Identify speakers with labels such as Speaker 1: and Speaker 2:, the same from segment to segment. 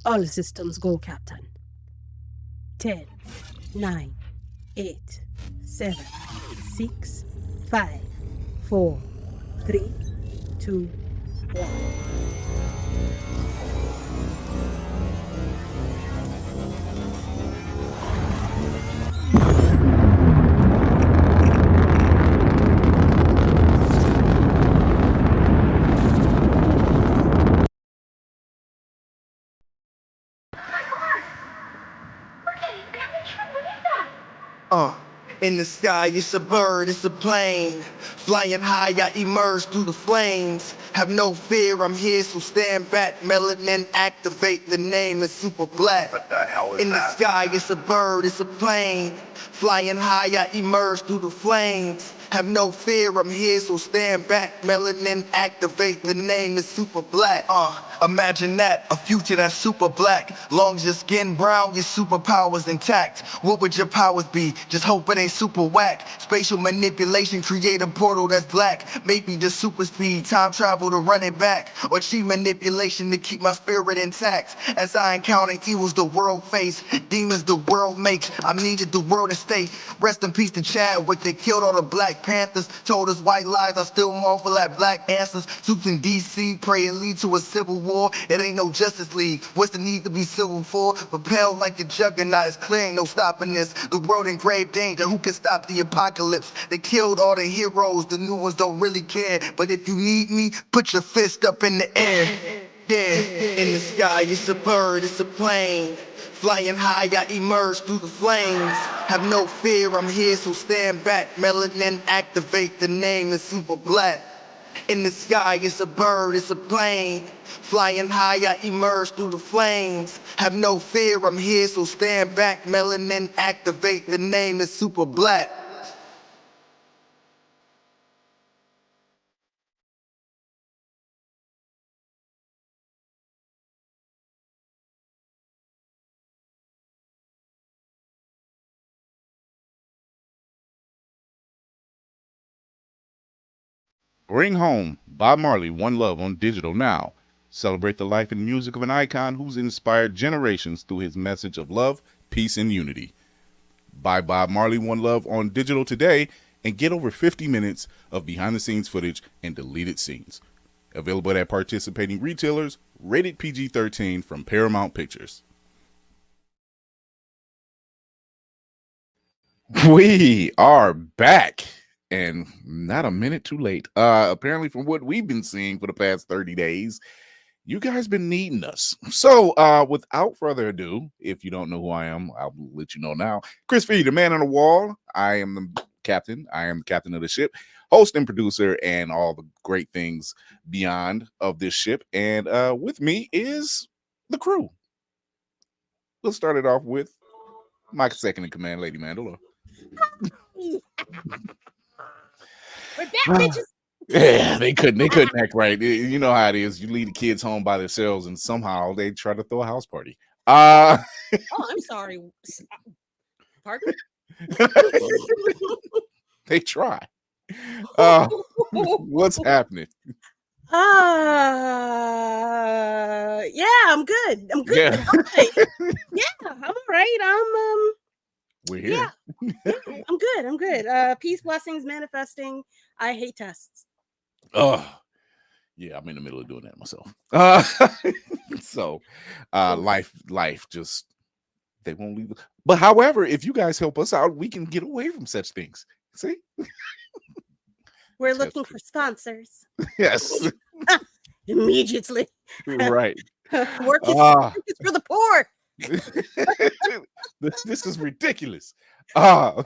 Speaker 1: All systems go, Captain. 10, 9, 8, 7, 6, 5, 4, 3, 2, 1.
Speaker 2: Uh, in the sky, it's a bird, it's a plane. Flying high, I emerge through the flames. Have no fear, I'm here, so stand back. Melanin activate, the name is super black. What the hell is in that? The sky, it's a bird, it's a plane. Flying high, I emerge through the flames. Have no fear, I'm here, so stand back. Melanin activate, the name is super black. Imagine that, a future that's super black. Long as your skin brown, your superpowers intact. What would your powers be? Just hope it ain't super whack. Spatial manipulation, create a portal that's black. Maybe just super speed, time travel to run it back. Or cheat manipulation to keep my spirit intact. As I encounter evils the world face, demons the world makes. I needed the world to stay. Rest in peace to Chadwick, they killed all the Black Panthers. Told us white lies, I still marvel at black answers. Suits in DC, pray it lead to a civil war. It ain't no Justice League. What's the need to be civil for? Propelled like a juggernaut, it's clear ain't no stopping this. The world in grave danger, who can stop the apocalypse? They killed all the heroes, the new ones don't really care. But if you need me, put your fist up in the air. Yeah, in the sky, it's a bird, it's a plane. Flying high, I emerge through the flames. Have no fear, I'm here, so stand back. Melanin activate, the name is super black. In the sky, it's a bird, it's a plane. Flying high, I emerge through the flames. Have no fear, I'm here, so stand back. Melanin activate, the name is super black.
Speaker 3: Bring home Bob Marley, One Love on digital now. Celebrate the life and music of an icon who's inspired generations through his message of love, peace, and unity. Buy Bob Marley, One Love on digital today and get over 50 minutes of behind the scenes footage and deleted scenes. Available at participating retailers, rated PG 13 from Paramount Pictures. We are back and not a minute too late. Apparently, from what we've been seeing for the past 30 days, you guys been needing us. So, without further ado, if you don't know who I am, I'll let you know now. Chris Fee, the man on the wall. I am the captain. I am the captain of the ship, host and producer, and all the great things beyond of this ship. And with me is the crew. Let's start it off with my second in command, Lady Mandela.
Speaker 1: We're back, bitches.
Speaker 3: Yeah, they couldn't act right. You know how it is. You leave the kids home by themselves, and somehow they try to throw a house party.
Speaker 1: Oh, I'm sorry. Pardon?
Speaker 3: They try. What's happening?
Speaker 1: Yeah, I'm good. I'm good.
Speaker 3: Yeah.
Speaker 1: Yeah, I'm all right.
Speaker 3: We're here.
Speaker 1: Yeah, I'm good. I'm good. Peace, blessings, manifesting. I hate tests.
Speaker 3: Oh, yeah, I'm in the middle of doing that myself. So, life just they won't leave. But however, if you guys help us out, we can get away from such things. See,
Speaker 1: we're looking for sponsors.
Speaker 3: Yes,
Speaker 1: immediately.
Speaker 3: Right.
Speaker 1: Work is for the poor.
Speaker 3: This is ridiculous.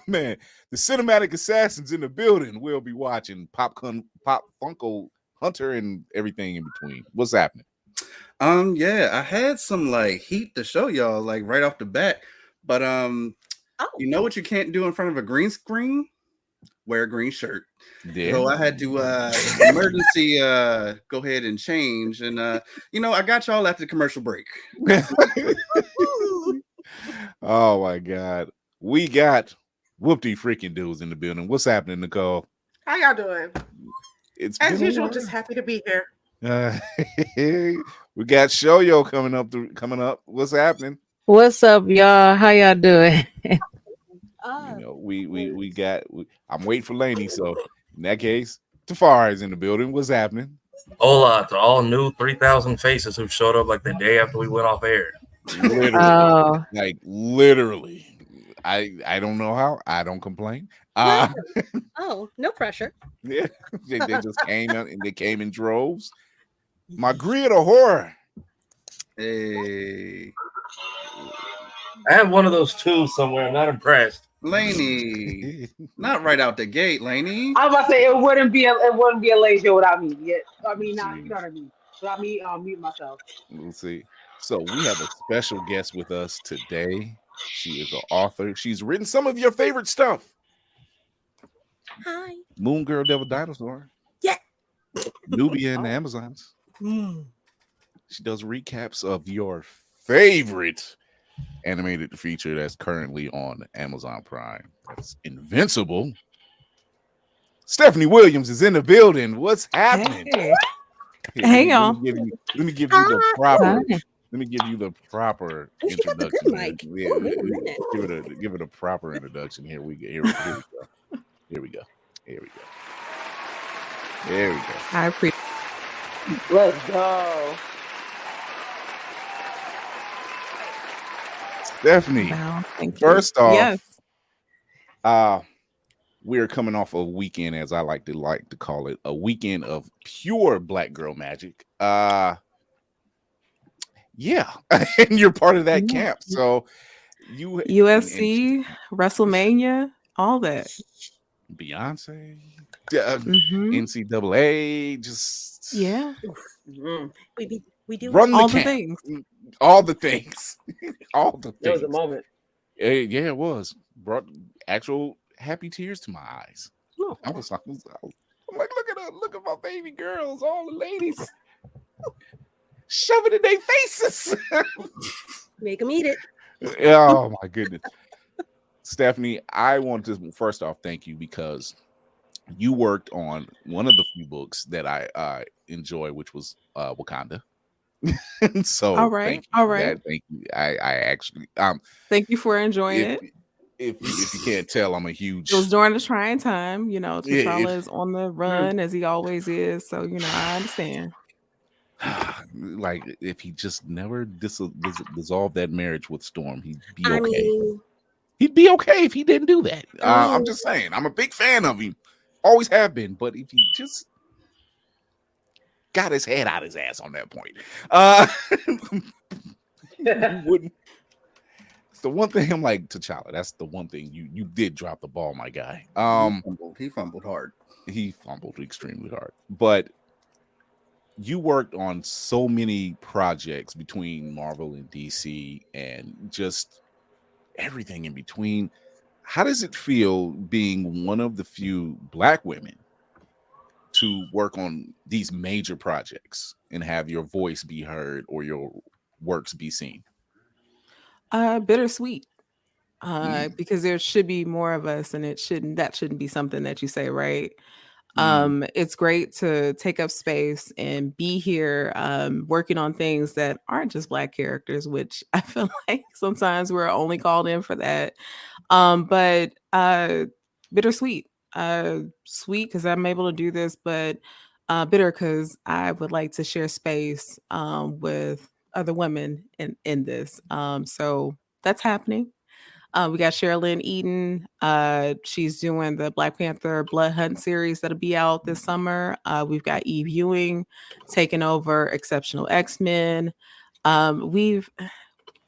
Speaker 3: Man, the cinematic assassins in the building. We'll be watching Pop Funko Hunter and everything in between. What's happening?
Speaker 4: Yeah, I had some like heat to show y'all like right off the bat, but you know what you can't do in front of a green screen? Wear a green shirt.
Speaker 3: Yeah.
Speaker 4: So I had to emergency go ahead and change, and I got y'all after the commercial break.
Speaker 3: Oh my God, we got whoopty freaking dudes in the building. What's happening, Nicole?
Speaker 5: How y'all doing?
Speaker 3: It's
Speaker 5: as usual, just happy to be here.
Speaker 3: Uh, we got Shoyo coming up. What's happening?
Speaker 5: What's up, y'all? How y'all doing?
Speaker 3: You know, I'm waiting for Laney, so in that case, Tafari is in the building. What's happening?
Speaker 6: Hola to all new 3,000 faces who showed up like the day after we went off air.
Speaker 3: Literally, like literally. I don't know how. I don't complain.
Speaker 1: Oh, no pressure.
Speaker 3: Yeah, they just came out and they came in droves. My grid of horror.
Speaker 4: Hey,
Speaker 6: I have one of those too somewhere. I'm not impressed.
Speaker 4: Laney, not right out the gate, Laney.
Speaker 7: I was about to say it wouldn't be a late show without me. Yeah, I mean, not you know what I mean. Without me, mute myself.
Speaker 3: We'll see. So we have a special guest with us today. She is an author. She's written some of your favorite stuff.
Speaker 1: Hi.
Speaker 3: Moon Girl, Devil Dinosaur.
Speaker 1: Yeah.
Speaker 3: Nubia and the Amazons. She does recaps of your favorite animated feature that's currently on Amazon Prime. That's Invincible. Stephanie Williams is in the building. What's happening?
Speaker 5: Hey, y'all.
Speaker 3: Let me give you the proper.
Speaker 5: Hi.
Speaker 3: Let me give you the proper
Speaker 1: She got the
Speaker 3: introduction.
Speaker 1: good mic.
Speaker 3: Yeah,
Speaker 1: Oh, wait a minute.
Speaker 3: give it a proper introduction. Here we go. Here we go. Here we go. Here we go. There we go.
Speaker 5: I appreciate
Speaker 7: Let's go.
Speaker 3: Stephanie,
Speaker 5: it. Thank you.
Speaker 3: first off,
Speaker 5: Yes.
Speaker 3: we're coming off a weekend, as I like to call it, a weekend of pure black girl magic. Yeah, and you're part of that camp. So you
Speaker 5: UFC, WrestleMania, all that.
Speaker 3: Beyonce,
Speaker 5: Mhm.
Speaker 3: NCAA, just
Speaker 5: Yeah.
Speaker 1: We do
Speaker 3: run the
Speaker 5: All the
Speaker 3: camp.
Speaker 5: things.
Speaker 3: All the things, all the
Speaker 7: There was a
Speaker 3: things.
Speaker 7: moment.
Speaker 3: Yeah, it was brought actual happy tears to my eyes.
Speaker 1: Oh.
Speaker 3: I'm like, look at my baby girls, all the ladies, shove it in their faces.
Speaker 1: Make them eat it.
Speaker 3: Oh my goodness, Stephanie, I want to first off thank you because you worked on one of the few books that I enjoy, which was Wakanda. So
Speaker 5: All right.
Speaker 3: thank you
Speaker 5: All
Speaker 3: for
Speaker 5: right.
Speaker 3: that. Thank you. I actually
Speaker 5: Thank you for enjoying
Speaker 3: if,
Speaker 5: it.
Speaker 3: if you can't tell, I'm a huge
Speaker 5: It was during a trying time. You know,
Speaker 3: Yeah,
Speaker 5: T'Challa is on the run as he always is. So, I understand.
Speaker 3: like if he just never dissolved that marriage with Storm, he'd be
Speaker 1: I
Speaker 3: okay.
Speaker 1: mean,
Speaker 3: He'd be okay if he didn't do that.
Speaker 1: I
Speaker 3: I'm
Speaker 1: mean-
Speaker 3: just saying, I'm a big fan of him, always have been. But if he just got his head out his ass on that point, wouldn't. It's the one thing I'm like, T'Challa. That's the one thing you did drop the ball, my guy.
Speaker 4: He fumbled hard.
Speaker 3: He fumbled extremely hard, but you worked on so many projects between Marvel and DC and just everything in between. How does it feel being one of the few Black women to work on these major projects and have your voice be heard or your works be seen?
Speaker 5: Bittersweet. Because there should be more of us, and that shouldn't be something that you say, right? It's great to take up space and be here working on things that aren't just Black characters, which I feel like sometimes we're only called in for that. But bittersweet. Sweet because I'm able to do this, but bitter because I would like to share space with other women in this. So that's happening. We got Sherilyn Eden. She's doing the Black Panther Blood Hunt series that'll be out this summer. We've got Eve Ewing taking over Exceptional X-Men. We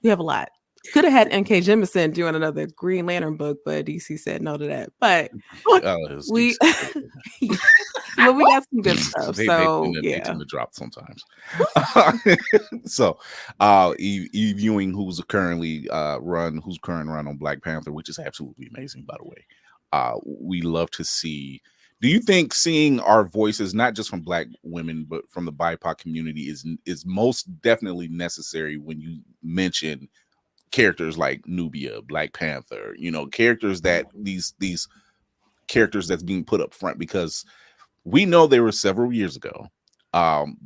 Speaker 5: have a lot. Could have had N.K. Jemisin doing another Green Lantern book, but DC said no to that. But we well, we got some good stuff.
Speaker 3: They tend to drop sometimes. So Eve Ewing, who's current run on Black Panther, which is absolutely amazing, by the way. We love to see. Do you think seeing our voices, not just from Black women, but from the BIPOC community, is most definitely necessary when you mention characters like Nubia, Black Panther, characters that these characters that's being put up front? Because we know there were several years ago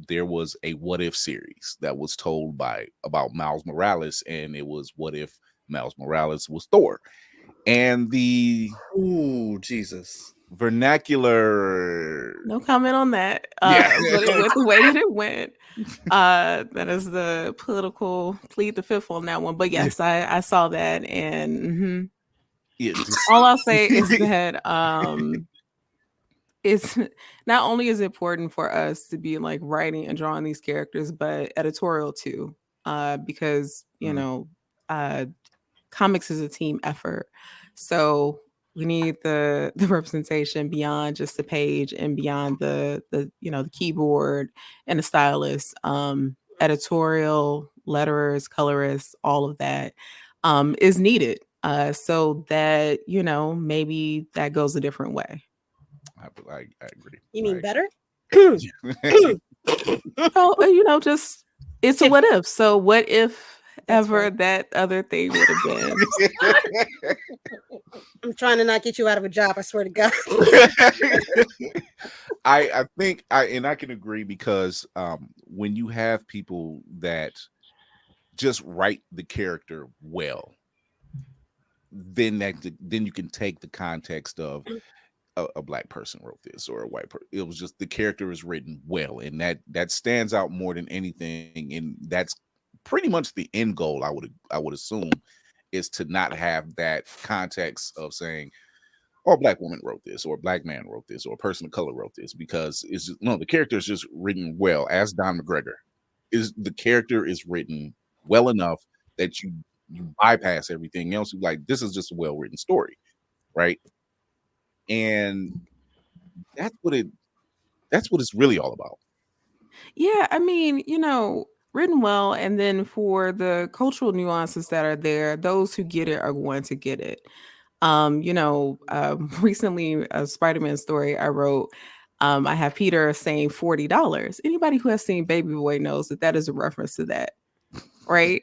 Speaker 3: there was a What If series that was told about Miles Morales, and it was what if Miles Morales was Thor, and the
Speaker 4: Jesus
Speaker 3: vernacular.
Speaker 5: No comment on that.
Speaker 3: Yeah.
Speaker 5: But it went the way that it went. That is the political plead the fifth on that one. But yes, I saw that, and all I'll say is that it's not only is it important for us to be like writing and drawing these characters, but editorial too, because comics is a team effort. So we need the representation beyond just the page and beyond the keyboard and the stylist, editorial, letterers, colorists, all of that is needed. So that, maybe that goes a different way.
Speaker 3: I agree.
Speaker 1: You mean better?
Speaker 5: Just it's a what if. So what if ever that other thing would have been?
Speaker 1: I'm trying to not get you out of a job. I swear to God.
Speaker 3: I think I can agree, because when you have people that just write the character well, then you can take the context of a black person wrote this or a white person. It was just the character is written well, and that stands out more than anything. And that's pretty much the end goal. I would assume is to not have that context of saying, "Oh, a black woman wrote this," or "a black man wrote this," or "a person of color wrote this," because it's just, no, the character is just written well. As Don McGregor, the character is written well enough that you bypass everything else. You're like, this is just a well-written story, right? And that's what it's really all about.
Speaker 5: Yeah, I mean, written well, and then for the cultural nuances that are there, those who get it are going to get it. Recently, a Spider-Man story I wrote, I have Peter saying $40. Anybody who has seen Baby Boy knows that is a reference to that, right?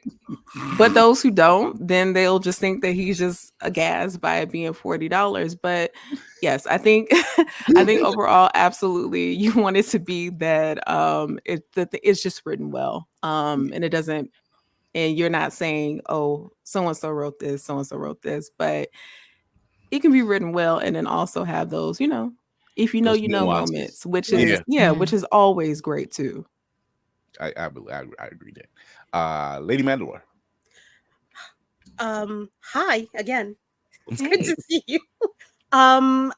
Speaker 5: But those who don't, then they'll just think that he's just aghast by it being $40. But yes, I think overall, absolutely, you want it to be that it's just written well, and it doesn't, and you're not saying, oh, so and so wrote this, so and so wrote this, but it can be written well, and then also have those, if you know,
Speaker 3: Those
Speaker 5: you know
Speaker 3: nuances.
Speaker 5: moments, which is which is always great too.
Speaker 3: I agree that. Lady Mandalore.
Speaker 1: Hi again. It's good to see you. I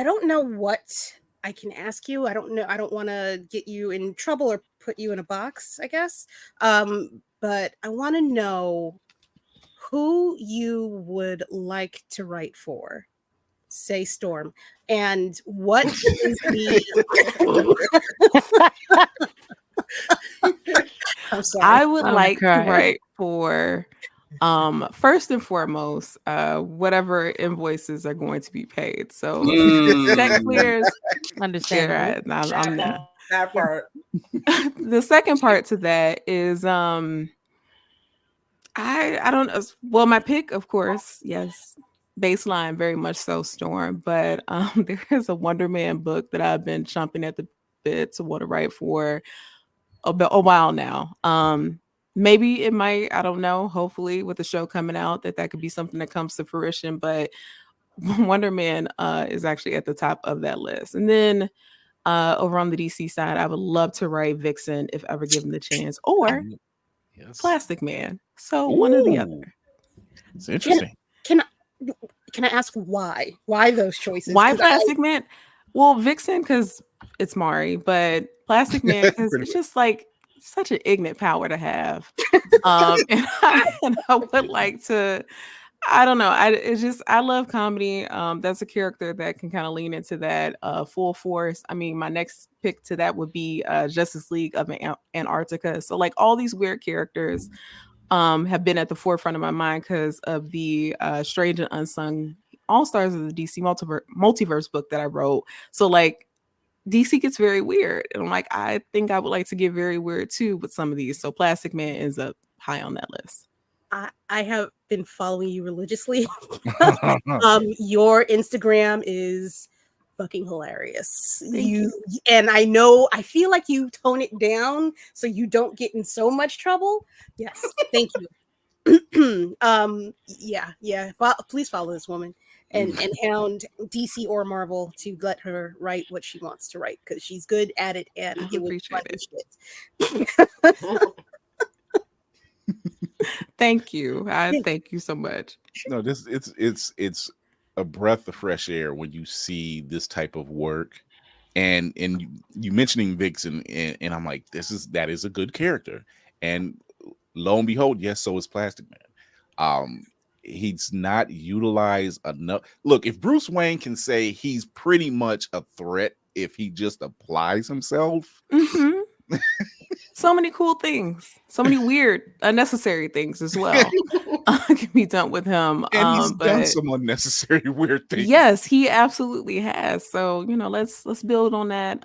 Speaker 1: don't know what I can ask you. I don't know. I don't want to get you in trouble or put you in a box, I guess. But I want to know who you would like to write for. Say Storm. And what is the I'm sorry.
Speaker 5: I would like to write for first and foremost, whatever invoices are going to be paid. So that clears.
Speaker 8: Understand.
Speaker 5: I'm not.
Speaker 7: That part.
Speaker 5: The second part to that is I don't know. Well, my pick, of course, yes, baseline, very much so Storm. But there is a Wonder Man book that I've been chomping at the bit to want to write for a while now. Maybe it might, I don't know, hopefully with the show coming out that could be something that comes to fruition, but Wonder Man is actually at the top of that list. And then over on the DC side, I would love to write Vixen if ever given the chance, or Plastic Man. So one or the other.
Speaker 3: It's interesting.
Speaker 1: Can I ask why? Why those choices?
Speaker 5: Why Plastic Man? Well, Vixen because it's Mari, but Plastic Man because it's just like such an ignorant power to have. And I would like to, I don't know. I love comedy. That's a character that can kind of lean into that full force. I mean, my next pick to that would be Justice League of Antarctica. So like all these weird characters have been at the forefront of my mind because of the Strange and Unsung All-Stars of the DC multiverse book that I wrote. So like DC gets very weird. And I'm like, I think I would like to get very weird too with some of these. So Plastic Man ends up high on that list.
Speaker 1: I have been following you religiously. Your Instagram is fucking hilarious.
Speaker 5: Thank you.
Speaker 1: And I feel like you tone it down so you don't get in so much trouble. Yes, thank you. Yeah. Please follow this woman and hound DC or Marvel to let her write what she wants to write because she's good at it and
Speaker 5: I
Speaker 1: it was fun
Speaker 5: appreciate
Speaker 1: shit.
Speaker 5: Thank you. I thank you so much.
Speaker 3: No, this it's a breath of fresh air when you see this type of work, and you mentioning Vixen, and I'm like, that is a good character, and lo and behold, yes, so is Plastic Man. He's not utilized enough. Look, if Bruce Wayne can say he's pretty much a threat if he just applies himself.
Speaker 5: Mm-hmm. So many cool things, so many weird, unnecessary things as well can be done with him.
Speaker 3: And he's done
Speaker 5: But
Speaker 3: some unnecessary weird things.
Speaker 5: yes, he absolutely has. So let's build on that.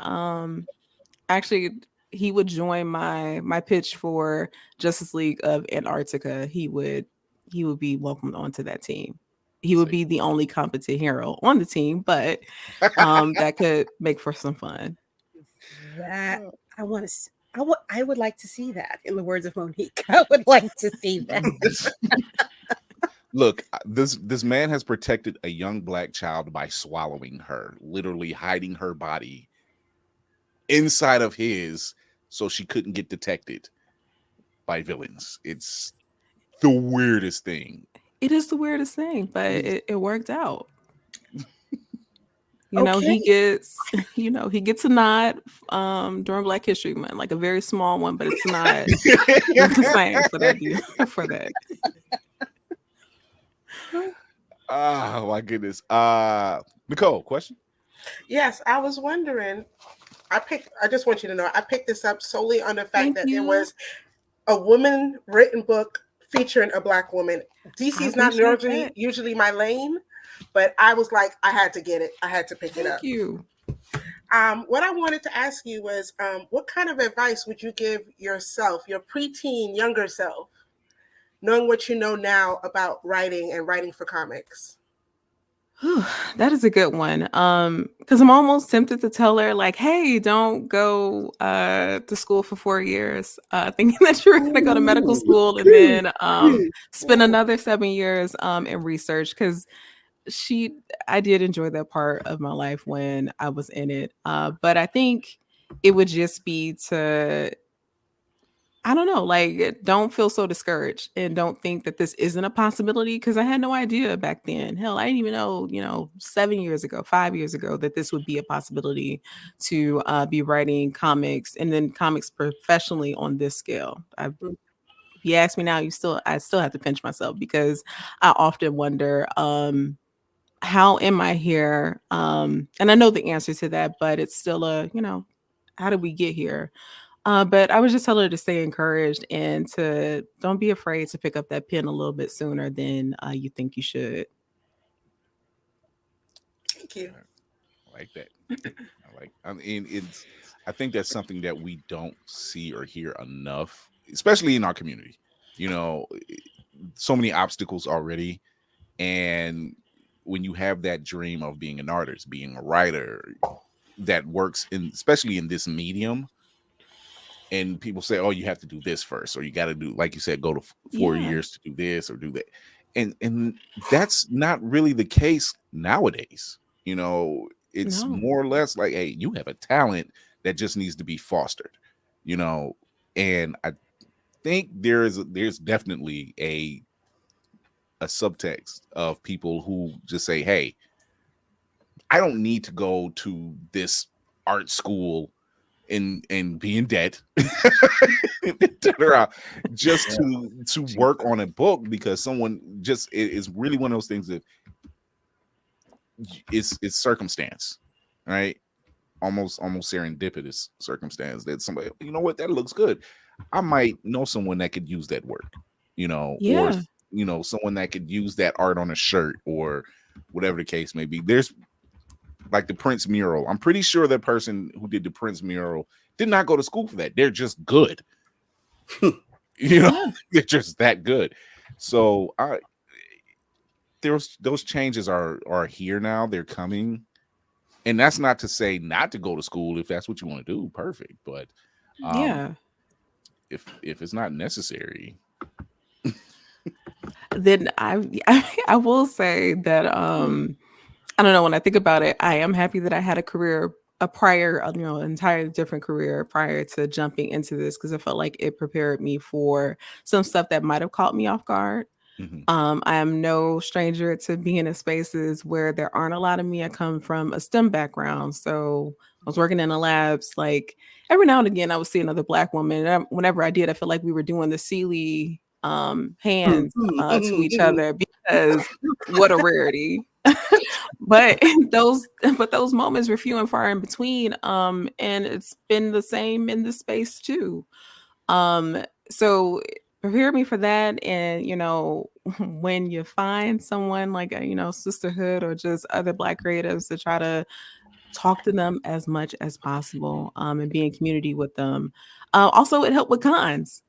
Speaker 5: Actually, he would join my pitch for Justice League of Antarctica. He would be welcomed onto that team. He would be the only competent hero on the team, but that could make for some fun.
Speaker 1: That I would like to see that. In the words of Monique, I would like to see that.
Speaker 3: Look, this man has protected a young black child by swallowing her, literally hiding her body inside of his so she couldn't get detected by villains. It's the weirdest thing.
Speaker 5: It is the weirdest thing, but it worked out.
Speaker 1: Okay.
Speaker 5: He gets a nod during Black History Month, like a very small one, but it's not the same for that.
Speaker 3: Oh my goodness. Nicole, question?
Speaker 8: Yes, I was wondering. I just want you to know I picked this up solely on the fact that there was a woman written book featuring a black woman. DC is not usually my lane, but I was like, I had to get it. I had to pick it up.
Speaker 5: Thank you.
Speaker 8: What I wanted to ask you was, what kind of advice would you give yourself, your preteen, younger self, knowing what you know now about writing and writing for comics?
Speaker 5: That is a good one. Because I'm almost tempted to tell her, like, hey, don't go to school for 4 years, thinking that you're going to go to medical school and then spend another 7 years in research. Because I did enjoy that part of my life when I was in it. But I think it would just be to, I don't know, like, don't feel so discouraged and don't think that this isn't a possibility, because I had no idea back then. Hell, I didn't even know, 7 years ago, 5 years ago, that this would be a possibility to be writing comics and then comics professionally on this scale. If you ask me now, I still have to pinch myself, because I often wonder, how am I here? And I know the answer to that, but it's still how did we get here? But I would just tell her to stay encouraged and to don't be afraid to pick up that pen a little bit sooner than you think you should.
Speaker 8: Thank you.
Speaker 3: I like that. I think that's something that we don't see or hear enough, especially in our community. So many obstacles already. And when you have that dream of being an artist, being a writer that works especially in this medium, and people say, oh, you have to do this first, or you got to do, like you said, go to 4 years to do this or do that. And that's not really the case nowadays. It's more or less like, hey, you have a talent that just needs to be fostered, and I think there's definitely a subtext of people who just say, hey, I don't need to go to this art school and be in debt just to work on a book, because someone just is really one of those things that it's circumstance, right? Almost serendipitous circumstance that somebody, you know what, that looks good. I might know someone that could use that work, or someone that could use that art on a shirt or whatever the case may be. There's like the Prince mural. I'm pretty sure that person who did the Prince mural did not go to school for that. They're just good. They're just that good. So those changes are here now. They're coming. And that's not to say not to go to school if that's what you want to do. Perfect. But
Speaker 5: Yeah.
Speaker 3: if it's not necessary,
Speaker 5: then I will say that I don't know, when I think about it, I am happy that I had a career, a prior, entirely different career prior to jumping into this, because I felt like it prepared me for some stuff that might have caught me off guard. I am no stranger to being in spaces where there aren't a lot of me. I come from a STEM background. So I was working in the labs. Like every now and again, I would see another Black woman. And whenever I did, I felt like we were doing the Sealy hands to each other, because what a rarity. but those moments were few and far in between. And it's been the same in the space too. So prepare me for that. And, when you find someone like a, sisterhood or just other Black creatives, to try to talk to them as much as possible, and be in community with them. Also, it helped with cons.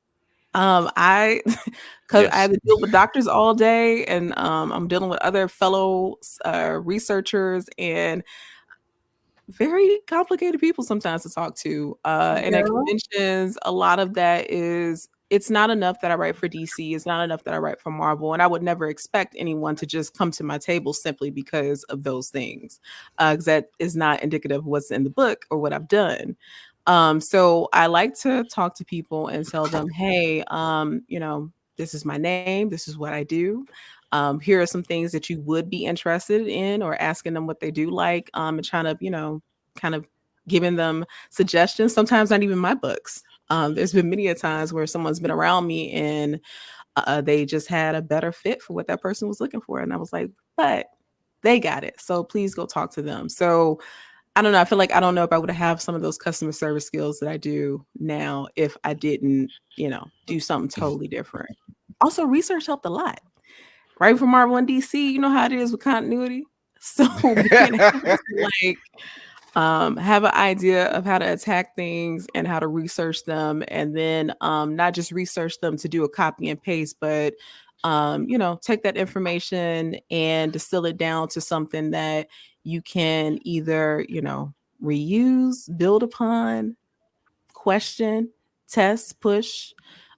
Speaker 5: I because I
Speaker 3: yes.
Speaker 5: have to deal with doctors all day, and I'm dealing with other fellow researchers, and very complicated people sometimes to talk to. And at
Speaker 8: Yeah.
Speaker 5: conventions, a lot of that is, it's not enough that I write for DC. It's not enough that I write for Marvel. And I would never expect anyone to just come to my table simply because of those things. Because that is not indicative of what's in the book or what I've done. So I like to talk to people and tell them, hey, this is my name, this is what I do. Here are some things that you would be interested in, or asking them what they do like, and trying to, kind of giving them suggestions, sometimes not even my books. There's been many a times where someone's been around me and they just had a better fit for what that person was looking for. And I was like, but they got it. So please go talk to them. So I don't know. I feel like I don't know if I would have some of those customer service skills that I do now if I didn't, do something totally different. Also, research helped a lot. Right, from Marvel and DC, you know how it is with continuity. So being able to have an idea of how to attack things and how to research them, and then not just research them to do a copy and paste, but take that information and distill it down to something that you can either, reuse, build upon, question, test, push,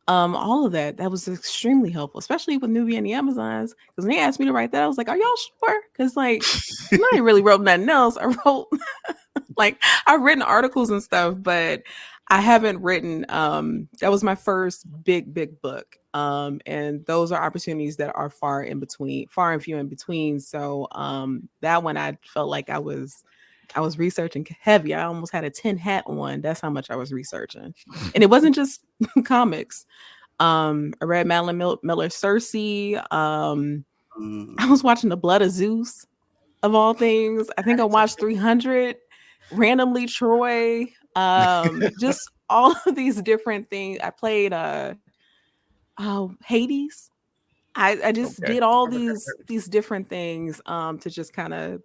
Speaker 5: all of that. That was extremely helpful, especially with Nubia and the Amazons. Because when they asked me to write that, I was like, "Are y'all sure?" Because I ain't really wrote nothing else. I wrote I've written articles and stuff, but I haven't written. That was my first big book. And those are opportunities that are far and few in between. So that one, I felt like I was researching heavy. I almost had a 10 hat on. That's how much I was researching. And it wasn't just comics. I read Madeline Miller Cersei. I was watching The Blood of Zeus, of all things. I think I watched 300, randomly Troy. Just all of these different things. I played Hades. I just did all these different things to just kind of,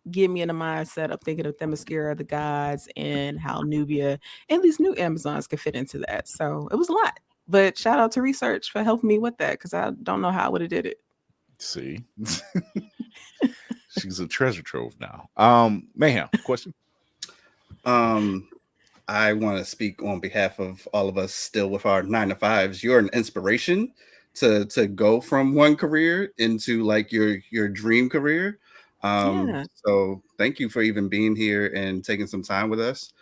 Speaker 5: get me in the mindset of thinking of Themyscira, the gods, and how Nubia and these new Amazons could fit into that. So it was a lot. But shout out to research for helping me with that, because I don't know how I would have did it.
Speaker 3: See, she's a treasure trove now. Mayhem, question.
Speaker 4: I want to speak on behalf of all of us still with our 9-to-5s. You're an inspiration to go from one career into like your dream career.
Speaker 5: Yeah.
Speaker 4: So thank you for even being here and taking some time with us.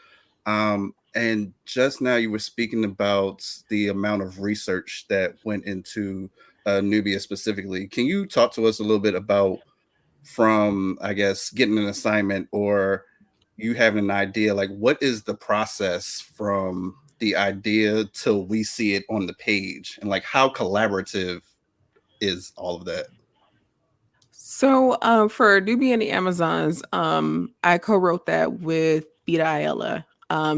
Speaker 4: And just now you were speaking about the amount of research that went into Nubia specifically. Can you talk to us a little bit about, from, I guess, getting an assignment or you having an idea, like what is the process from the idea till we see it on the page, and like how collaborative is all of that?
Speaker 5: So for Nubia and the Amazons, I co-wrote that with Vita Ayala.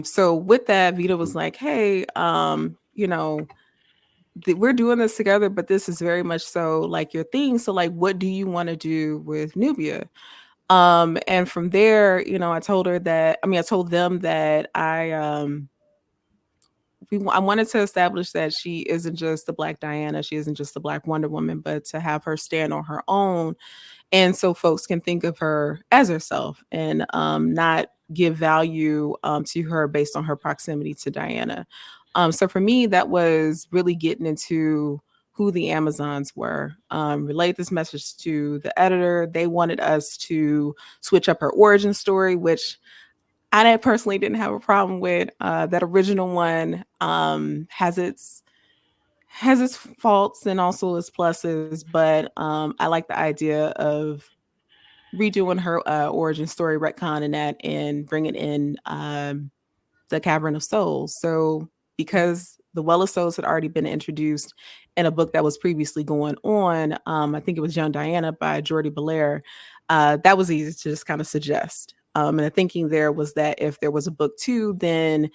Speaker 5: So with that, Vita was like, hey, we're doing this together, but this is very much so like your thing. So like, what do you want to do with Nubia? And from there, I told them that I wanted to establish that she isn't just the Black Diana, she isn't just the Black Wonder Woman, but to have her stand on her own, and so folks can think of her as herself and not give value to her based on her proximity to Diana. So for me, that was really getting into who the Amazons were. Relate this message to the editor. They wanted us to switch up her origin story, which personally didn't have a problem with. That original one has its faults and also its pluses, but I like the idea of redoing her origin story, retconning that, and bringing in the Cavern of Souls. So because the Well of Souls had already been introduced in a book that was previously going on, I think it was Young Diana by Jordi Belair, that was easy to just kind of suggest. And the thinking there was that if there was a book 2, then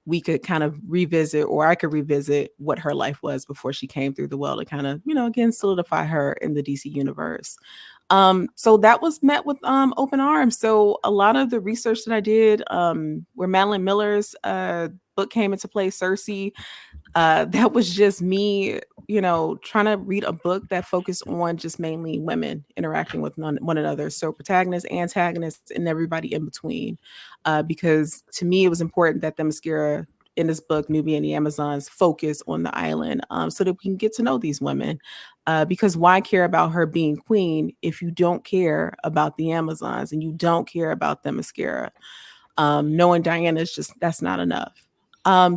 Speaker 5: we could kind of revisit, or I could revisit what her life was before she came through the well to kind of, again, solidify her in the DC universe. So that was met with open arms. So a lot of the research that I did, where Madeline Miller's book came into play, Circe, that was just me, trying to read a book that focused on just mainly women interacting with one another. So protagonists, antagonists, and everybody in between. Because to me, it was important that the Themyscira in this book, Nubia and the Amazons, focus on the island so that we can get to know these women. Because why care about her being queen if you don't care about the Amazons and you don't care about Themyscira? Knowing Diana is just, that's not enough.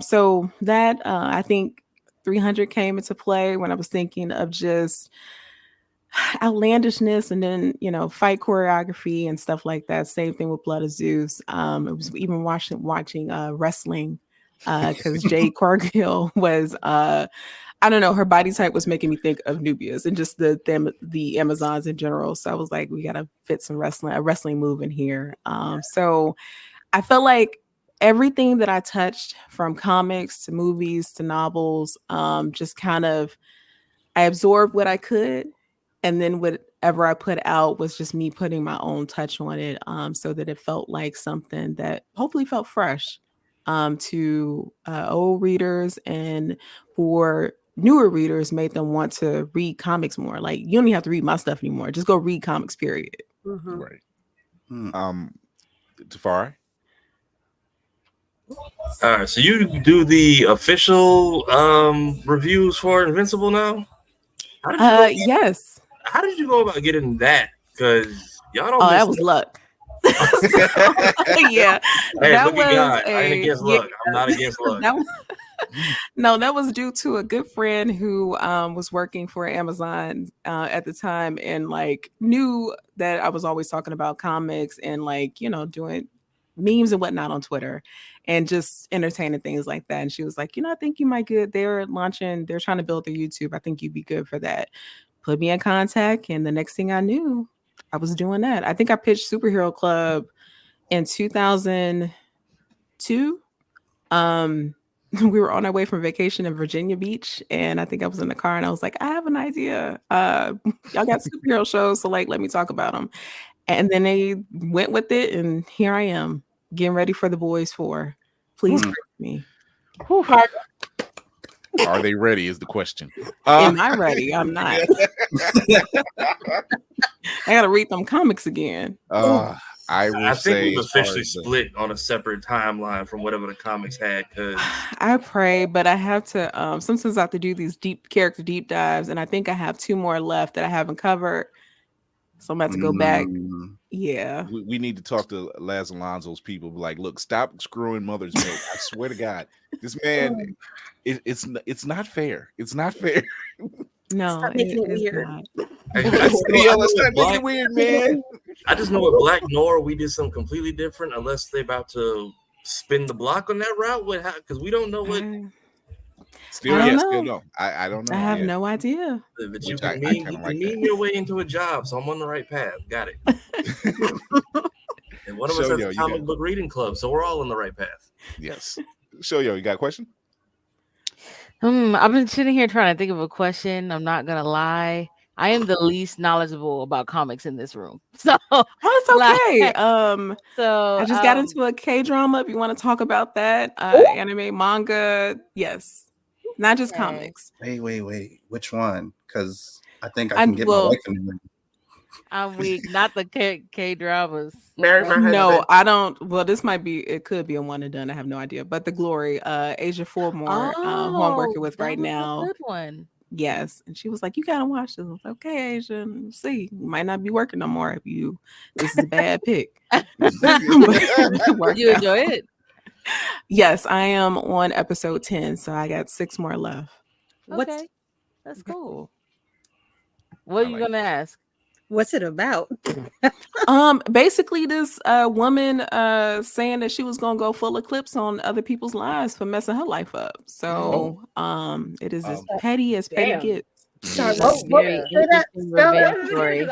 Speaker 5: So that I think 300 came into play when I was thinking of just outlandishness and then fight choreography and stuff like that. Same thing with Blood of Zeus. It was even watching wrestling because Jade Cargill was I don't know, her body type was making me think of Nubia's and just the Amazons in general. So I was like, we gotta fit a wrestling move in here. So I felt like everything that I touched, from comics to movies to novels, just kind of, I absorbed what I could, and then whatever I put out was just me putting my own touch on it, so that it felt like something that hopefully felt fresh to old readers, and for newer readers, made them want to read comics more. Like, you don't even have to read my stuff anymore. Just go read comics, period.
Speaker 1: Mm-hmm.
Speaker 3: Right. Tafari?
Speaker 6: All right, so you do the official reviews for Invincible now?
Speaker 5: Yes.
Speaker 6: How did you go about getting that? Because y'all don't.
Speaker 5: Oh, that was luck. Yeah,
Speaker 6: hey,
Speaker 5: that
Speaker 6: look at
Speaker 5: was
Speaker 6: God. I ain't against luck. I'm not against luck.
Speaker 5: That was due to a good friend who was working for Amazon at the time, and like knew that I was always talking about comics and doing memes and whatnot on Twitter and just entertaining things like that. And she was like, I think you might good. They're trying to build their YouTube. I think you'd be good for that. Put me in contact, and the next thing I knew, I was doing that. I think I pitched Superhero Club in 2002. We were on our way from vacation in Virginia Beach, and I think I was in the car, and I was like, I have an idea. Y'all got superhero shows, so like, let me talk about them. And then they went with it, and here I am, getting ready for The Boys 4. Please bring me.
Speaker 3: Are they ready is the question.
Speaker 5: Am I ready? I'm not. I gotta read them comics again.
Speaker 3: I
Speaker 6: think we've officially split on a separate timeline from whatever the comics had. Because
Speaker 5: I pray, but I have to. Sometimes I have to do these deep character deep dives, and I think I have 2 more left that I haven't covered. So I'm about to go back. Yeah,
Speaker 3: we need to talk to Laz Alonso's people. Like, look, stop screwing Mother's Milk. I swear to God, this man, it's not fair. It's not fair.
Speaker 5: No,
Speaker 1: stop making it weird.
Speaker 3: Let's stop making it weird, man.
Speaker 6: I just know with Black Noir, we did something completely different. Unless they're about to spin the block on that route, because we don't know what.
Speaker 3: Still no. I don't know.
Speaker 5: I have no idea.
Speaker 6: But you can meme your way into a job, so I'm on the right path. Got it. And one of us has a comic book reading club, so we're all on the right path.
Speaker 3: Yes. You got a question?
Speaker 9: I've been sitting here trying to think of a question. I'm not gonna lie. I am the least knowledgeable about comics in this room. So
Speaker 5: it's okay.
Speaker 9: so
Speaker 5: I just got into a K-drama. If you want to talk about that, anime, manga, yes, not just comics.
Speaker 4: Wait. Which one? Because I think I can get my
Speaker 5: well,
Speaker 4: wife in the room.
Speaker 9: I'm weak. Not the K dramas.
Speaker 8: Marry my husband.
Speaker 5: No, I don't. Well, this might be. It could be a one and done. I have no idea. But the Glory, Asia Four-more, who I'm working with right now.
Speaker 9: Good one.
Speaker 5: Yes, and she was like, "You gotta watch this." I was like, "Okay, Asia, see, you might not be working no more if you. This is a bad pick."
Speaker 9: You enjoy it?
Speaker 5: Yes, I am on episode 10, so I got 6 more left.
Speaker 9: Okay, that's cool. What are you gonna ask?
Speaker 1: What's it about?
Speaker 5: Basically this woman saying that she was gonna go full eclipse on other people's lives for messing her life up. So it is as petty as petty gets.
Speaker 1: Sorry,
Speaker 9: very interesting revenge story.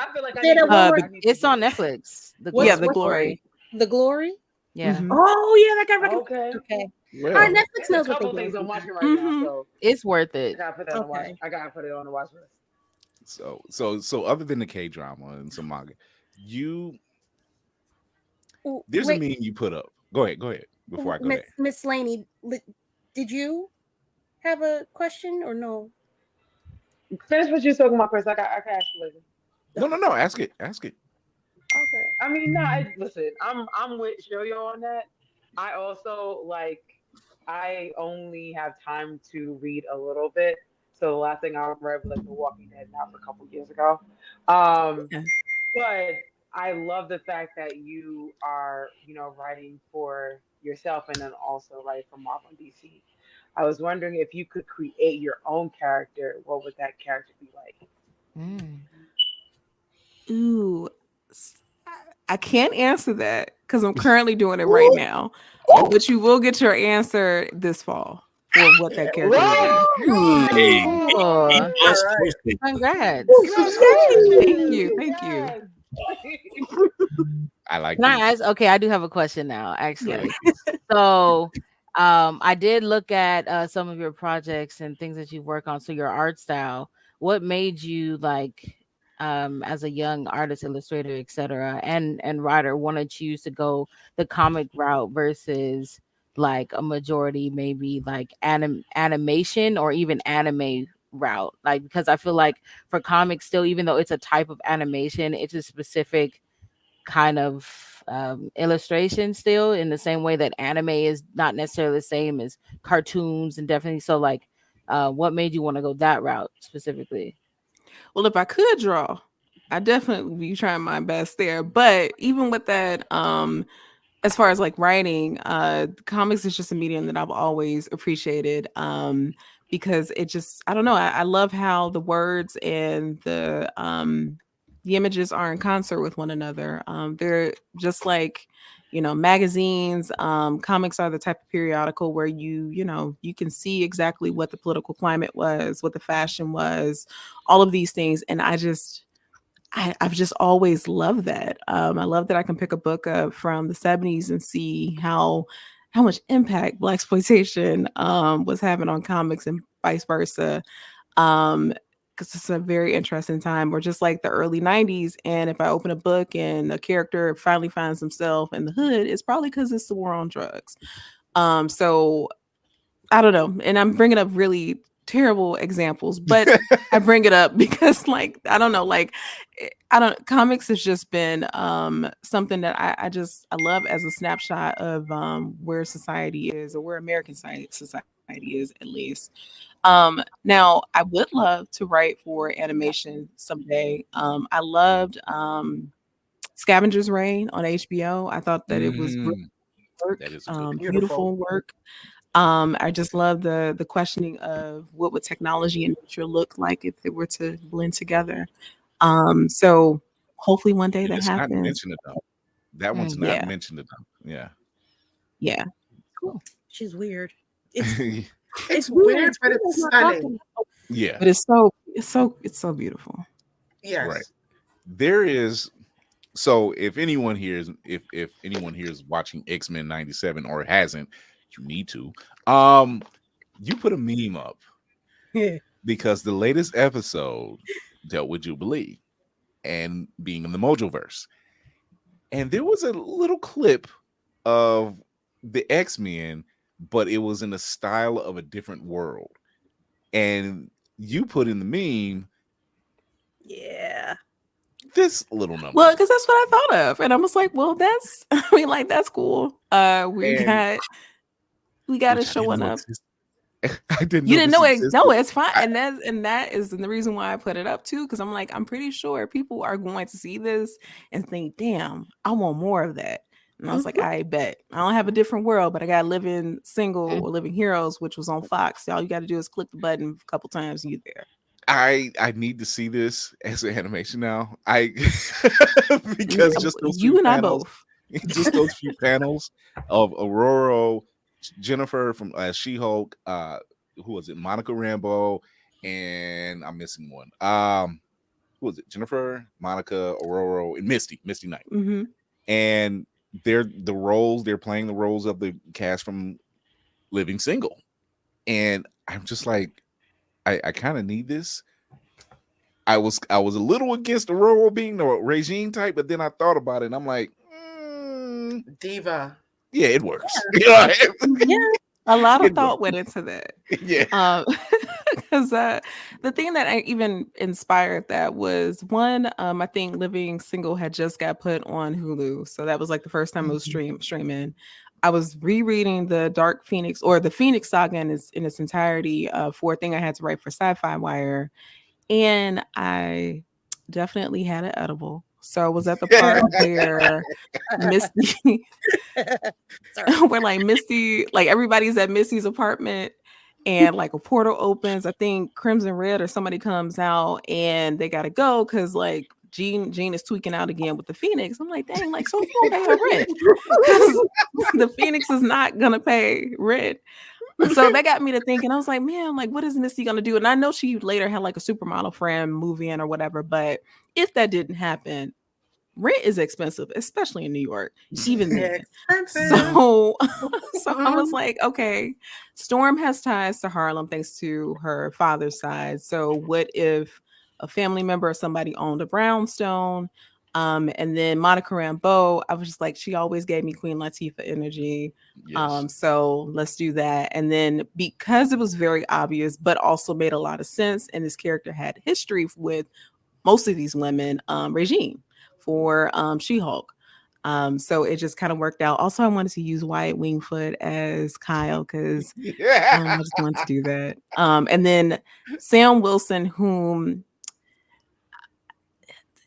Speaker 9: It's on Netflix.
Speaker 5: The Glory.
Speaker 1: The Glory?
Speaker 9: Yeah.
Speaker 1: Oh yeah, that got recommended.
Speaker 7: Okay.
Speaker 1: All right, Netflix knows what
Speaker 7: a couple
Speaker 1: they're
Speaker 7: things
Speaker 1: doing.
Speaker 7: I'm watching right now, so
Speaker 9: it's worth it.
Speaker 7: I gotta put that on the watch. I gotta put it on the watch list.
Speaker 3: So other than the K drama and some manga, there's a meme you put up. Go ahead. Before I go there,
Speaker 1: Miss Slaney, did you have a question or no?
Speaker 7: Finish what you're talking about first. I can ask you later.
Speaker 3: No. Ask it.
Speaker 7: Okay. I mean, listen. I'm with Shoyo on that. I also I only have time to read a little bit. So the last thing I read was like The Walking Dead, now for a couple years ago. But I love the fact that you are, writing for yourself and then also writing for Marvel and DC. I was wondering if you could create your own character, what would that character be like?
Speaker 5: Ooh, I can't answer that because I'm currently doing it right now. But you will get your answer this fall for what that character will be.
Speaker 9: Congrats.
Speaker 5: Thank you.
Speaker 3: I like
Speaker 9: Can I ask? Okay, I do have a question now, actually. So I did look at some of your projects and things that you work on. So your art style, what made you as a young artist, illustrator, etc., and writer want to choose to go the comic route versus like a majority maybe like animation or even anime route? Like, because I feel like for comics still, even though it's a type of animation, it's a specific kind of illustration still, in the same way that anime is not necessarily the same as cartoons, and definitely so like what made you want to go that route specifically?
Speaker 5: Well, if I could draw, I definitely be trying my best there. But even with that, as far as like writing, comics is just a medium that I've always appreciated. Because it just, I don't know, I love how the words and the images are in concert with one another. They're just like, magazines. Comics are the type of periodical where you can see exactly what the political climate was, what the fashion was, all of these things. And I've just always loved that. I love that I can pick a book up from the 70s and see how much impact blaxploitation was having on comics and vice versa. Because it's a very interesting time. Or just like the early 90s, and if I open a book and a character finally finds himself in the hood, it's probably because it's the war on drugs. So I don't know. And I'm bringing up really terrible examples, but I bring it up because comics has just been something that I love as a snapshot of where society is, or where American society is, at least. Now I would love to write for animation someday. I loved Scavenger's Reign on HBO. I thought that it was brilliant work, beautiful work. I just love the questioning of what would technology and nature look like if they were to blend together. So hopefully one day that happens.
Speaker 3: Not mentioned enough. That one's not mentioned enough.
Speaker 5: Yeah.
Speaker 1: Cool. She's weird.
Speaker 8: It's weird, but it's stunning.
Speaker 3: Yeah.
Speaker 5: But it's so beautiful.
Speaker 8: Yes.
Speaker 3: Right. There is. So if anyone here is watching X-Men 97 or hasn't, you need to. You put a meme up.
Speaker 1: Yeah.
Speaker 3: Because the latest episode dealt with Jubilee and being in the Mojoverse. And there was a little clip of the X-Men, but it was in the style of a different world. And you put in the meme,
Speaker 1: Yeah.
Speaker 3: this little number.
Speaker 5: Well, because that's what I thought of. And I was like, well, that's I mean, like, that's cool. We
Speaker 3: And
Speaker 5: got it showing up.
Speaker 3: I didn't
Speaker 5: You
Speaker 3: know
Speaker 5: didn't
Speaker 3: this
Speaker 5: know it.
Speaker 3: existed.
Speaker 5: No, it's fine. And that is the reason why I put it up too, because I'm like, I'm pretty sure people are going to see this and think, damn, I want more of that. And I was like, I bet. I don't have a different world, but I got Living Single or Living Heroes, which was on Fox. So all you got to do is click the button a couple times and you're there.
Speaker 3: I need to see this as an animation now. Because just those
Speaker 5: you
Speaker 3: few
Speaker 5: and
Speaker 3: panels,
Speaker 5: I both.
Speaker 3: just those few panels of Aurora, Jennifer from She-Hulk, who was it? Monica Rambeau, and I'm missing one. Who was it? Jennifer, Monica, Aurora, and Misty Knight.
Speaker 5: Mm-hmm.
Speaker 3: And they're playing the roles of the cast from Living Single. And I'm just like, I kind of need this. I was a little against Aurora being the regime type, but then I thought about it and I'm like,
Speaker 8: diva.
Speaker 3: Yeah, it works.
Speaker 5: Yeah. A lot of thought went into that.
Speaker 3: Yeah.
Speaker 5: Because the thing that even inspired that was one, I think Living Single had just got put on Hulu. So that was like the first time it was streaming. I was rereading the Dark Phoenix or the Phoenix Saga in its entirety for a thing I had to write for Sci-Fi Wire. And I definitely had an edible. So I was at the part where Misty, we're like Misty, like everybody's at Misty's apartment and like a portal opens. I think Crimson Red or somebody comes out and they got to go because like Jean is tweaking out again with the Phoenix. I'm like, dang, like, so who gonna pay her rent? Because the Phoenix is not gonna pay rent. So that got me to thinking. I was like, man, like, what is Misty gonna do? And I know she later had like a supermodel friend move in or whatever, but if that didn't happen, rent is expensive, especially in New York, even then. So I was like, okay, Storm has ties to Harlem thanks to her father's side. So what if a family member or somebody owned a brownstone? And then Monica Rambeau, I was just like, she always gave me Queen Latifah energy.
Speaker 3: Yes.
Speaker 5: So let's do that. And then because it was very obvious, but also made a lot of sense, and this character had history with most of these women, regime for She-Hulk. So it just kind of worked out. Also, I wanted to use Wyatt Wingfoot as Kyle because I just wanted to do that. And then Sam Wilson, whom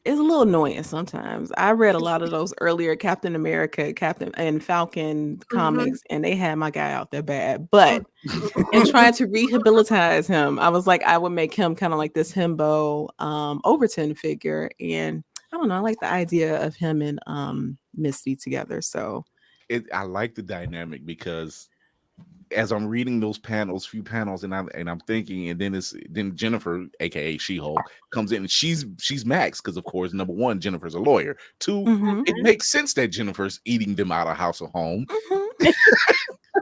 Speaker 5: is a little annoying sometimes. I read a lot of those earlier Captain America, Captain and Falcon comics, and they had my guy out there bad. But in trying to rehabilitate him, I was like, I would make him kind of like this himbo Overton figure. And I don't know, I like the idea of him and Misty together. So
Speaker 3: I like the dynamic because as I'm reading those few panels, and I'm thinking, and then Jennifer, aka She-Hulk, comes in and she's Max because of course, number one, Jennifer's a lawyer. Two, it makes sense that Jennifer's eating them out of house or home.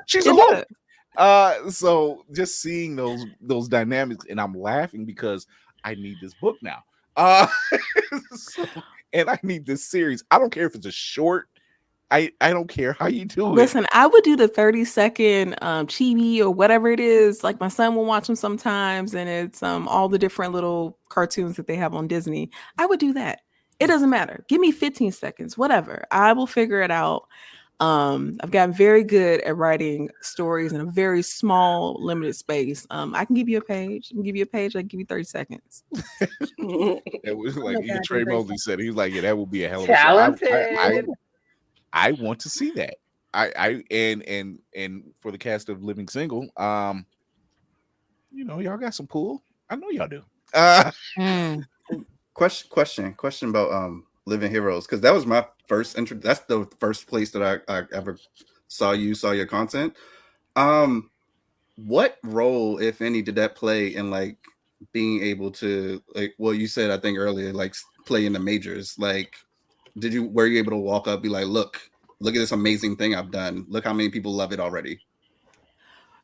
Speaker 3: She's a lawyer. So just seeing those dynamics, and I'm laughing because I need this book now. And I need this series. I don't care if it's a short. I don't care how you do it.
Speaker 5: Listen, I would do the 30-second chibi or whatever it is. Like my son will watch them sometimes, and it's all the different little cartoons that they have on Disney. I would do that. It doesn't matter. Give me 15 seconds, whatever. I will figure it out. I've gotten very good at writing stories in a very small, limited space. I can give you a page. I can give you 30 seconds.
Speaker 3: It was like even Trey Mosley said, he was like, yeah, that would be a hell of a
Speaker 7: talented.
Speaker 3: I want to see that. And for the cast of Living Single, y'all got some pull. I know y'all do.
Speaker 4: Question about Living Heroes, because that was my first intro. That's the first place that I ever saw your content. What role, if any, did that play in like being able to, like, well, you said I think earlier, like play in the majors? Like, were you able to walk up, be like, look at this amazing thing I've done. Look how many people love it already.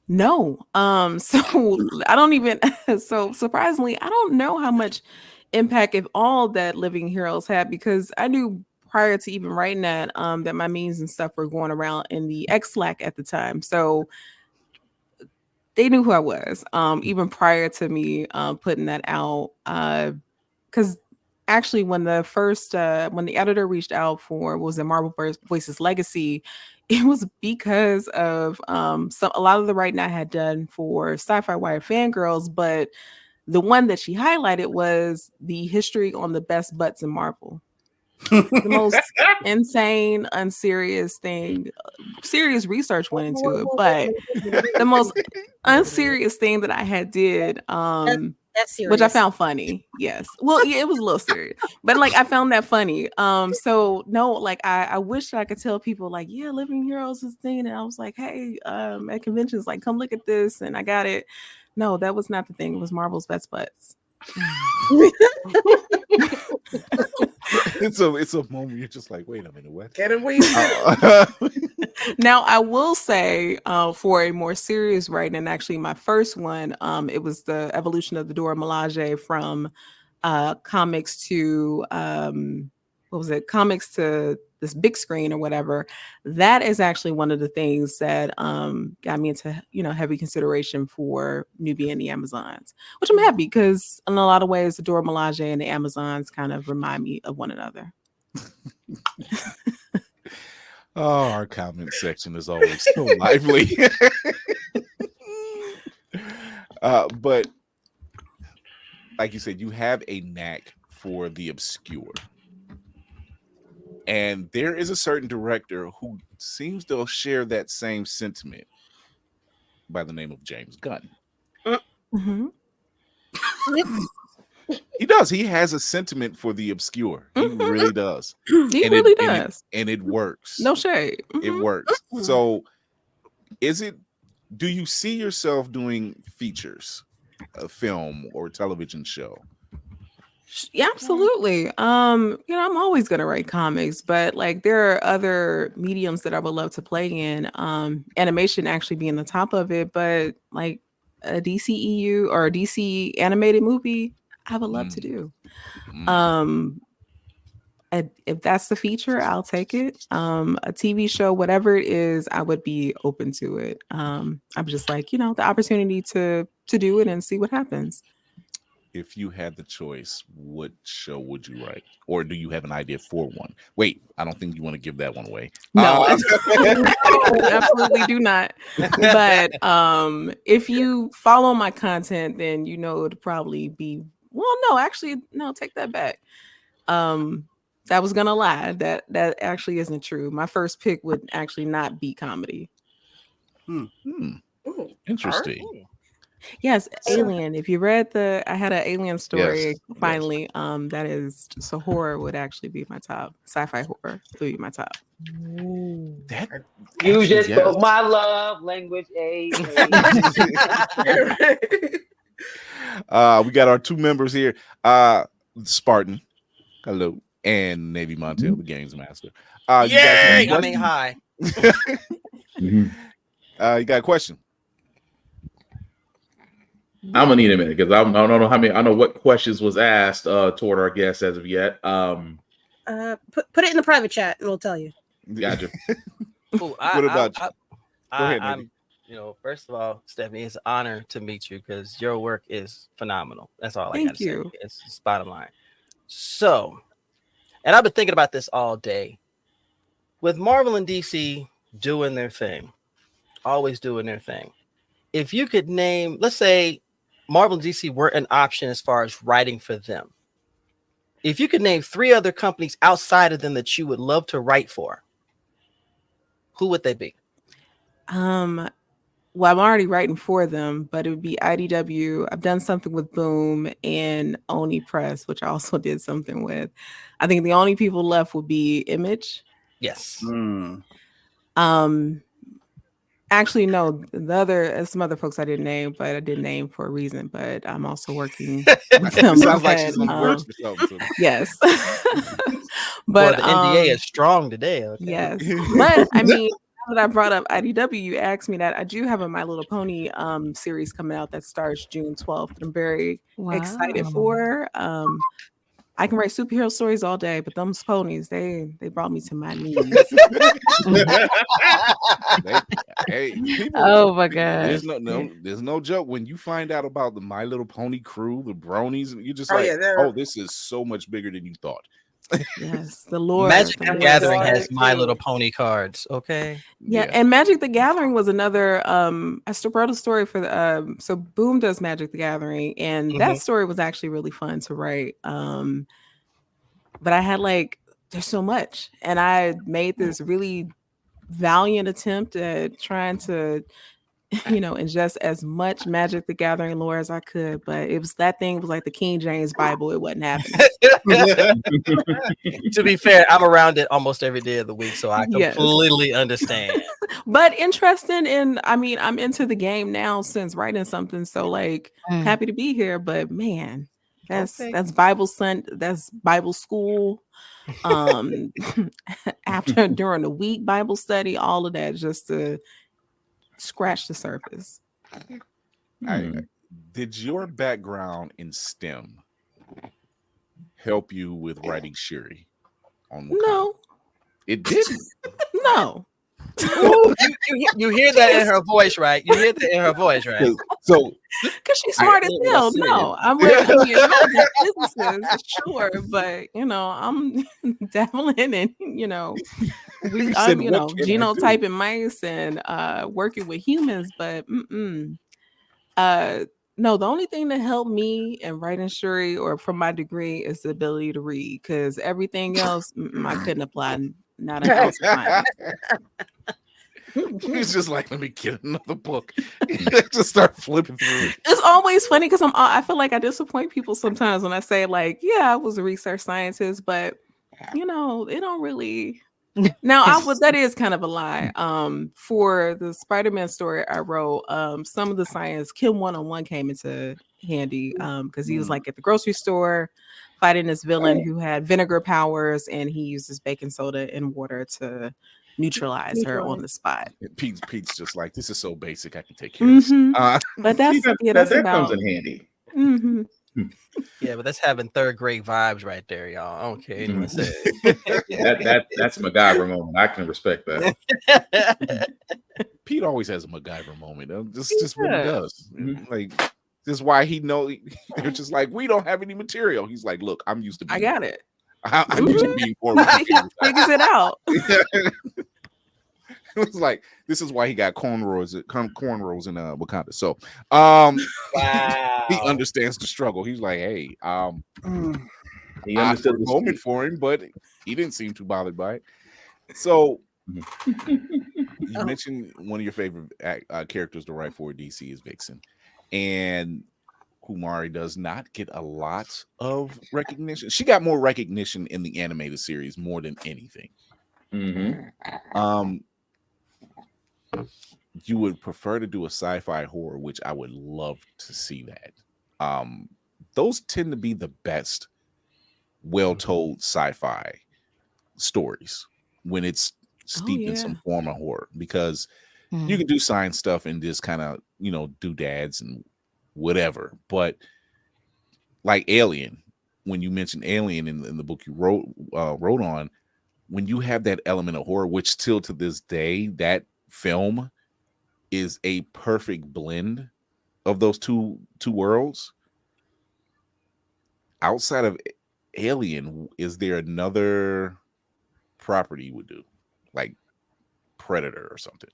Speaker 5: No. So I don't even, so surprisingly, I don't know how much impact, if all, that Living Heroes had, because I knew prior to even writing that that my memes and stuff were going around in the X Slack at the time. So they knew who I was, even prior to me putting that out. Because actually, when the editor reached out for, what was it, Marvel Voices Legacy, it was because of a lot of the writing I had done for Sci-Fi Wire Fangirls, but the one that she highlighted was the history on the best butts in Marvel. The most insane, unserious thing. Serious research went into it, but the most unserious thing that I had did,
Speaker 1: That's
Speaker 5: which I
Speaker 1: serious.
Speaker 5: found funny. Yes. Well, yeah, it was a little serious, but like I found that funny. So no, like I wish I could tell people like, yeah, Living Heroes is thing, and I was like, hey, at conventions, like, come look at this, and I got it. No, that was not the thing. It was Marvel's best butts.
Speaker 3: It's a moment you're just like, wait a minute, what?
Speaker 8: Get him weak.
Speaker 5: Now, I will say, for a more serious writing, and actually my first one, it was the evolution of the Dora Milaje from comics to what was it? Comics to this big screen or whatever. That is actually one of the things that got me into heavy consideration for Nubia and the Amazons, which I'm happy, because in a lot of ways the Dora Milaje and the Amazons kind of remind me of one another.
Speaker 3: Oh, our comment section is always so lively. But like you said, you have a knack for the obscure. And there is a certain director who seems to share that same sentiment, by the name of James Gunn.
Speaker 5: Mm-hmm.
Speaker 3: He does. He has a sentiment for the obscure. He really does.
Speaker 5: He really does.
Speaker 3: And it works.
Speaker 5: No shade.
Speaker 3: It works. So do you see yourself doing features, a film or television show?
Speaker 5: Yeah, absolutely. I'm always gonna write comics, but like there are other mediums that I would love to play in. Animation actually being the top of it, but like a DCEU or a DC animated movie, I would love to do. If that's the feature, I'll take it. A TV show, whatever it is, I would be open to it. I'm just like, the opportunity to do it and see what happens.
Speaker 3: If you had the choice, what show would you write? Or do you have an idea for one? Wait, I don't think you want to give that one away.
Speaker 5: No, absolutely do not. But if you follow my content, then it would probably be, no, take that back. That was gonna lie. That actually isn't true. My first pick would actually not be comedy.
Speaker 3: Interesting.
Speaker 5: Yes, Alien. If you read I had an Alien story. Yes, finally, that is, so horror would actually be my top. Sci-fi horror would be my top.
Speaker 7: You just spoke my love language. We
Speaker 3: got our two members here. Spartan, hello, and Navy Montel, the games master.
Speaker 10: Yay! I mean, hi.
Speaker 3: You got a question?
Speaker 11: I'm gonna need a minute because I don't know how many. I don't know what questions was asked toward our guests as of yet.
Speaker 1: Put it in the private chat and we'll tell you.
Speaker 11: Gotcha.
Speaker 10: What
Speaker 3: about you?
Speaker 10: Go ahead, first of all, Stephanie, it's an honor to meet you because your work is phenomenal. That's all I got to say. It's bottom line. So, and I've been thinking about this all day. With Marvel and DC doing their thing, always doing their thing. If you could name, let's say Marvel and DC were an option as far as writing for them. If you could name 3 other companies outside of them that you would love to write for, who would they be?
Speaker 5: Well, I'm already writing for them, but it would be IDW. I've done something with Boom and Oni Press, which I also did something with. I think the only people left would be Image.
Speaker 10: Yes.
Speaker 5: Actually, no, some other folks I didn't name, but I did name for a reason. But I'm also working with them.
Speaker 3: Sounds like she's works for something.
Speaker 5: Yes.
Speaker 10: But the NDA is strong today. Okay?
Speaker 5: Yes. But I mean, that I brought up IDW, you asked me that. I do have a My Little Pony series coming out that starts June 12th. I'm very excited for. I can write superhero stories all day, but those ponies, they brought me to my knees.
Speaker 3: Hey, people,
Speaker 9: oh my god!
Speaker 3: There's no joke when you find out about the My Little Pony crew, the bronies, and you're just this is so much bigger than you thought.
Speaker 5: Yes, the lore.
Speaker 10: Magic
Speaker 5: the
Speaker 10: Gathering has My Little Pony cards. Okay.
Speaker 5: Yeah, and Magic the Gathering was another. I still wrote a story for the. So Boom does Magic the Gathering, and that story was actually really fun to write. But I had there's so much, and I made this really valiant attempt at trying to ingest as much Magic the Gathering lore as I could, but that thing was like the King James Bible. It wasn't happening.
Speaker 10: To be fair, I'm around it almost every day of the week, so I completely understand.
Speaker 5: But interesting, and I mean, I'm into the game now since writing something, so happy to be here. But man, that's Bible school. After during the week Bible study, all of that just to scratch the surface.
Speaker 3: Did your background in STEM help you with writing Shuri on Wakanda?
Speaker 5: No,
Speaker 3: it didn't.
Speaker 5: No.
Speaker 10: you hear that in her voice, right? You hear that in her voice, right?
Speaker 3: So
Speaker 5: because she's smart as hell. No, I'm like, businesses, sure, but I'm dabbling in, I'm genotyping mice and working with humans, but no, the only thing that helped me in writing Shuri or from my degree is the ability to read, because everything else I couldn't apply. Not an ounce of mine.
Speaker 3: He's just like, let me get another book. Just start flipping through it.
Speaker 5: It's always funny because I feel like I disappoint people sometimes when I say I was a research scientist, but it don't really. Now that is kind of a lie. For the Spider-Man story I wrote, some of the science Kim 101 came into handy because he was at the grocery store fighting this villain who had vinegar powers, and he uses baking soda and water to neutralize her on the spot.
Speaker 3: Pete's just like, this is so basic, I can take care of this.
Speaker 5: But that's
Speaker 11: that comes in handy.
Speaker 10: Yeah, but that's having third grade vibes right there, y'all. I don't care anyone says.
Speaker 11: That's a MacGyver moment. I can respect that.
Speaker 3: Pete always has a MacGyver moment. Just what he does. This is why he knows. They're just like, we don't have any material. He's like, look, I'm used to being.
Speaker 5: I got it.
Speaker 3: I'm used to being poor.
Speaker 5: He figures it out.
Speaker 3: It was like, this is why he got cornrows in Wakanda. So wow. He understands the struggle. He's like, hey, he understood the moment for him, but he didn't seem too bothered by it. So you mentioned one of your favorite characters to write for DC is Vixen, and Kumari does not get a lot of recognition. She got more recognition in the animated series more than anything. You would prefer to do a sci-fi horror, which I would love to see that. Those tend to be the best well-told sci-fi stories when it's steeped in some form of horror, because you can do science stuff and just kind of, doodads and whatever. But like Alien, when you mentioned Alien in the book you wrote on, when you have that element of horror, which still to this day, that film is a perfect blend of those two worlds. Outside of Alien, is there another property you would do, like Predator or something?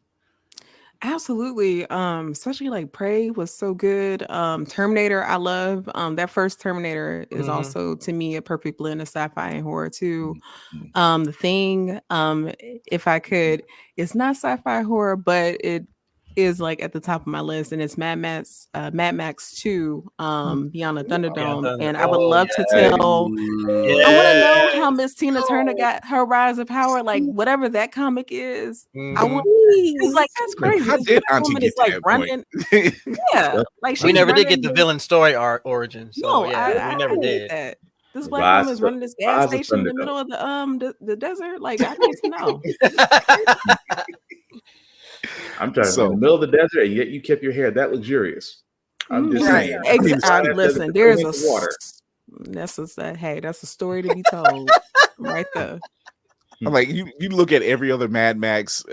Speaker 5: Absolutely. Especially like Prey was so good. Terminator, I love. That first Terminator is also to me a perfect blend of sci-fi and horror too. The Thing, if I could, it's not sci-fi horror, but it is like at the top of my list, and it's Mad Max 2, Beyond the Thunderdome. And I would love to tell. I want to know how Miss Tina Turner got her rise of power, like whatever that comic is. I want. It's like that's crazy.
Speaker 3: How did Auntie get to that
Speaker 5: running?
Speaker 3: Point?
Speaker 5: Like
Speaker 10: we never did get the villain story origin. So
Speaker 5: no,
Speaker 10: we never did.
Speaker 5: That. This black woman is running this gas station in the middle of the desert. Like I need to know.
Speaker 11: I'm trying to in the
Speaker 3: So
Speaker 11: middle of the desert, and yet you kept your hair that luxurious. I'm just
Speaker 8: Right.
Speaker 11: saying. I mean,
Speaker 5: Listen, there's a that's a story to be told right there.
Speaker 3: I'm like, you look at every other Mad Max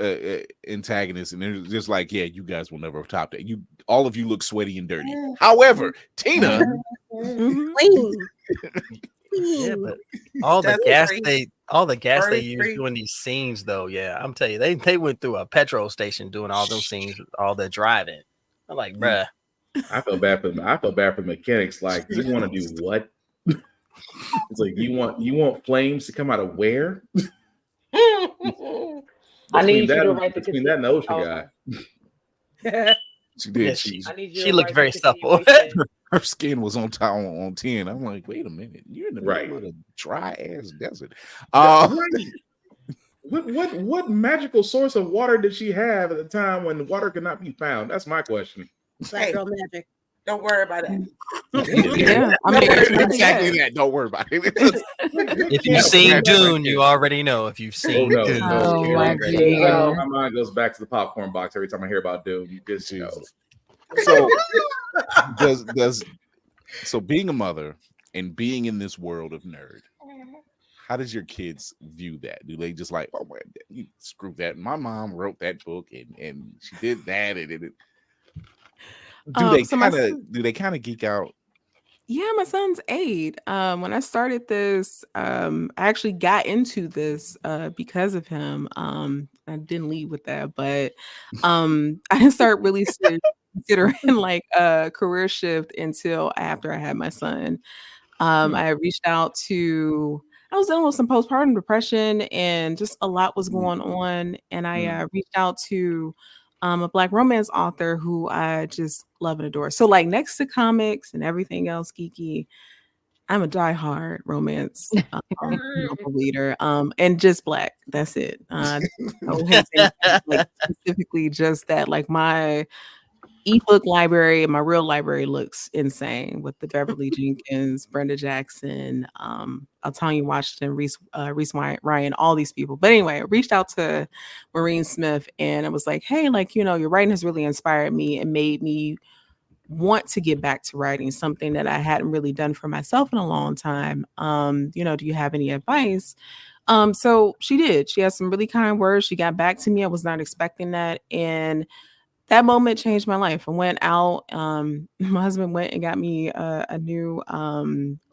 Speaker 3: antagonist, and they're just like, yeah, you guys will never top that. All of you look sweaty and dirty. However, Tina,
Speaker 1: clean.
Speaker 10: Yeah, but all the gas they use
Speaker 8: free.
Speaker 10: doing these scenes, though, yeah, I'm telling you, they went through a petrol station doing all those scenes, all the driving. I'm like, bruh.
Speaker 11: I feel bad for the mechanics. Like, you want to do what? It's like you want flames to come out of where?
Speaker 7: I need you to write the
Speaker 11: between that and the ocean guy.
Speaker 3: She did.
Speaker 10: Yeah, she looked very supple.
Speaker 3: Her skin was on 10. I'm like, wait a minute, you're in the middle of a dry ass desert.
Speaker 11: What magical source of water did she have at the time when water could not be found? That's my question.
Speaker 1: Black girl magic.
Speaker 8: Don't worry about it.
Speaker 5: Yeah, I mean,
Speaker 3: exactly that. Don't worry about it.
Speaker 10: If you've seen Dune, you already know. If you've seen Dune,
Speaker 11: my mind goes back to the popcorn box every time I hear about Dune. Jesus.
Speaker 3: So so being a mother and being in this world of nerd, how does your kids view that? Do they just like, oh man, you screw that? My mom wrote that book and she did that and do they kind of geek out?
Speaker 5: Yeah, my son's 8. When I started this, I actually got into this because of him. I didn't lead with that, but I didn't start really considering like a career shift until after I had my son. I reached out I was dealing with some postpartum depression and just a lot was going on. And I reached out to a Black romance author who I just love and adore. So like next to comics and everything else geeky, I'm a diehard romance novel reader, and just Black. That's it. No like specifically just that. Like my ebook library and my real library looks insane with the Beverly Jenkins, Brenda Jackson, Tanya Washington, Reese Ryan, all these people. But anyway, I reached out to Maureen Smith and I was like, hey, like, your writing has really inspired me and made me want to get back to writing, something that I hadn't really done for myself in a long time. Do you have any advice? So she did. She had some really kind words. She got back to me. I was not expecting that. And that moment changed my life. I went out. My husband went and got me a new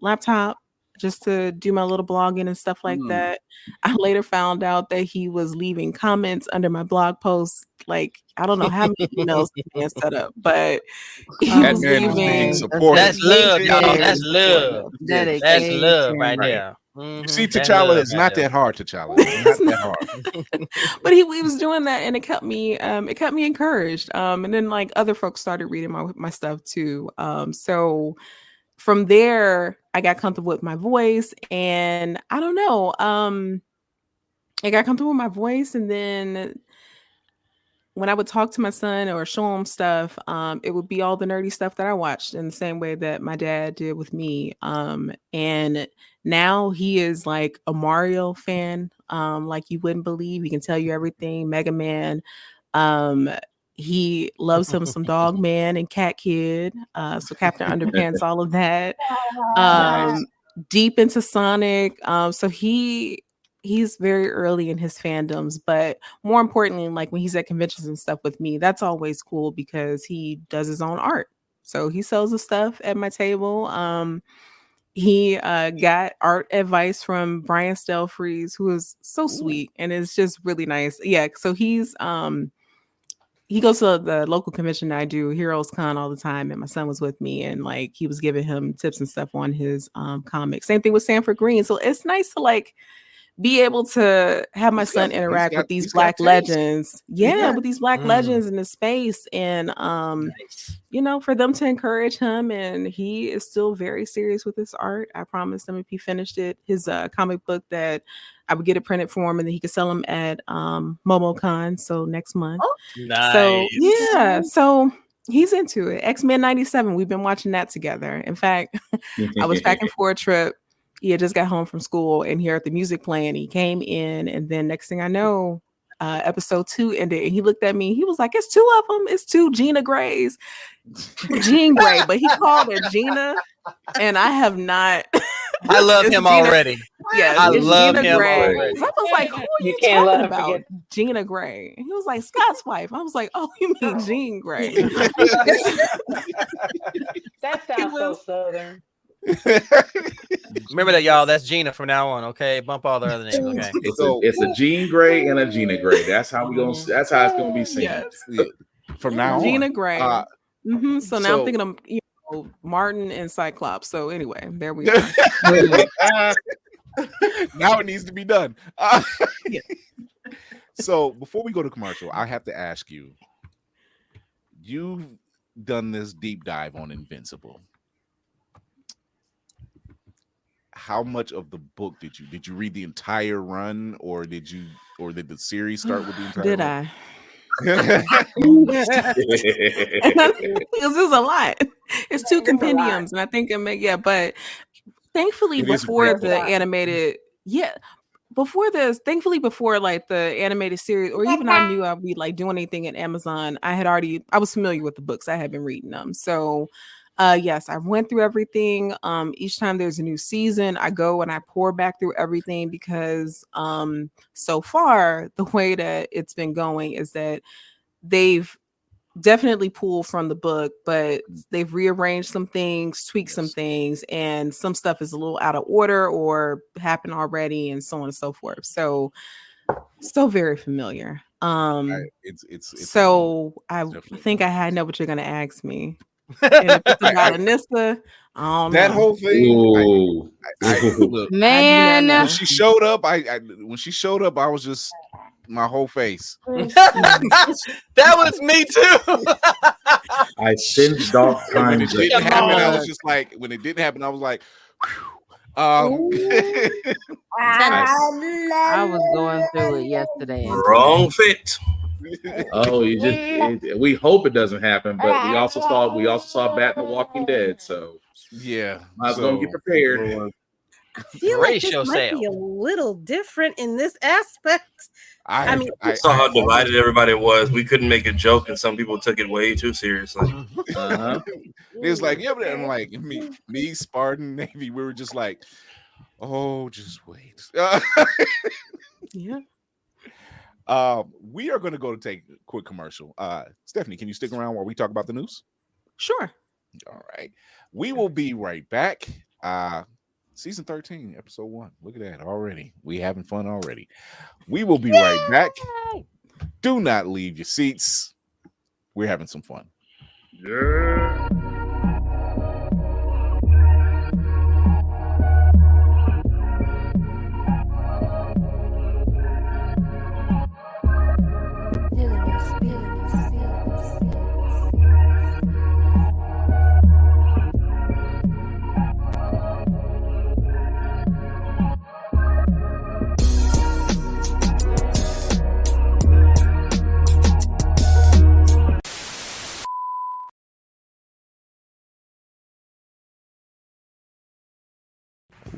Speaker 5: laptop just to do my little blogging and stuff like that. I later found out that he was leaving comments under my blog posts. Like, I don't know how many emails the man set up, but he was leaving.
Speaker 10: That's love, y'all. That's love. That's love right there.
Speaker 3: You see, T'Challa is not that hard. T'Challa is not that hard.
Speaker 5: But he was doing that, and it kept me encouraged. And then like other folks started reading my stuff too. So from there, I got comfortable with my voice, and I don't know. I got comfortable with my voice, and then when I would talk to my son or show him stuff, it would be all the nerdy stuff that I watched in the same way that my dad did with me. And now he is like a Mario fan, like you wouldn't believe. He can tell you everything. Mega Man. He loves him some Dog Man and Cat Kid. So Captain Underpants, all of that. Deep into Sonic. So he's very early in his fandoms, but more importantly, like when he's at conventions and stuff with me, that's always cool because he does his own art. So he sells the stuff at my table. He got art advice from Brian Stelfreeze, who is so sweet and it's just really nice. Yeah, so he goes to the local convention I do, Heroes Con, all the time, and my son was with me, and like he was giving him tips and stuff on his comics. Same thing with Sanford Green. So it's nice to like be able to have my son interact with these Black legends. Yeah, with these Black legends in the space. And, for them to encourage him. And he is still very serious with his art. I promised him if he finished his comic book that I would get it printed for him and then he could sell them at MomoCon. So next month.
Speaker 10: Oh, nice.
Speaker 5: So, yeah. So he's into it. X-Men 97. We've been watching that together. In fact, I was packing for a trip. He had just got home from school and he heard the music playing. He came in, and then next thing I know, episode 2 ended, and he looked at me. He was like, "It's 2 of them. It's 2 Gina Grays, Jean Grey," but he called her Gina, and I have not.
Speaker 10: I love him already.
Speaker 5: Yes,
Speaker 10: I
Speaker 5: it's
Speaker 10: love
Speaker 5: Gina
Speaker 10: him
Speaker 5: Grey.
Speaker 10: already.
Speaker 5: I was like, "Who are you
Speaker 7: can't let
Speaker 5: talking
Speaker 7: him
Speaker 5: about?"
Speaker 7: forget.
Speaker 5: Gina Grey. And he was like, "Scott's wife." I was like, "Oh, you mean Jean Grey?"
Speaker 7: That sounds so southern.
Speaker 10: Remember that, y'all. That's Gina from now on. Okay, bump all the other names. Okay,
Speaker 11: It's a Jean Grey and a Gina Grey. That's how we gonna. That's how it's gonna be seen.
Speaker 5: Yes.
Speaker 3: From now
Speaker 5: Gina
Speaker 3: on.
Speaker 5: Grey. So now I'm thinking of Martin and Cyclops. So anyway, there we go.
Speaker 3: Now it needs to be done. So before we go to commercial, I have to ask you. You've done this deep dive on Invincible. How much of the book did you read the entire run, or did the series start with the entire
Speaker 5: Did
Speaker 3: run?
Speaker 5: I? This is a lot. It's 2 compendiums, and I think but thankfully before the animated, before like the animated series, or even I knew I'd be like doing anything at Amazon, I was familiar with the books. I had been reading them. So yes, I went through everything. Each time there's a new season, I go and I pour back through everything, because so far the way that it's been going is that they've definitely pulled from the book, but they've rearranged some things, tweaked some things, and some stuff is a little out of order or happened already, and so on and so forth. So still very familiar. So I think I know what you're gonna ask me. And if it's about Anissa, I don't
Speaker 3: that
Speaker 5: know.
Speaker 3: whole thing. Look,
Speaker 9: Man,
Speaker 3: when she showed up, when she showed up, I was just my whole face.
Speaker 10: That was me too.
Speaker 11: I sensed dark
Speaker 3: When
Speaker 11: times.
Speaker 3: it didn't happen, I was just like, when it didn't happen, I was like,
Speaker 9: I was going through it yesterday.
Speaker 6: Wrong fit.
Speaker 11: Oh, we hope it doesn't happen, but we also saw Bat and the Walking Dead, so
Speaker 3: yeah,
Speaker 11: might as well get prepared.
Speaker 1: I feel like this might be a little different in this aspect. I mean,
Speaker 6: I saw how divided everybody was. We couldn't make a joke, and some people took it way too seriously.
Speaker 3: It was like, yeah, but I'm like, me, Spartan, Navy, we were just like, oh, just wait.
Speaker 5: Yeah.
Speaker 3: We are going to go to take a quick commercial. Stephanie, can you stick around while we talk about the news?
Speaker 5: Sure.
Speaker 3: All right. We will be right back. Season 13, episode 1. Look at that already. We having fun already. We will be right back. Do not leave your seats. We're having some fun.
Speaker 11: Yeah.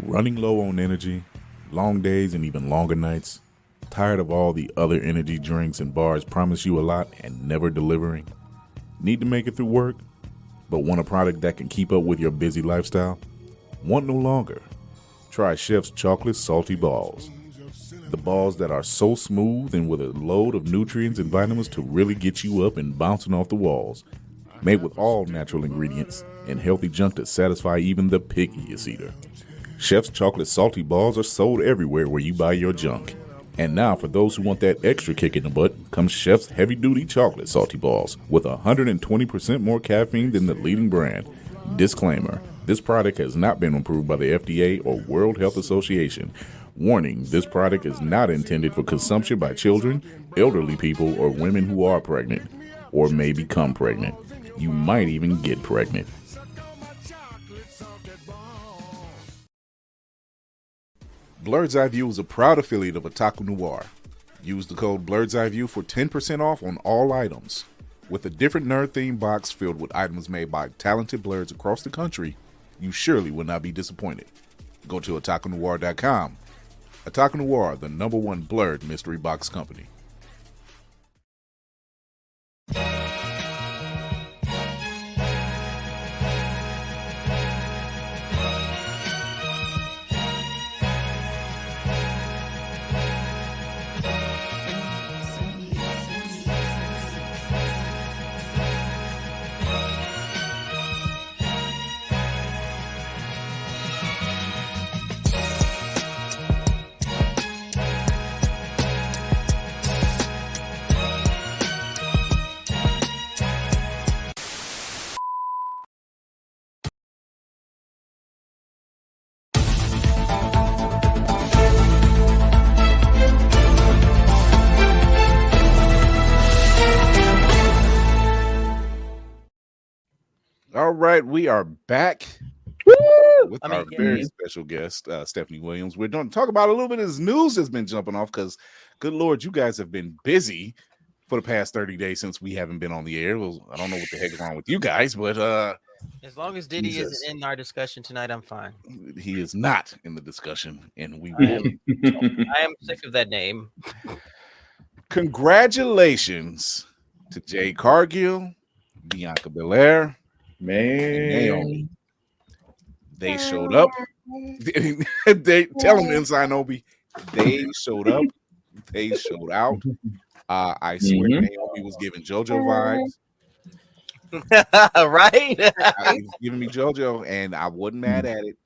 Speaker 3: Running low on energy, long days and even longer nights, tired of all the other energy drinks and bars promise you a lot and never delivering? Need to make it through work, but want a product that can keep up with your busy lifestyle? Want no longer? Try Chef's Chocolate Salty Balls. The balls that are so smooth and with a load of nutrients and vitamins to really get you up and bouncing off the walls. Made with all natural ingredients and healthy junk to satisfy even the pickiest eater. Chef's Chocolate Salty Balls are sold everywhere where you buy your junk. And now for those who want that extra kick in the butt, comes Chef's Heavy Duty Chocolate Salty Balls with 120% more caffeine than the leading brand. Disclaimer, this product has not been approved by the FDA or World Health Association. Warning, this product is not intended for consumption by children, elderly people, or women who are pregnant or may become pregnant. You might even get pregnant. Blurred's Eye View is a proud affiliate of Otaku Noir. Use the code Blurred's Eye View for 10% off on all items. With a different nerd-themed box filled with items made by talented blurs across the country, you surely will not be disappointed. Go to otakunoir.com. Otaku Noir, the #1 blurred mystery box company. All right, we are back with
Speaker 10: I
Speaker 3: our
Speaker 10: mean,
Speaker 3: very special guest, Stephanie Williams. We're going to talk about a little bit of this news that's been jumping off because, good Lord, you guys have been busy for the past 30 days since we haven't been on the air. Well, I don't know what the heck is wrong with you guys, but
Speaker 10: as long as Diddy isn't in our discussion tonight, I'm fine.
Speaker 3: he is not in the discussion, and we
Speaker 10: I am sick of that name.
Speaker 3: Congratulations to Jay Cargill, Bianca Belair, and Naomi.
Speaker 11: Man,
Speaker 3: They showed up. They tell them inside Obi. They showed up. They showed out. I swear Naomi was giving JoJo vibes.
Speaker 10: Right?
Speaker 3: It was giving me JoJo, and I wasn't mad at it.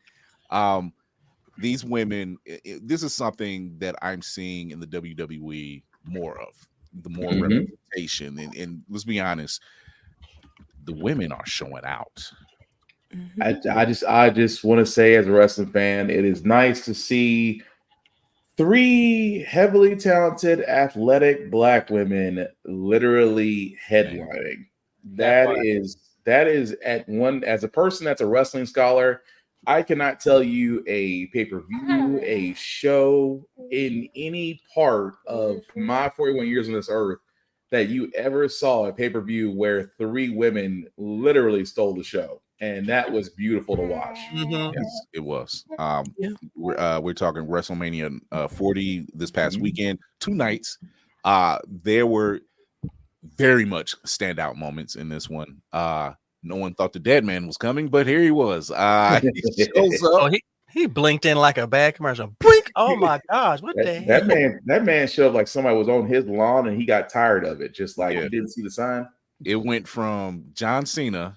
Speaker 3: These women, this is something that I'm seeing in the WWE more of. The more representation, and let's be honest, the women are showing out.
Speaker 11: I just want to say, as a wrestling fan, it is nice to see 3 heavily talented, athletic Black women literally headlining. That is at one, as a person that's a wrestling scholar, I cannot tell you a pay-per-view, a show in any part of my 41 years on this earth that you ever saw a pay-per-view where 3 women literally stole the show. And that was beautiful to watch.
Speaker 3: Yes, it was. We're talking WrestleMania 40 this past weekend, 2 nights. There were very much standout moments in this one. No one thought the dead man was coming, but here he was. He shows up.
Speaker 10: Oh, he blinked in like a bad commercial. Blink! Oh my gosh, what the hell?
Speaker 11: That man showed up like somebody was on his lawn and he got tired of it. Just like he didn't see the sign.
Speaker 3: It went from John Cena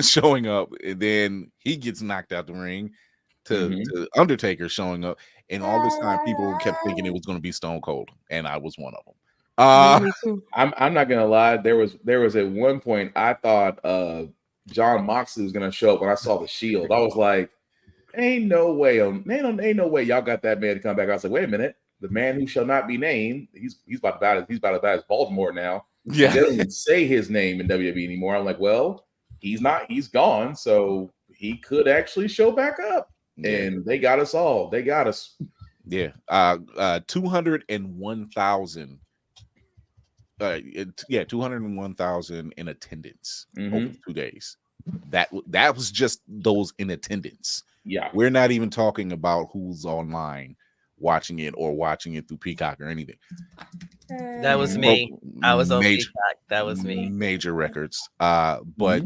Speaker 3: showing up, and then he gets knocked out the ring to Undertaker showing up, and all this time people kept thinking it was going to be Stone Cold, and I was one of them.
Speaker 11: I'm not gonna lie. There was at one point I thought John Moxley was gonna show up when I saw the Shield. I was like, ain't no way y'all got that man to come back. I was like, wait a minute, the man who shall not be named. He's about to bat his Baltimore now.
Speaker 3: Yeah,
Speaker 11: he doesn't even say his name in WWE anymore. I'm like, well, he's not. He's gone, so he could actually show back up. And they got us all. They got us.
Speaker 3: Yeah, 201,000. 201,000 in attendance over 2 days. That was just those in attendance.
Speaker 11: Yeah,
Speaker 3: we're not even talking about who's online watching it or watching it through Peacock or anything.
Speaker 10: That was me. I was on Peacock. That was me.
Speaker 3: Major records. But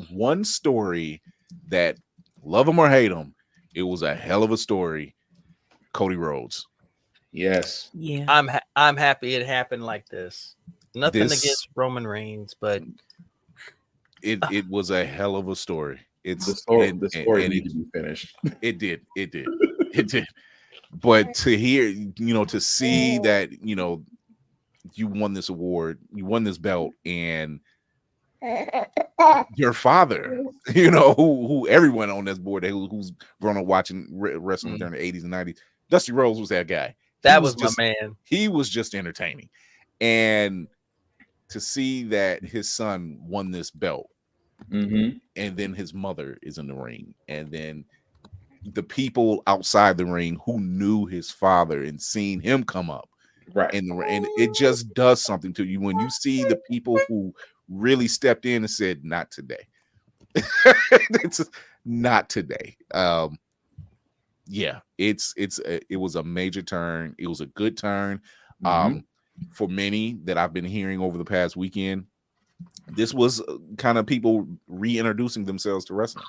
Speaker 3: one story that, love him or hate him, it was a hell of a story. Cody Rhodes.
Speaker 11: Yes.
Speaker 5: Yeah.
Speaker 10: I'm happy it happened like this. Nothing against Roman Reigns, but
Speaker 3: it was a hell of a story. It's
Speaker 11: the story needed to be finished.
Speaker 3: It did. It did. But to hear, to see that, you won this award, you won this belt, and your father, who everyone on this board who's grown up watching wrestling during the 80s and 90s, Dusty Rhodes was that guy.
Speaker 10: That was my man.
Speaker 3: He was just entertaining. And to see that his son won this belt, and then his mother is in the ring, and then the people outside the ring who knew his father and seen him come up,
Speaker 11: right,
Speaker 3: and it just does something to you when you see the people who really stepped in and said, "Not today." It's not today. Yeah, it was a major turn. It was a good turn. For many that I've been hearing over the past weekend, this was kind of people reintroducing themselves to wrestling.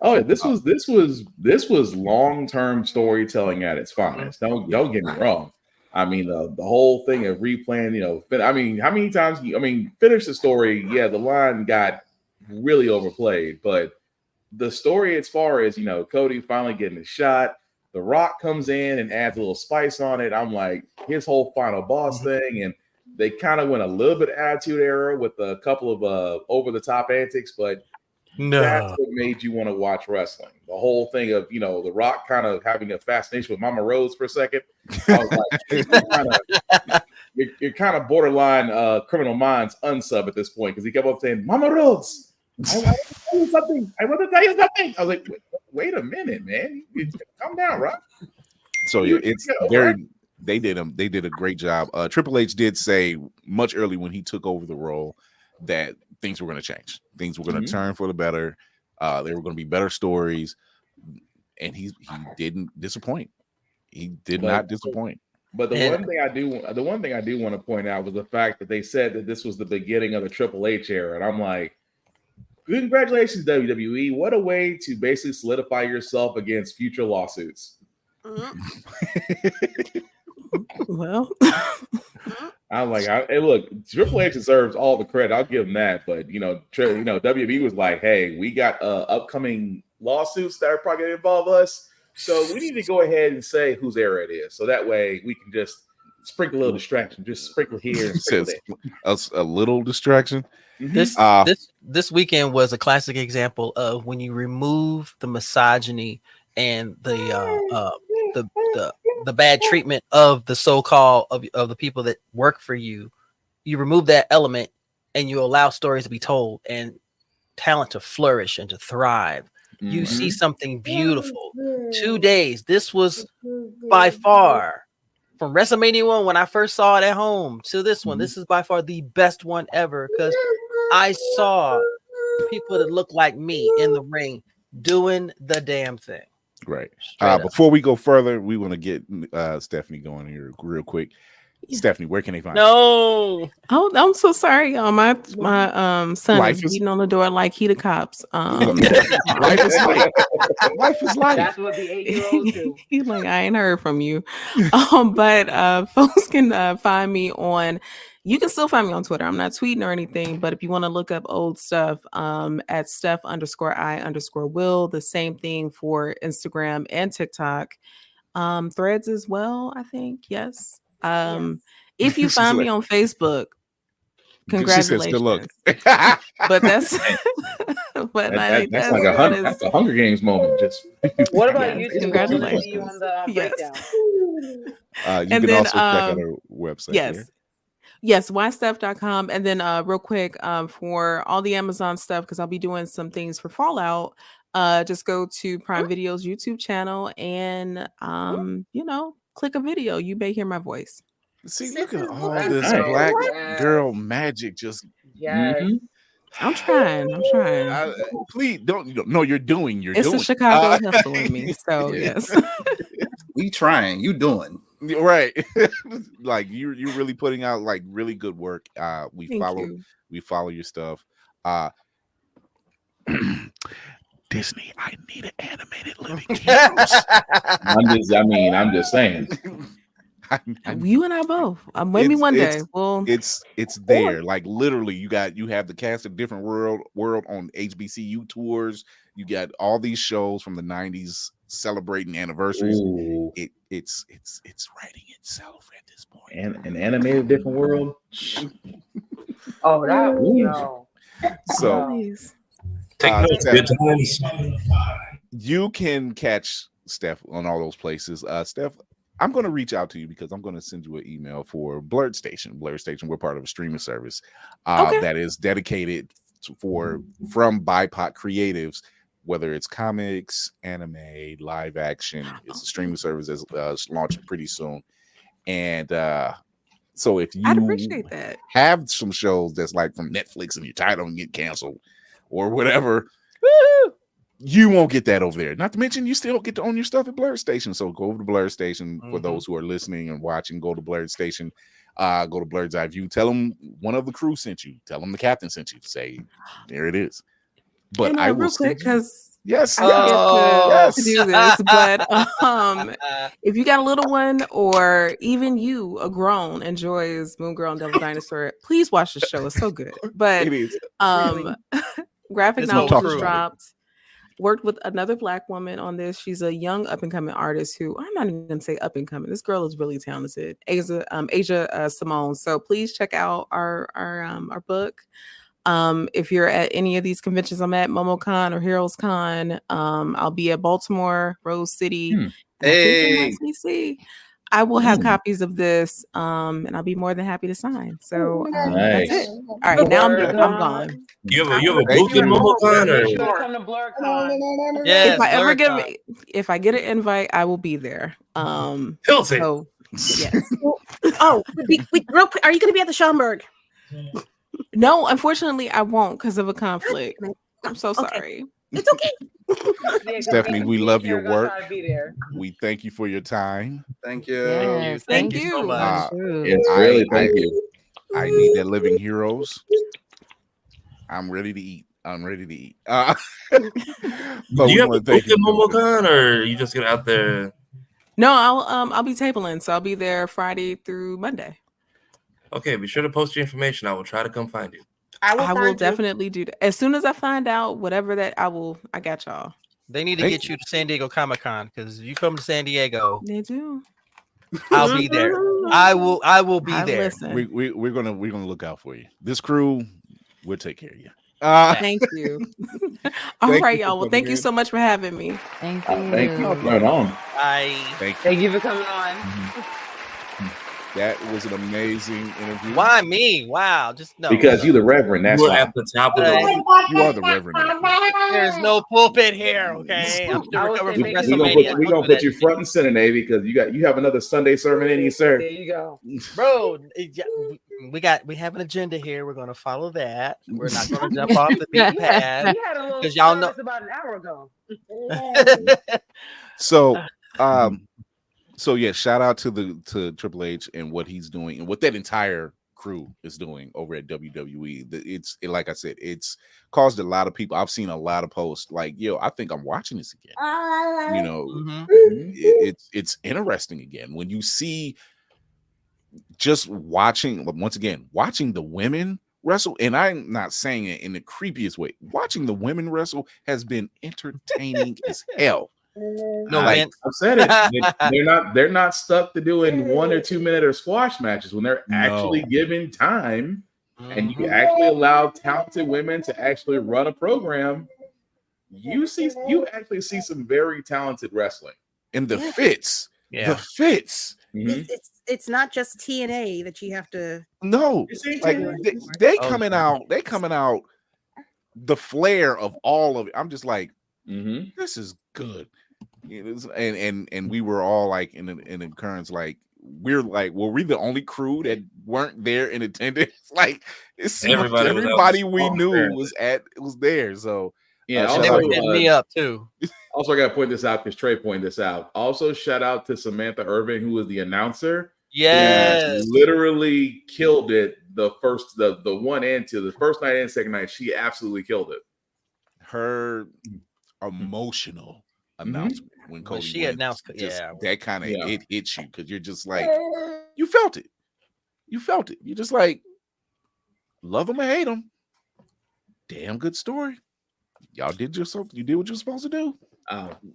Speaker 11: Oh, this was long-term storytelling at its finest. Don't get me wrong. I mean, the whole thing of replaying, I mean, how many times? Finish the story. Yeah, the line got really overplayed, but the story, as far as Cody finally getting a shot, The Rock comes in and adds a little spice on it. I'm like, his whole final boss thing, and they kind of went a little bit attitude era with a couple of over-the-top antics, but that's what made you want to watch wrestling. The whole thing of, The Rock kind of having a fascination with Mama Rose for a second. I was like, you're kind of borderline Criminal Minds unsub at this point, because he kept on saying, Mama Rose, I want to tell you something. I want to tell you something. I was like, wait a minute, man. Calm down, right?
Speaker 3: So yeah, it's very. They did a great job. Triple H did say much early when he took over the role that things were going to change. Things were going to turn for the better. There were going to be better stories, and he didn't disappoint. He did not disappoint.
Speaker 11: But the one thing I do want to point out was the fact that they said that this was the beginning of the Triple H era, and I'm like, congratulations, WWE! What a way to basically solidify yourself against future lawsuits.
Speaker 5: Well,
Speaker 11: I'm like, hey, look, Triple H deserves all the credit. I'll give him that. But WWE was like, hey, we got upcoming lawsuits that are probably going to involve us, so we need to go ahead and say whose era it is, so that way we can just sprinkle a little distraction, just sprinkle here and sprinkle there.
Speaker 3: A little distraction.
Speaker 10: This weekend was a classic example of when you remove the misogyny and the bad treatment of the so-called of the people that work for you. You remove that element and you allow stories to be told and talent to flourish and to thrive. You see something beautiful. 2 days. This was by far, from WrestleMania 1 when I first saw it at home to this one, this is by far the best one ever, because I saw people that look like me in the ring doing the damn thing.
Speaker 3: Right. Before we go further, we want to get Stephanie going here real quick. Stephanie, where can they find you?
Speaker 5: Oh, I'm so sorry. My son is beating on the door like he the cops.
Speaker 3: Life is life. Life is life.
Speaker 7: That's what the 8-year-olds do.
Speaker 5: He's like, I ain't heard from you. But folks can find me on. You can still find me on Twitter. I'm not tweeting or anything, but if you want to look up old stuff, at Steph_I_Will. The same thing for Instagram and TikTok. Threads as well, I think. Yes. If you find me on Facebook, congratulations. But that's
Speaker 11: that's like a Hunger Games moment. Just
Speaker 7: what about YouTube?
Speaker 5: Congratulations.
Speaker 7: See you on the breakdown.
Speaker 3: You can also check out our website.
Speaker 5: Yes, ysteph.com. And then real quick, for all the Amazon stuff, because I'll be doing some things for Fallout, just go to Prime Video's YouTube channel and click a video. You may hear my voice.
Speaker 3: See, look at all this black girl magic. Just
Speaker 5: I'm trying.
Speaker 3: Please don't. No, you're doing.
Speaker 5: It's a Chicago hustle in me. So yes,
Speaker 4: we trying. You doing
Speaker 3: right? Like you're really putting out like really good work. We follow your stuff. Disney, I need an animated living heroes.
Speaker 11: I'm just saying.
Speaker 5: You and I both. Maybe one day. Well,
Speaker 3: it's there. Like literally, you have the cast of Different World on HBCU tours. You got all these shows from the 90s celebrating anniversaries. It's writing itself at this point.
Speaker 11: And an animated Different World.
Speaker 7: Oh, that
Speaker 3: So you can catch Steph on all those places. Steph, I'm going to reach out to you because I'm going to send you an email for Blurred Station. Blurred Station, we're part of a streaming service that is dedicated from BIPOC creatives, whether it's comics, anime, live action. It's a streaming service that's launching pretty soon. And so if
Speaker 5: I'd appreciate that.
Speaker 3: Have some shows that's like from Netflix and your title and get canceled or whatever, you won't get that over there. Not to mention, you still get to own your stuff at Blurred Station. So go over to Blurred Station for those who are listening and watching. Go to Blurred Station. Go to Blurred's Eye View. Tell them one of the crew sent you. Tell them the captain sent you. Say, there it is. But
Speaker 5: and,
Speaker 3: I will
Speaker 5: real quick because
Speaker 3: yes,
Speaker 5: I get to do this. But if you got a little one, or even you, a grown, enjoys Moon Girl and Devil Dinosaur, please watch the show. It's so good. But
Speaker 3: it is.
Speaker 5: graphic novel was dropped. Worked with another Black woman on this. She's a young up and coming artist who I'm not even gonna say up and coming. This girl is really talented. Asia Simone. So please check out our book. If you're at any of these conventions I'm at, MomoCon or Heroes Con, I'll be at Baltimore, Rose City,
Speaker 4: Hey.
Speaker 5: CC. I will have copies of this, and I'll be more than happy to sign. So that's
Speaker 11: Nice.
Speaker 5: it. All right, now I'm gone.
Speaker 6: You have a
Speaker 3: Thank
Speaker 6: booth in
Speaker 3: you.
Speaker 6: MomoCon,
Speaker 7: Make
Speaker 6: or
Speaker 7: sure to come to BlurCon.
Speaker 10: Yes,
Speaker 5: If I get an invite, I will be there.
Speaker 6: Hilton.
Speaker 5: So yes.
Speaker 1: Oh, real quick, are you going to be at the Schaumburg?
Speaker 5: No, unfortunately, I won't because of a conflict. I'm so sorry.
Speaker 1: It's okay.
Speaker 3: Stephanie, we love your work.
Speaker 7: Try to be there.
Speaker 3: We thank you for your time.
Speaker 4: Thank you.
Speaker 9: Yes,
Speaker 5: Thank
Speaker 10: you so
Speaker 5: you.
Speaker 10: much.
Speaker 11: It's really thank you.
Speaker 3: I need that Living Heroes. I'm ready to eat. I'm ready to eat. But
Speaker 6: do you have a booth in MomoCon, or you just get out there?
Speaker 5: No, I'll be tabling, so I'll be there Friday through Monday.
Speaker 6: Okay, be sure to post your information. I will try to come find you.
Speaker 5: I will definitely do that. As soon as I find out whatever that I got y'all.
Speaker 10: They need to get you to San Diego Comic-Con, because you come to San Diego.
Speaker 5: They do.
Speaker 10: I'll be there. I will be there.
Speaker 5: Listen.
Speaker 3: We're gonna look out for you. This crew, we'll take care of you.
Speaker 5: Thank you. All right, y'all. Well, thank you so much for having me.
Speaker 9: Thank you.
Speaker 11: Thank you. Right on.
Speaker 7: Thank you for coming on.
Speaker 3: That was an amazing interview.
Speaker 10: Why me? Wow, just no.
Speaker 11: Because you the Reverend. That's
Speaker 6: You were
Speaker 11: why.
Speaker 6: at the top of the.
Speaker 3: You are the Reverend.
Speaker 10: There's no pulpit here. Okay, I'm still recovering from WrestleMania.
Speaker 11: We're gonna put you front and center, Navy, because you have another Sunday sermon in you, sir.
Speaker 7: There you go,
Speaker 10: bro. We have an agenda here. We're gonna follow that. We're not gonna jump off the beaten path because y'all know
Speaker 7: about an hour ago.
Speaker 3: So yeah, shout out to Triple H and what he's doing and what that entire crew is doing over at WWE. Like I said, it's caused a lot of people. I've seen a lot of posts like, "Yo, I think I'm watching this again." You know, it's interesting again when you see just watching the women wrestle. And I'm not saying it in the creepiest way. Watching the women wrestle has been entertaining as hell.
Speaker 11: No, I've said it. They're not stuck to doing 1 or 2 minute or squash matches when they're actually given time, and you actually allow talented women to actually run a program. You actually see some very talented wrestling
Speaker 3: and the fits. The fits.
Speaker 1: It's not just TNA that you have to.
Speaker 3: No, like they coming out. They coming out. The flair of all of it. I'm just like, this is good. And we were all like in an occurrence, like we're like, were we the only crew that weren't there in attendance? Like everybody we knew was there. So
Speaker 11: yeah,
Speaker 10: they were hitting me up too.
Speaker 11: Also, I got to point this out because Trey pointed this out. Also, shout out to Samantha Irvin, who was the announcer.
Speaker 10: Yes,
Speaker 11: literally killed it. The first night and second night, she absolutely killed it.
Speaker 3: Her emotional announcement when Cody
Speaker 10: she announced,
Speaker 3: that kind of it hits you because you're just like, you felt it. You're just like, love them or hate them. Damn good story. Y'all did yourself. You did what you're supposed to do.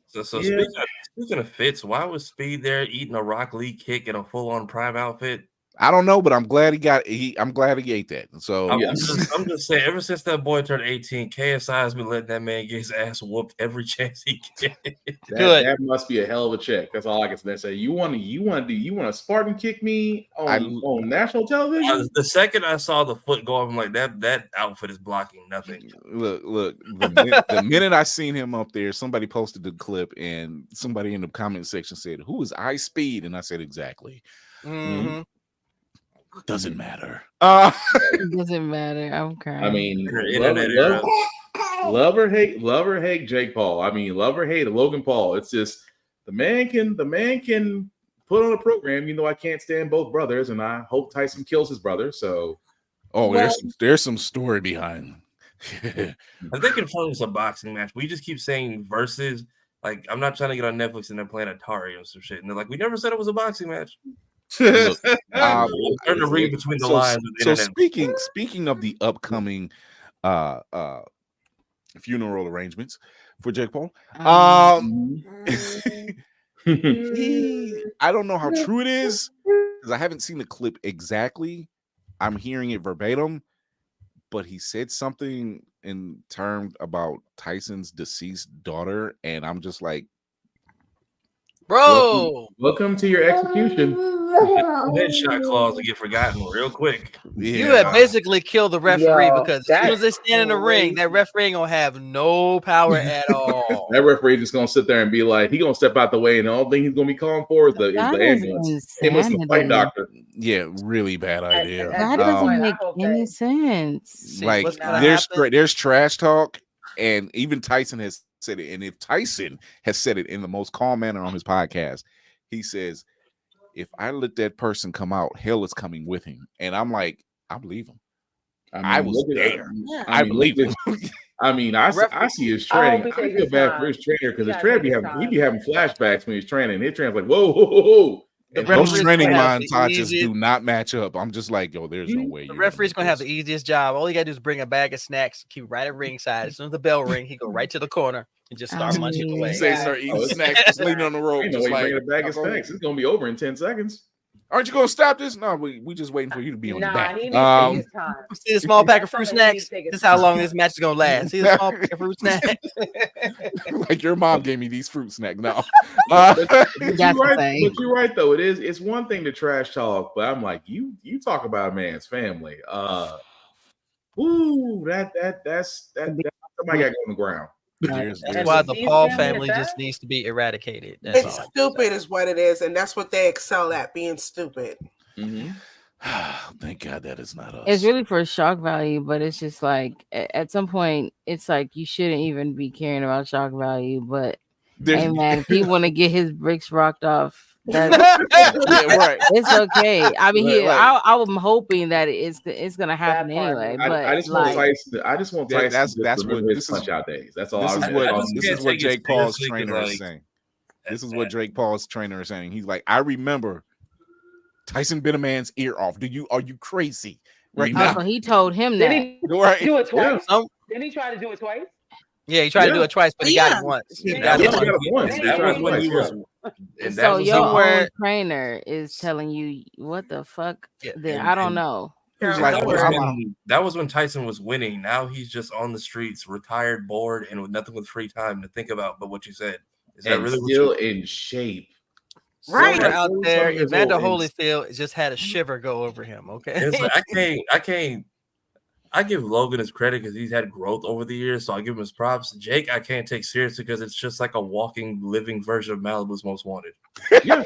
Speaker 6: So speaking of fits, why was Speed there eating a Rock Lee kick in a full-on Prime outfit?
Speaker 3: I don't know, but I'm glad I'm glad he ate that. So
Speaker 6: I'm just saying, ever since that boy turned 18, KSI has been letting that man get his ass whooped every chance he gets.
Speaker 11: That must be a hell of a check. That's all I can say. You want to Spartan kick me on national television?
Speaker 6: The second I saw the foot go up, I'm like, that outfit is blocking nothing.
Speaker 3: Look, the minute I seen him up there, somebody posted the clip and somebody in the comment section said, "Who is Speed?" And I said, exactly. Doesn't matter.
Speaker 9: It doesn't matter. I'm crying.
Speaker 11: I mean, love or hate Jake Paul. I mean, love or hate Logan Paul. It's just the man can put on a program. You know, I can't stand both brothers, and I hope Tyson kills his brother. So,
Speaker 3: there's some story behind.
Speaker 6: I think confirms a boxing match. We just keep saying versus. Like, I'm not trying to get on Netflix and they're playing Atari or some shit, and they're like, we never said it was a boxing match.
Speaker 3: Look,
Speaker 6: learn to read between the lines.
Speaker 3: So speaking of the upcoming funeral arrangements for Jake Paul, I don't know how true it is because I haven't seen the clip exactly. I'm hearing it verbatim, but he said something in terms about Tyson's deceased daughter, and I'm just like,
Speaker 10: Bro,
Speaker 11: welcome to your execution.
Speaker 6: Headshot clause to get forgotten real quick.
Speaker 10: You have basically killed the referee
Speaker 7: Yo,
Speaker 10: because as soon as they stand in the ring, that referee ain't gonna have no power at all.
Speaker 11: That referee just gonna sit there and be like, he gonna step out the way, and the only thing he's gonna be calling for is the
Speaker 9: That is
Speaker 11: ambulance. Him as the fight
Speaker 9: insanity.
Speaker 11: doctor.
Speaker 3: Yeah, really bad idea.
Speaker 9: That doesn't make any sense.
Speaker 10: See,
Speaker 3: Like
Speaker 10: what's gonna
Speaker 3: there's
Speaker 10: happen?
Speaker 3: there's trash talk, and even Tyson has said it. And if Tyson has said it in the most calm manner on his podcast, he says, "If I let that person come out, hell is coming with him." And I'm like, I believe him. I was there. I believe him.
Speaker 11: I mean, I see his training. I feel bad for his trainer because his trainer be having flashbacks when he's training. His trainer's like, whoa, whoa, whoa, whoa.
Speaker 3: And those training montages do not match up. I'm just like, yo, there's no way.
Speaker 10: The referee's gonna have the easiest job. All he gotta do is bring a bag of snacks, keep right at ringside. As soon as the bell ring, he go right to the corner and just start munching away.
Speaker 3: Start eating snacks, just leaning on the rope.
Speaker 11: Ain't no way bringing a bag of snacks. It's gonna be over in 10 seconds.
Speaker 3: Aren't you gonna stop this? No, we just waiting for you to be on the back.
Speaker 7: He needs to take his time.
Speaker 10: See the small pack of fruit snacks? This is how long this match is gonna last. See the small pack of fruit snacks?
Speaker 3: Like your mom gave me these fruit snacks. No.
Speaker 11: But you're right though. It's one thing to trash talk, but I'm like, you talk about a man's family. That's somebody got to go on the ground.
Speaker 10: That's why the Paul family just needs to be eradicated. That's
Speaker 8: It's stupid is what it is, and that's what they excel at, being stupid.
Speaker 3: Thank God that is not us.
Speaker 9: It's really for shock value, but it's just like at some point, it's like you shouldn't even be caring about shock value. But hey, man, if he want to get his bricks rocked off, that's it's okay. I mean, I'm hoping that it's gonna happen anyway. But
Speaker 11: I just want Tyson. I just want Tyson.
Speaker 3: That's what
Speaker 11: his punch out days. That's all.
Speaker 3: This is what Jake Paul's trainer is saying. This is what Jake Paul's trainer is saying. He's like, I remember Tyson bit a man's ear off. Are you crazy right now?
Speaker 9: So he told him
Speaker 7: Did
Speaker 9: that.
Speaker 7: he do it twice? Didn't he try to do it twice?
Speaker 10: Yeah, he tried to do it twice, but he got it once.
Speaker 7: That
Speaker 10: was when he was.
Speaker 9: So your own trainer is telling you what the fuck? Then I don't know.
Speaker 6: That was when Tyson was winning. Now he's just on the streets, retired, bored, and with nothing but free time to think about but what you said. Is that really
Speaker 11: still in shape?
Speaker 10: Right out there, Evander Holyfield just had a shiver go over him. Okay,
Speaker 6: it's like, I can't. I give Logan his credit because he's had growth over the years, so I give him his props. Jake, I can't take seriously because it's just like a walking, living version of Malibu's Most Wanted.
Speaker 11: Yeah,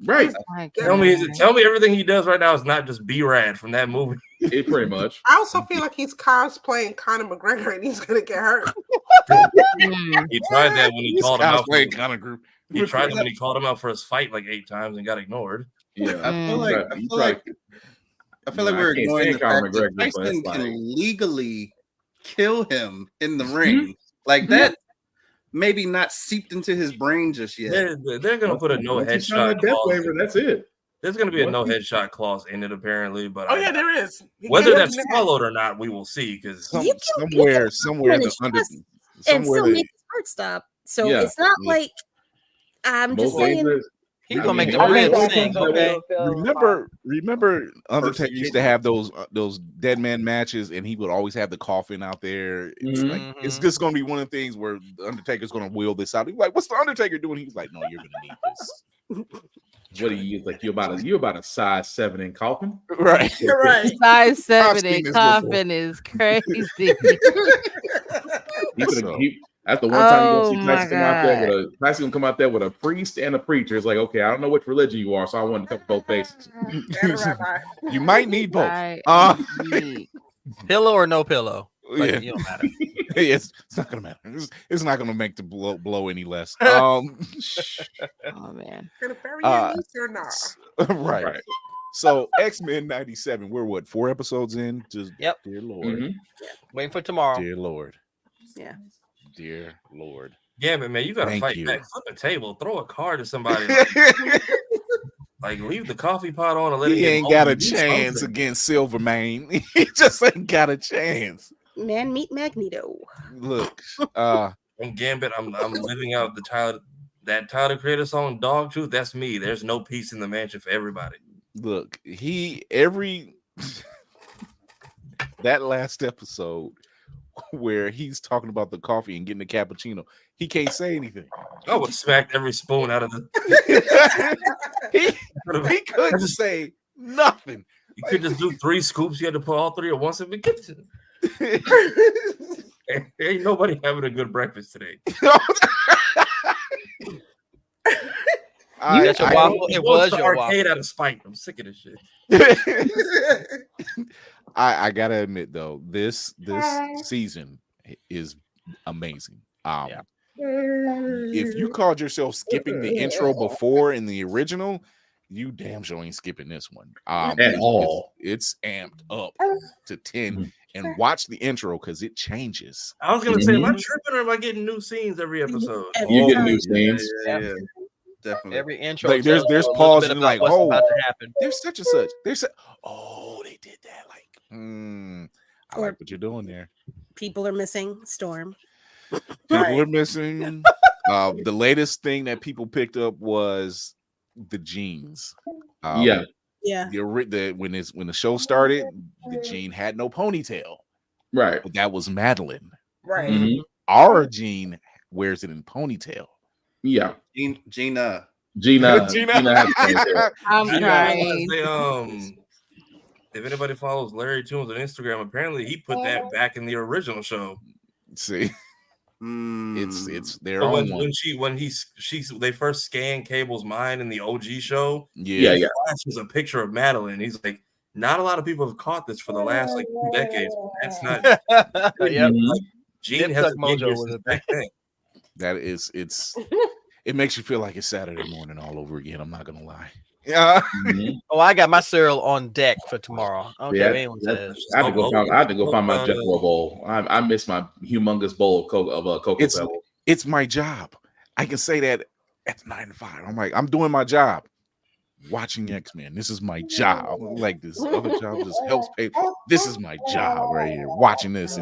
Speaker 11: right.
Speaker 6: Tell me everything he does right now is not just B-Rad from that movie.
Speaker 11: It pretty much.
Speaker 8: I also feel like he's cosplaying Conor McGregor and he's gonna get hurt.
Speaker 6: He tried that when he called him out. He tried that when he called him out for his fight like 8 times and got ignored.
Speaker 4: Yeah, I feel like we're ignoring the fact that Tyson can legally kill him in the ring. Like that maybe not seeped into his brain just yet.
Speaker 6: They're going to put a no headshot clause.
Speaker 11: That's it.
Speaker 6: There's going to be a no headshot clause in it apparently, but
Speaker 8: there is.
Speaker 6: Whether that's followed or not, we will see because
Speaker 3: somewhere
Speaker 1: and still make his heart stop. So it's not like I'm just saying.
Speaker 10: He's gonna make the ribs sing. Okay.
Speaker 3: Remember, Undertaker used to have those dead man matches, and he would always have the coffin out there. It's just gonna be one of the things where the Undertaker's gonna wheel this out. He's like, "What's the Undertaker doing?" He's like, "No, you're gonna need this."
Speaker 11: What do you use? Like you're about a size 7 in coffin,
Speaker 3: right?
Speaker 8: You're right.
Speaker 9: Size 7 in coffin is crazy.
Speaker 11: That's the one time you're gonna see Tyson come out there Tyson gonna come out there with a priest and a preacher. It's like, okay, I don't know which religion you are, so I want to cover both bases.
Speaker 3: You might need both.
Speaker 10: Pillow or no pillow? Like,
Speaker 3: it
Speaker 10: don't matter.
Speaker 3: It's not gonna matter. It's not gonna make the blow any less.
Speaker 9: Oh man.
Speaker 8: Gonna bury your niece or not?
Speaker 3: Right. So X-Men 97. We're what, 4 episodes in? Just dear Lord.
Speaker 10: Waiting for tomorrow.
Speaker 3: Dear Lord.
Speaker 9: Yeah.
Speaker 6: Dear Lord. Yeah, but man, you gotta fight back. Flip a table, throw a card to somebody. Like leave the coffee pot on and let
Speaker 3: he ain't got a chance against Silvermane. He just ain't got a chance.
Speaker 1: Man, meet Magneto.
Speaker 3: Look,
Speaker 6: I'm Gambit. I'm living out Tyler Creator song Dog Truth. That's me. There's no peace in the mansion for everybody.
Speaker 3: Look, that last episode. where he's talking about the coffee and getting the cappuccino. He can't say anything.
Speaker 6: I would smack every spoon out of the.
Speaker 3: he couldn't say nothing.
Speaker 6: You could just do 3 scoops. You had to put all 3 at once in the kitchen. Ain't nobody having a good breakfast today.
Speaker 10: You got your waffle. It was your
Speaker 6: arcade
Speaker 10: waffle.
Speaker 6: out of spite. I'm sick of this shit.
Speaker 3: I gotta admit though, this season is amazing. If you called yourself skipping the intro before in the original, you damn sure ain't skipping this one.
Speaker 11: At all.
Speaker 3: It's amped up to 10. And watch the intro because it changes.
Speaker 6: I was gonna say, am I tripping or am I getting new scenes every episode?
Speaker 11: You get new scenes.
Speaker 4: Yeah, definitely.
Speaker 10: Every intro.
Speaker 3: Like there's
Speaker 10: tells you a little
Speaker 3: pause
Speaker 10: bit
Speaker 3: and
Speaker 10: about
Speaker 3: like,
Speaker 10: what's
Speaker 3: oh,
Speaker 10: about to happen.
Speaker 3: there's such and such. Oh, they did that. Like, I like what you're doing there.
Speaker 1: People are missing. Storm.
Speaker 3: People are missing. The latest thing that people picked up was the jeans.
Speaker 1: Yeah.
Speaker 3: When the show started, the Jean had no ponytail.
Speaker 11: Right.
Speaker 3: But that was Madeline.
Speaker 8: Right.
Speaker 11: Mm-hmm.
Speaker 3: Our Jean wears it in ponytail.
Speaker 11: Yeah.
Speaker 4: Gina.
Speaker 9: I'm crying.
Speaker 6: If anybody follows Larry Tunes on Instagram, apparently he put that back in the original show.
Speaker 3: See, it's their
Speaker 6: so
Speaker 3: own
Speaker 6: when they first scanned Cable's mind in the OG show.
Speaker 3: Yeah.
Speaker 6: Flashes a picture of Madeline. He's like, not a lot of people have caught this for the last 2 decades. That's not.
Speaker 10: Yep.
Speaker 6: Like, Gene has
Speaker 10: Mojo with it back then.
Speaker 3: That is, it makes you feel like it's Saturday morning all over again. I'm not gonna lie. Yeah.
Speaker 10: Oh, I got my cereal on deck for tomorrow. Okay,
Speaker 11: Yeah,
Speaker 10: anyone says.
Speaker 11: I had to go find my Jethro bowl. I miss my humongous bowl of Cocoa Pebbles.
Speaker 3: It's my job. I can say that at 9 to 5. I'm like, I'm doing my job. Watching X-Men. This is my job. Like this other job just helps pay. This is my job right here. Watching this,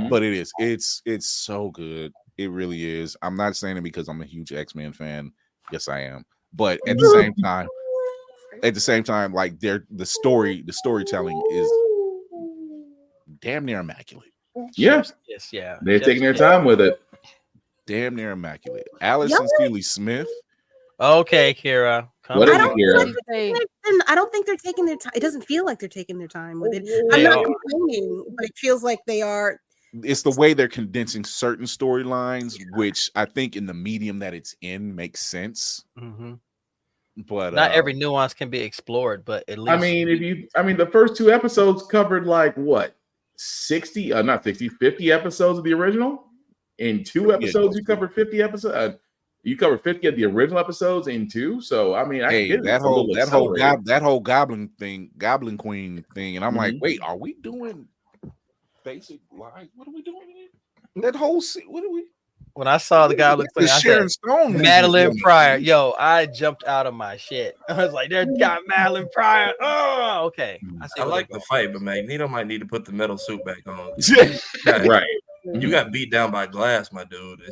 Speaker 3: but it's so good. It really is. I'm not saying it because I'm a huge X-Men fan. Yes, I am. But at the same time, like the storytelling is damn near immaculate.
Speaker 11: Yeah.
Speaker 10: Yes, yeah.
Speaker 11: They're taking their time with it.
Speaker 3: Damn near immaculate. Allison Steely Smith.
Speaker 10: Okay, Kira.
Speaker 1: I don't think they're taking their time. It doesn't feel like they're taking their time with it. I'm not complaining, but it feels like they are.
Speaker 3: It's the way they're condensing certain storylines, which I think in the medium that it's in makes sense.
Speaker 10: Mm-hmm.
Speaker 3: But
Speaker 10: not every nuance can be explored, but at least
Speaker 11: the first 2 episodes covered like what 50 episodes of the original. In 2 episodes, you covered 50 episodes. You covered 50 of the original episodes in 2. So I mean,
Speaker 3: that whole Goblin Queen thing, and I'm like, wait, are we doing basic life? What are we doing here? That whole what are we?
Speaker 10: When I saw the Goblin Queen, I
Speaker 3: Sharon
Speaker 10: said,
Speaker 3: Stone,
Speaker 10: Madeline Pryor. Yo, I jumped out of my shit. I was like, "They got Madeline Pryor." Oh, okay.
Speaker 6: I like the fight, but Magneto might need to put the metal suit back on.
Speaker 11: Right.
Speaker 6: You got beat down by glass, my dude.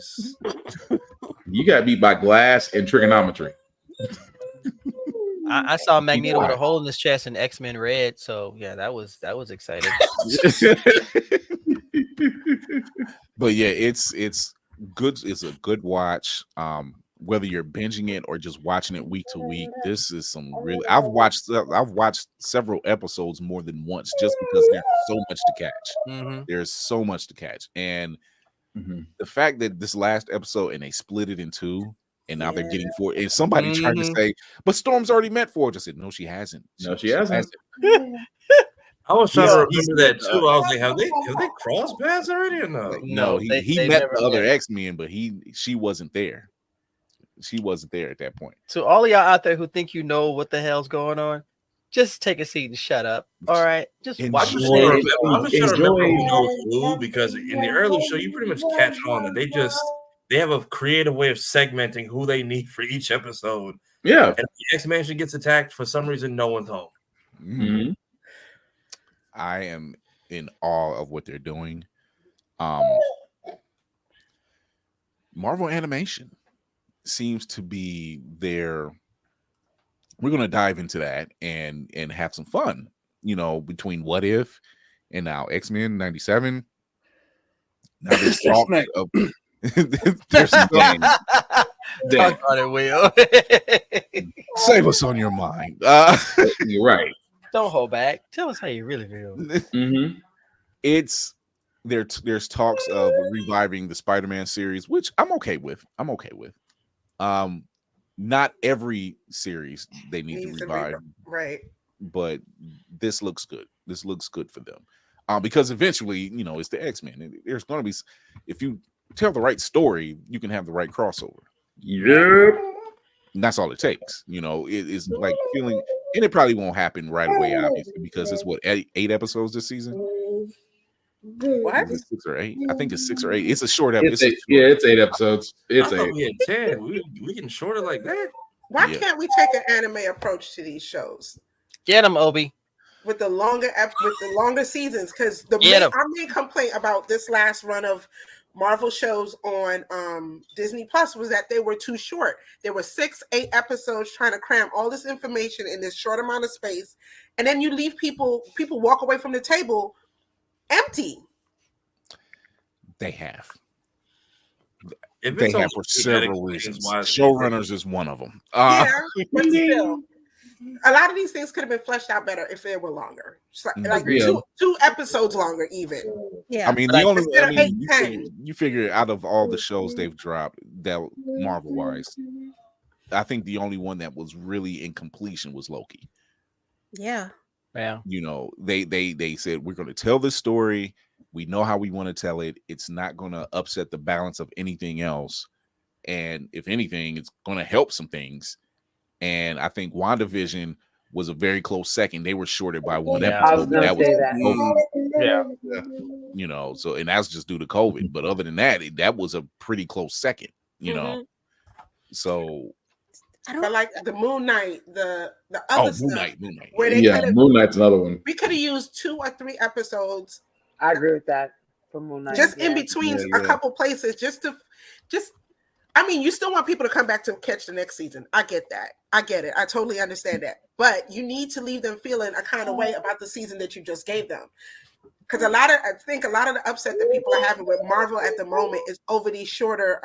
Speaker 11: You got beat by glass and trigonometry.
Speaker 10: I saw Magneto with a hole in his chest and X-Men Red. So yeah, that was exciting.
Speaker 3: But yeah, it's good. It's a good watch. Whether you're binging it or just watching it week to week, this is some really. I've watched several episodes more than once just because there's so much to catch. There's so much to catch, and the fact that this last episode and they split it in 2, and now they're getting 4. And somebody tried to say, "But Storm's already met 4." I just said, "No, she hasn't.
Speaker 11: She hasn't."
Speaker 6: I was trying to remember that too. I was like, have they crossed paths already or no?
Speaker 3: No, he met the other X-Men, but she wasn't there. She wasn't there at that point.
Speaker 10: To all of y'all out there who think you know what the hell's going on, just take a seat and shut up. All right, just watch.
Speaker 6: I'm just trying to remember who knows who, because in the early show you pretty much catch on that they have a creative way of segmenting who they need for each episode.
Speaker 11: Yeah,
Speaker 6: and if the X-Mansion gets attacked for some reason, no one's home.
Speaker 3: Mm-hmm. I am in awe of what they're doing. Marvel Animation seems to be their. We're going to dive into that and have some fun, between What If and now X-Men 97. Now there's talk
Speaker 11: Smack.
Speaker 3: of there's
Speaker 11: Dang.
Speaker 10: Talk
Speaker 11: Dang.
Speaker 10: on it, Will.
Speaker 3: say what's on your mind.
Speaker 11: You're right.
Speaker 10: Don't hold back. Tell us how you really feel.
Speaker 11: Mm-hmm.
Speaker 3: It's there's talks of reviving the Spider-Man series, which I'm okay with. Not every series they need to
Speaker 8: Needs to
Speaker 3: revive,
Speaker 8: right.
Speaker 3: but this looks good. This looks good for them. Because eventually, you know, it's the X-Men. There's going to be, if you tell the right story, you can have the right crossover.
Speaker 11: Yep.
Speaker 3: And that's all it takes. You know, it is like feeling, and it probably won't happen right away, obviously, because it's what, eight episodes this season.
Speaker 8: What?
Speaker 3: Is it 6 or 8? I think it's 6 or 8. It's a short
Speaker 11: It's
Speaker 3: episode.
Speaker 11: it's 8 episodes. It's
Speaker 6: I thought
Speaker 11: 8.
Speaker 6: we had 10. We can shorter like that.
Speaker 8: Why
Speaker 3: Yeah.
Speaker 8: can't we take an anime approach to these shows
Speaker 10: Get him, Obi.
Speaker 8: with the longer seasons? Because
Speaker 10: Get 'em.
Speaker 8: our main complaint about this last run of Marvel shows on Disney Plus was that they were too short. There were 6-8 episodes trying to cram all this information in this short amount of space, and then you leave people walk away from the table empty.
Speaker 3: They have.
Speaker 6: If
Speaker 3: They
Speaker 6: it's
Speaker 3: have
Speaker 6: so
Speaker 3: for
Speaker 6: stupid, that
Speaker 3: several
Speaker 6: explains
Speaker 3: reasons.
Speaker 6: why it's-
Speaker 3: Showrunners is one of them.
Speaker 8: Yeah, but still, a lot of these things could have been fleshed out better if they were longer. Just like
Speaker 10: Agreed.
Speaker 8: two episodes longer, even.
Speaker 1: Yeah.
Speaker 3: I mean,
Speaker 10: But
Speaker 3: the only
Speaker 8: instead
Speaker 3: I
Speaker 8: of
Speaker 3: mean,
Speaker 8: 8-10.
Speaker 3: you figure out of all the shows they've dropped that Marvel wise, I think the only one that was really in completion was Loki.
Speaker 1: Yeah.
Speaker 10: Yeah.
Speaker 3: You know, they said we're going to tell this story. We know how we want to tell it. It's not going to upset the balance of anything else. And if anything, it's going to help some things. And I think WandaVision was a very close second. They were shorted by one
Speaker 10: Yeah.
Speaker 7: I
Speaker 3: episode.
Speaker 7: was gonna say that.
Speaker 10: Yeah.
Speaker 3: You know, so and that's just due to COVID. But other than that, that was a pretty close second, you know. So
Speaker 8: But like the Moon Knight, the other
Speaker 3: Moon
Speaker 8: stuff,
Speaker 3: Knight.
Speaker 8: where they
Speaker 11: Yeah,
Speaker 8: could have,
Speaker 11: Moon Knight's another one.
Speaker 8: we could have used 2 or 3 episodes
Speaker 7: I agree with that for Moon Knight.
Speaker 8: just
Speaker 7: yeah.
Speaker 8: in between a couple places, just I mean, you still want people to come back to catch the next season. I get that. I get it. I totally understand that. But you need to leave them feeling a kind of way about the season that you just gave them. Because I think a lot of the upset that people are having with Marvel at the moment is over these shorter,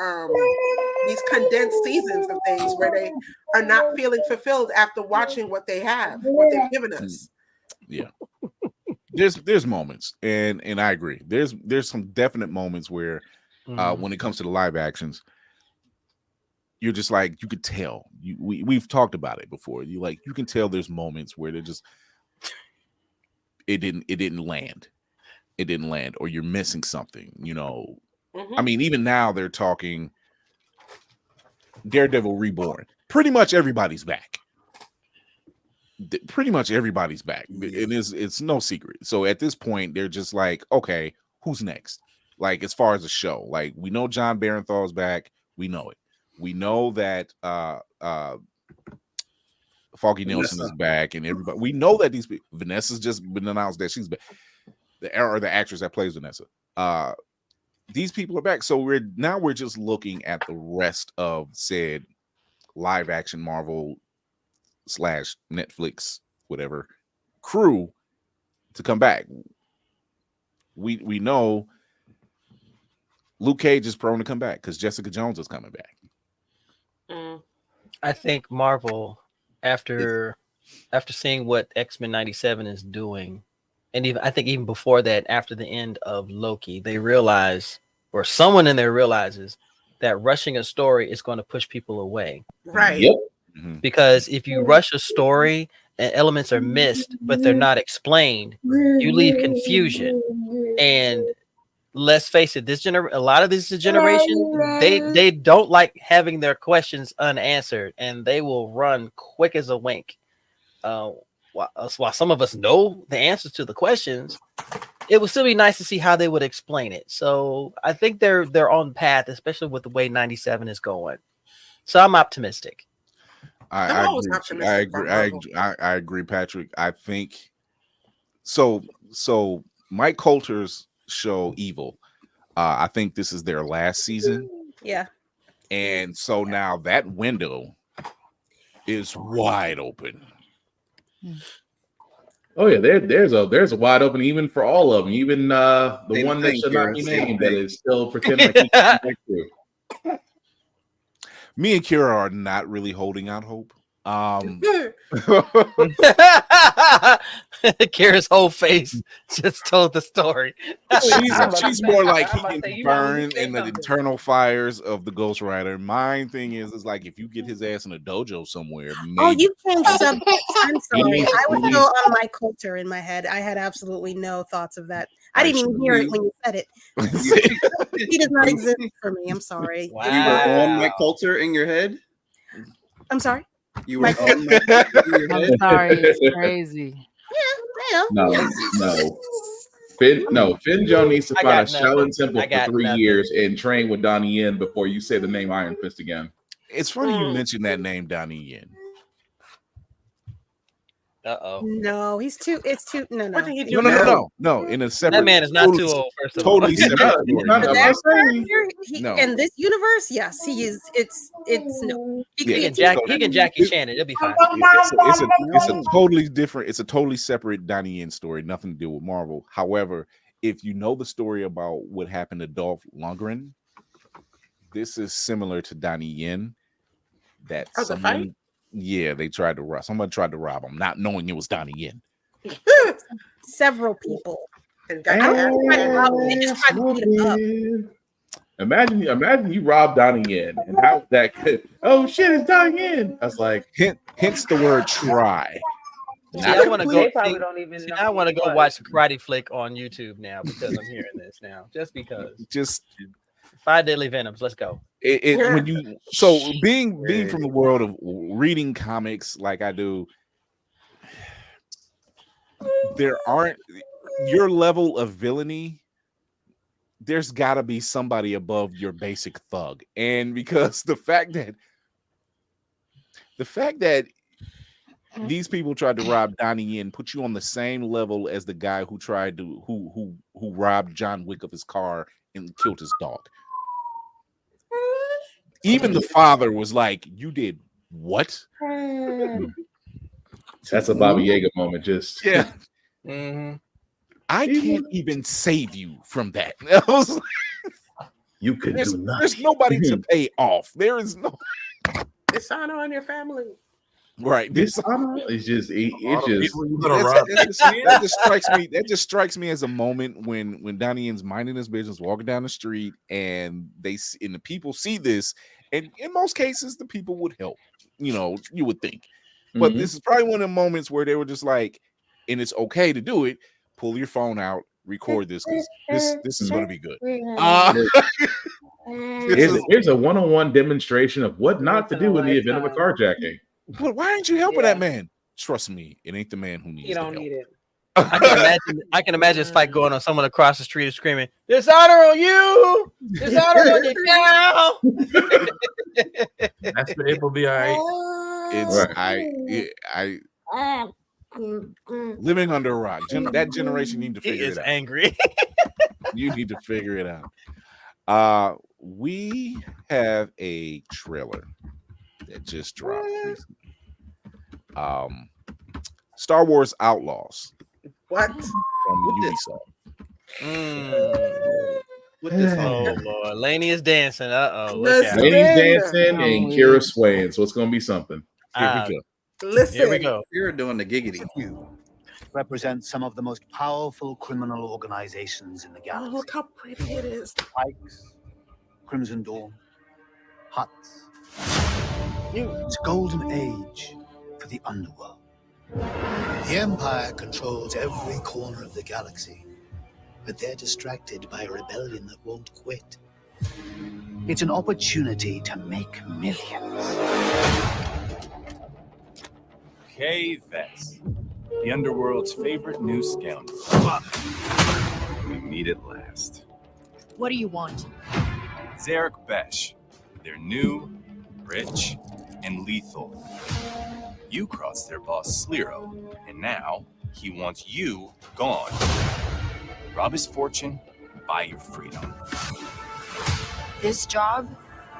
Speaker 8: these condensed seasons of things where they are not feeling fulfilled after watching what they've given us.
Speaker 3: Yeah. There's moments, and I agree. There's some definite moments where when it comes to the live actions, you're just like, you could tell. We've talked about it before. You can tell there's moments where they're just it didn't land. It didn't land, or you're missing something, you know. I mean, even now they're talking Daredevil Reborn. Pretty much everybody's back. Pretty much everybody's back. And it's no secret. So at this point, they're just like, okay, who's next? Like, as far as the show, like, we know John Barenthal's back. We know it. We know that Foggy Nelson is back, and everybody. We know that these people. Vanessa's just been announced that she's back. The actress that plays Vanessa. These people are back. So we're just looking at the rest of said live action Marvel / Netflix, whatever crew to come back. We know Luke Cage is prone to come back because Jessica Jones is coming back.
Speaker 10: I think Marvel, after seeing what X-Men 97 is doing, and I think even before that, after the end of Loki, they realize, or someone in there realizes, that rushing a story is going to push people away.
Speaker 8: Right.
Speaker 11: Yep.
Speaker 10: Because if you rush a story and elements are missed, but they're not explained, you leave confusion. And let's face it, a lot of this generation, they don't like having their questions unanswered, and they will run quick as a wink. While some of us know the answers to the questions, it would still be nice to see how they would explain it. So I think they're on path, especially with the way 97 is going. So I'm optimistic.
Speaker 3: I agree, Patrick. I think so. Mike Coulter's show Evil, I think this is their last season.
Speaker 1: Yeah.
Speaker 3: And so now that window is wide open.
Speaker 11: Oh yeah, there's a wide open even for all of them, even the
Speaker 4: Same
Speaker 11: one that
Speaker 4: thing,
Speaker 11: should not
Speaker 4: Kira,
Speaker 11: be
Speaker 4: same
Speaker 11: named that
Speaker 4: thing.
Speaker 11: is still pretending like he can back through.
Speaker 3: Me and Kira are not really holding out hope.
Speaker 10: Kira's whole face just told the story.
Speaker 3: she's more like he
Speaker 7: I'm about to
Speaker 3: can
Speaker 7: say, you might want to
Speaker 3: burn
Speaker 7: say
Speaker 3: in the
Speaker 7: something.
Speaker 3: eternal fires of the Ghost Rider. My thing is like if you get his ass in a dojo somewhere,
Speaker 1: Oh,
Speaker 3: maybe.
Speaker 1: you changed subjects. I'm sorry. I was
Speaker 11: He
Speaker 1: still on my culture in my head. I had absolutely no thoughts of that. I didn't even hear it when you said it. He does not exist for me. I'm sorry.
Speaker 4: You were on my
Speaker 10: Wow.
Speaker 4: culture in your head?
Speaker 1: I'm sorry.
Speaker 4: You were on my culture in your
Speaker 9: I'm
Speaker 4: head?
Speaker 9: sorry, it's crazy.
Speaker 1: Yeah.
Speaker 11: Finn Joe needs to
Speaker 10: I
Speaker 11: find a
Speaker 10: got
Speaker 11: Shaolin
Speaker 10: nothing.
Speaker 11: temple
Speaker 10: I
Speaker 11: for
Speaker 10: got
Speaker 11: 3
Speaker 10: nothing.
Speaker 11: years and train with Donnie Yen before you say the name Iron Fist again.
Speaker 3: It's funny you mentioned that name, Donnie Yen.
Speaker 1: No, he's too. It's too. No.
Speaker 8: What did he do
Speaker 3: No. In a separate.
Speaker 10: That man is not too old. First of all,
Speaker 3: Totally separate story.
Speaker 1: For
Speaker 3: No.
Speaker 1: that character,
Speaker 3: No.
Speaker 1: in this universe, yes, he is. It's no. He could
Speaker 3: Yeah.
Speaker 1: be a
Speaker 10: he can Jackie Chan it. It'll be fine.
Speaker 3: It's a totally different. It's a totally separate Donnie Yen story. Nothing to do with Marvel. However, if you know the story about what happened to Dolph Lundgren, this is similar to Donnie Yen. That
Speaker 8: the fight?
Speaker 3: they tried to rob. Somebody tried to rob him, not knowing it was Donnie Yen.
Speaker 1: Several people.
Speaker 8: And
Speaker 1: I don't think they robbed him. They just tried to beat him up.
Speaker 11: Imagine you rob Donnie Yen and how that could. Oh shit, it's Donnie Yen. I was like,
Speaker 3: hence the word try.
Speaker 10: See, I want to go.
Speaker 7: They probably don't even know.
Speaker 10: I want to go watch Karate Flick on YouTube now because I'm hearing this now. Just because.
Speaker 3: Just
Speaker 10: 5 Deadly Venoms. Let's go.
Speaker 3: When you being from the world of reading comics like I do, there aren't your level of villainy. There's got to be somebody above your basic thug, and because the fact that these people tried to rob Donnie Yen put you on the same level as the guy who tried to who robbed John Wick of his car and killed his dog. Even the father was like, "You did what?"
Speaker 11: That's a Baba Yaga moment. Just
Speaker 3: yeah.
Speaker 10: Mm-hmm.
Speaker 3: I can't even save you from that. I was like,
Speaker 11: you could do nothing.
Speaker 3: There's nobody to pay off. There is no
Speaker 8: dishonor on your family.
Speaker 3: Right.
Speaker 11: Dishonor is just
Speaker 3: that just strikes me as a moment when Donnie Yen's minding his business, walking down the street, and the people see this, and in most cases the people would help. You would think. But this is probably one of the moments where they were just like, and it's okay to do it. Pull your phone out, record this because this is going to be good.
Speaker 11: Here's a one-on-one demonstration of what not to do in the event of a carjacking.
Speaker 3: But why aren't you helping that man? Trust me, it ain't the man who needs.
Speaker 7: You don't need it.
Speaker 10: I can imagine this fight going on. Someone across the street is screaming, "Dishonor on you! Dishonor on you now!"
Speaker 6: That's the April be all right.
Speaker 3: It's living under a rock. That generation need to figure it out.
Speaker 10: Angry.
Speaker 3: You need to figure it out. We have a trailer that just dropped recently. Star Wars Outlaws.
Speaker 8: What?
Speaker 3: From Ubisoft.
Speaker 10: With this oh Lord, Lainey is dancing.
Speaker 11: Lainey's dancing and Kira swaying, so it's gonna be something.
Speaker 3: Here we go.
Speaker 8: Listen,
Speaker 10: here we go.
Speaker 4: You're doing the giggity.
Speaker 12: You represent some of the most powerful criminal organizations in the galaxy.
Speaker 8: Oh, look how pretty it is.
Speaker 12: Pikes, Crimson Dawn, Huts. It's a golden age for the underworld. The Empire controls every corner of the galaxy, but they're distracted by a rebellion that won't quit. It's an opportunity to make millions.
Speaker 13: Okay, Vess, the underworld's favorite new scoundrel. We meet at last.
Speaker 14: What do you want?
Speaker 13: Zarek Besh. They're new, rich, and lethal. You crossed their boss Slero, and now he wants you gone. Rob his fortune, buy your freedom.
Speaker 14: This job,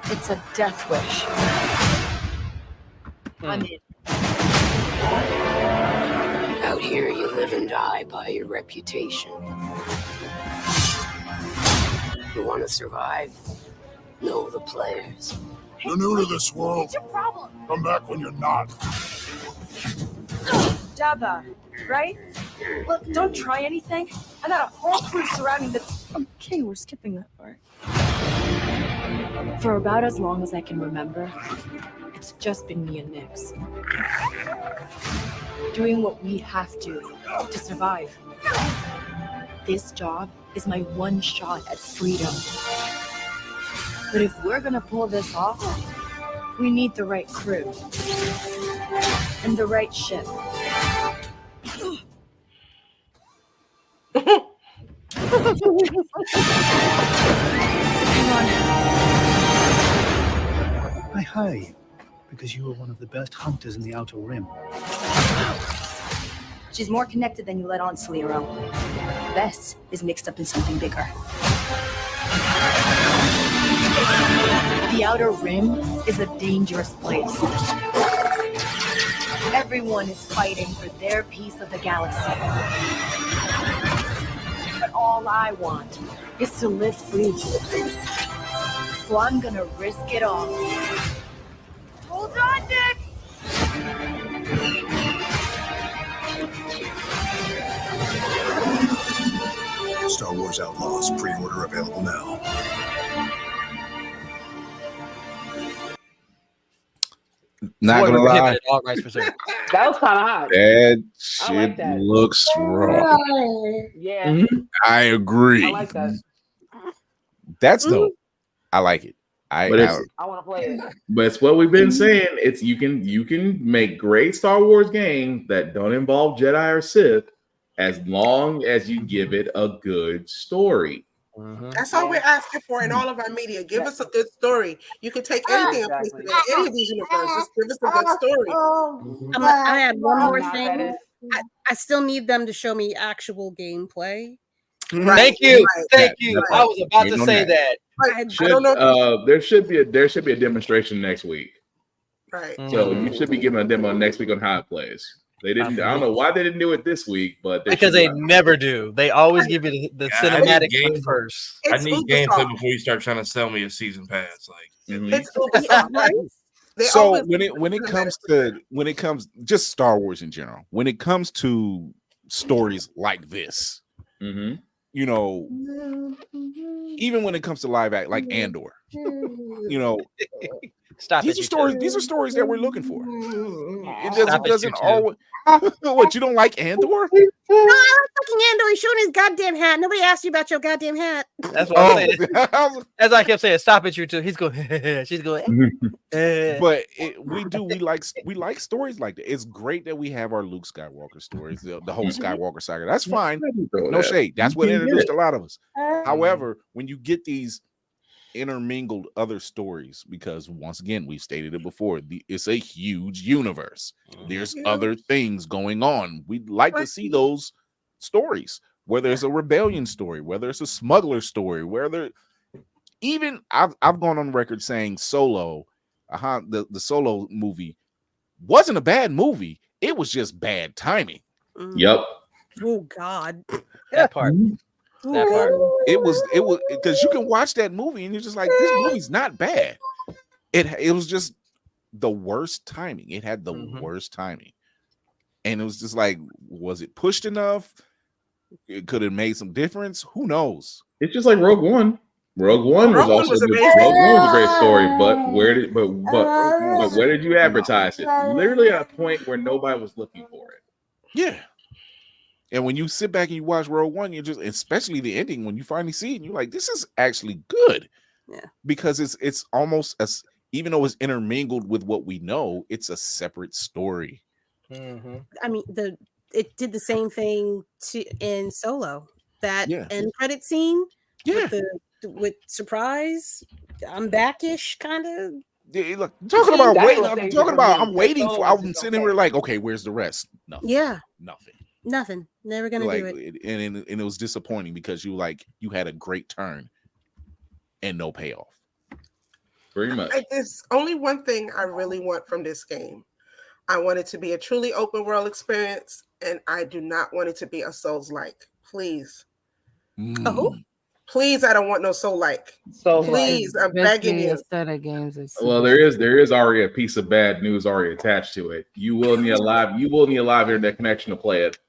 Speaker 14: it's a death wish. I'm in.
Speaker 12: Now
Speaker 15: here you live and die by your reputation. You want to survive? Know the players.
Speaker 16: You're new to this world.
Speaker 15: What's your problem?
Speaker 16: Come back when you're not.
Speaker 17: Jabba, right? Look, don't try anything. I got a whole crew surrounding the... Okay, we're skipping that part.
Speaker 14: For about as long as I can remember, it's just been me and Nix. Doing what we have to survive. This job is my one shot at freedom. But if we're gonna pull this off, we need the right crew. And the right ship.
Speaker 12: I hire you because you are one of the best hunters in the Outer Rim.
Speaker 17: She's more connected than you let on, Slero. Bess is mixed up in something bigger.
Speaker 14: The Outer Rim is a dangerous place. Everyone is fighting for their piece of the galaxy. But all I want is to live free. So I'm gonna risk it all. Hold on, Nick!
Speaker 16: Star Wars Outlaws, pre-order available now.
Speaker 3: Not gonna lie.
Speaker 10: All rights reserved.
Speaker 7: That was kind of hot.
Speaker 3: That
Speaker 7: I
Speaker 3: shit
Speaker 7: like that.
Speaker 3: looks wrong.
Speaker 7: Yeah.
Speaker 3: I agree.
Speaker 7: I like that.
Speaker 3: That's dope. I like it.
Speaker 7: I want to play it.
Speaker 11: But it's what we've been saying. It's you can make great Star Wars games that don't involve Jedi or Sith, as long as you give it a good story.
Speaker 8: That's all we're asking for in all of our media. Give us a good story. You can take anything and place it in any of these universes. Give us a good story.
Speaker 1: I had one more
Speaker 7: That
Speaker 1: thing.
Speaker 7: is-
Speaker 1: I still need them to show me actual gameplay.
Speaker 10: Thank you. Thank you. I was about to say that.
Speaker 8: I don't know.
Speaker 11: There should be a demonstration next week.
Speaker 8: Right.
Speaker 11: So you should be giving a demo next week on how it plays. They didn't. I don't know why they didn't do it this week, but
Speaker 10: Because they never do. They always give you the cinematic
Speaker 6: game
Speaker 10: first.
Speaker 6: I need gameplay before you start trying to sell me a season pass. Like,
Speaker 8: It's Ubisoft, right? They
Speaker 3: So
Speaker 8: always-
Speaker 3: when it comes just Star Wars in general, when it comes to stories like this, you know, even when it comes to live act like Andor, you know, these are stories that we're looking for. It doesn't always. What, you don't like Andor?
Speaker 1: No, I like fucking Andor. He's showing his goddamn hat. Nobody asked you about your goddamn hat.
Speaker 10: That's what I'm saying. As I kept saying, stop it, you two. He's going. She's going.
Speaker 3: But we like stories like that. It's great that we have our Luke Skywalker stories, the whole Skywalker saga. That's fine. No shade. That's what introduced a lot of us. However, when you get these intermingled other stories, because once again, we've stated it before, it's a huge universe. There's other things going on. We'd like to see those stories, whether it's a rebellion story, whether it's a smuggler story, whether even I've gone on record saying Solo, the Solo movie wasn't a bad movie. It was just bad timing.
Speaker 11: Yep.
Speaker 1: Oh God.
Speaker 10: That part. That part.
Speaker 3: It was because you can watch that movie and you're just like, this movie's not bad. It was just the worst timing. It had the worst timing. And it was just like, was it pushed enough? It could have made some difference. Who knows?
Speaker 11: It's just like Rogue One. Rogue One was also good. Rogue One was a great story, but where did you advertise it? Literally at a point where nobody was looking for it.
Speaker 3: Yeah. And when you sit back and you watch Rogue One, you're just, especially the ending, when you finally see it, and you're like, this is actually good.
Speaker 1: Yeah.
Speaker 3: Because it's almost as, even though it's intermingled with what we know, it's a separate story.
Speaker 1: I mean, it did the same thing in Solo. That end credit scene.
Speaker 3: Yeah.
Speaker 1: With surprise, I'm backish kind of.
Speaker 3: Yeah, look, talking about waiting. I'm talking about I'm waiting for. I'm sitting here like, okay, where's the rest? Nothing.
Speaker 1: Yeah.
Speaker 3: Nothing.
Speaker 1: Never gonna do it.
Speaker 3: And it was disappointing because you had a great turn and no payoff.
Speaker 11: Very much.
Speaker 8: There's only one thing I really want from this game. I want it to be a truly open world experience. and I do not want it to be a Souls-like. Please.
Speaker 1: Oh,
Speaker 8: please, I don't want no Soul-like. Please, I'm begging you.
Speaker 9: A set of games.
Speaker 11: Well, there is already a piece of bad news already attached to it. You will need a live internet connection to play it.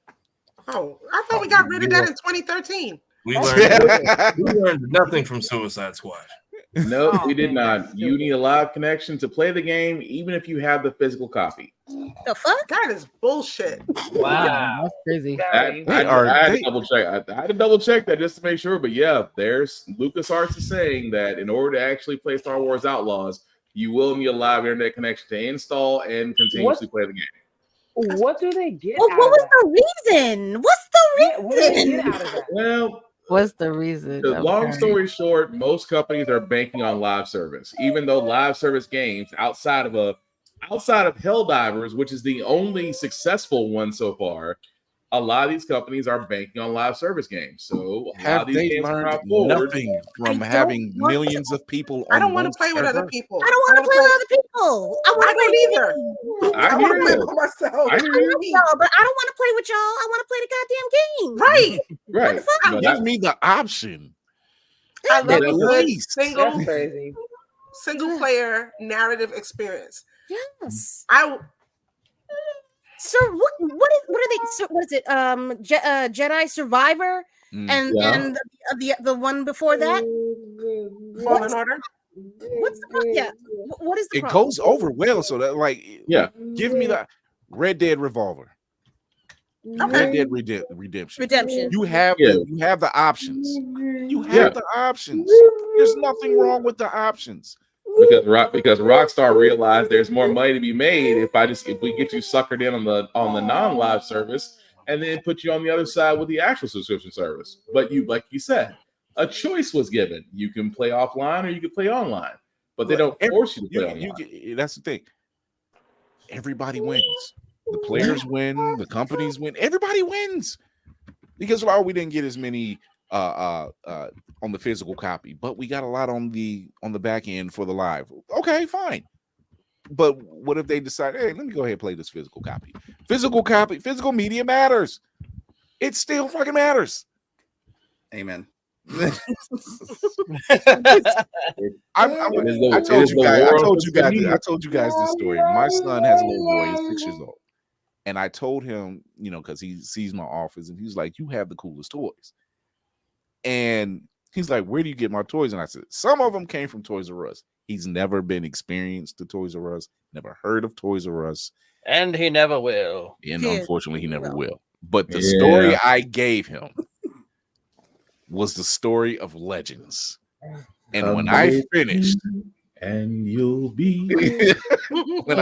Speaker 8: Oh, I thought we got rid of that in 2013.
Speaker 6: We learned nothing from Suicide Squad.
Speaker 11: Nope, we did not. You need a live connection to play the game, even if you have the physical copy.
Speaker 1: The fuck?
Speaker 8: That is bullshit.
Speaker 9: Wow, that's crazy.
Speaker 11: I had to double check. I had to double check that just to make sure. But yeah, there's LucasArts is saying that in order to actually play Star Wars Outlaws, you will need a live internet connection to install and continuously play the game.
Speaker 7: What do they get?
Speaker 1: Well, what was the reason? What's the reason?
Speaker 7: What do they get out of that?
Speaker 11: Well,
Speaker 9: what's the reason?
Speaker 11: Long story short, most companies are banking on live service, even though live service games outside of Helldivers, which is the only successful one so far, a lot of these companies are banking on live service games. So a lot of these games
Speaker 3: learned nothing from having millions of people?
Speaker 8: I don't want to play with other people.
Speaker 1: I don't want to play with other people. I want to play
Speaker 8: either. I want to play with myself.
Speaker 1: I love y'all, but I don't want to play with y'all. I want to play the goddamn game.
Speaker 8: Right.
Speaker 3: What the fuck? Give me the option.
Speaker 8: I love
Speaker 3: At
Speaker 8: a good
Speaker 3: least.
Speaker 8: single player narrative experience.
Speaker 1: Yes.
Speaker 8: So
Speaker 1: what is it? Jedi Survivor and the one before that?
Speaker 8: Fallen Order.
Speaker 1: What's the problem? Yeah. What is the
Speaker 3: It
Speaker 1: problem?
Speaker 3: goes over well, so that give me the Red Dead Revolver. Red Dead Redemption. You have the options. You have the options. There's nothing wrong with the options.
Speaker 11: Because Rockstar realized there's more money to be made if we get you suckered in on the non-live service and then put you on the other side with the actual subscription service. But like you said, a choice was given. You can play offline or you can play online, but they don't force you to play online.
Speaker 3: That's the thing. Everybody wins. The players win. The companies win. Everybody wins. Because we didn't get as many on the physical copy, but we got a lot on the back end for the live. Okay, fine. But what if they decide, hey, let me go ahead and play this physical copy? Physical media matters. It still fucking matters.
Speaker 4: Amen.
Speaker 3: I told you guys this story. My son has a little boy, he's 6 years old. And I told him, because he sees my office and he's like, you have the coolest toys. And he's like, where do you get my toys? And I said, some of them came from Toys R Us. He's never been experienced to Toys R Us, never heard of Toys R Us.
Speaker 10: And he never will.
Speaker 3: And unfortunately, he never will. But the story I gave him was the story of Legends. And when I finished,
Speaker 11: and you'll be
Speaker 3: when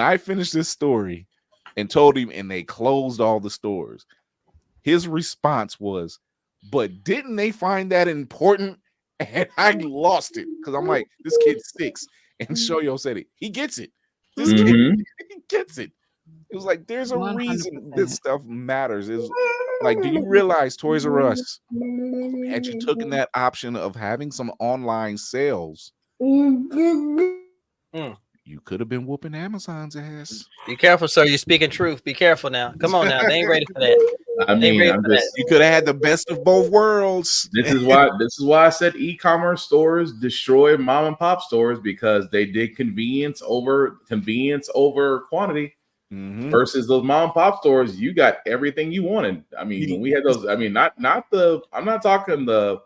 Speaker 3: I finished this story and told him, and they closed all the stores, his response was, but didn't they find that important? And I lost it because I'm like, this kid's 6, and Shoyo said it. He gets it. This kid, he gets it. It was like, there's a 100%. Reason this stuff matters. Is like, do you realize Toys R Us, had you taken that option of having some online sales, you could have been whooping Amazon's ass.
Speaker 10: Be careful, sir. You're speaking truth. Be careful now. Come on now. They ain't ready for that.
Speaker 3: You could have had the best of both worlds.
Speaker 11: This is why I said e-commerce stores destroy mom and pop stores, because they did convenience over quantity. Versus those mom and pop stores, you got everything you wanted. I mean, when we had those, I'm not talking the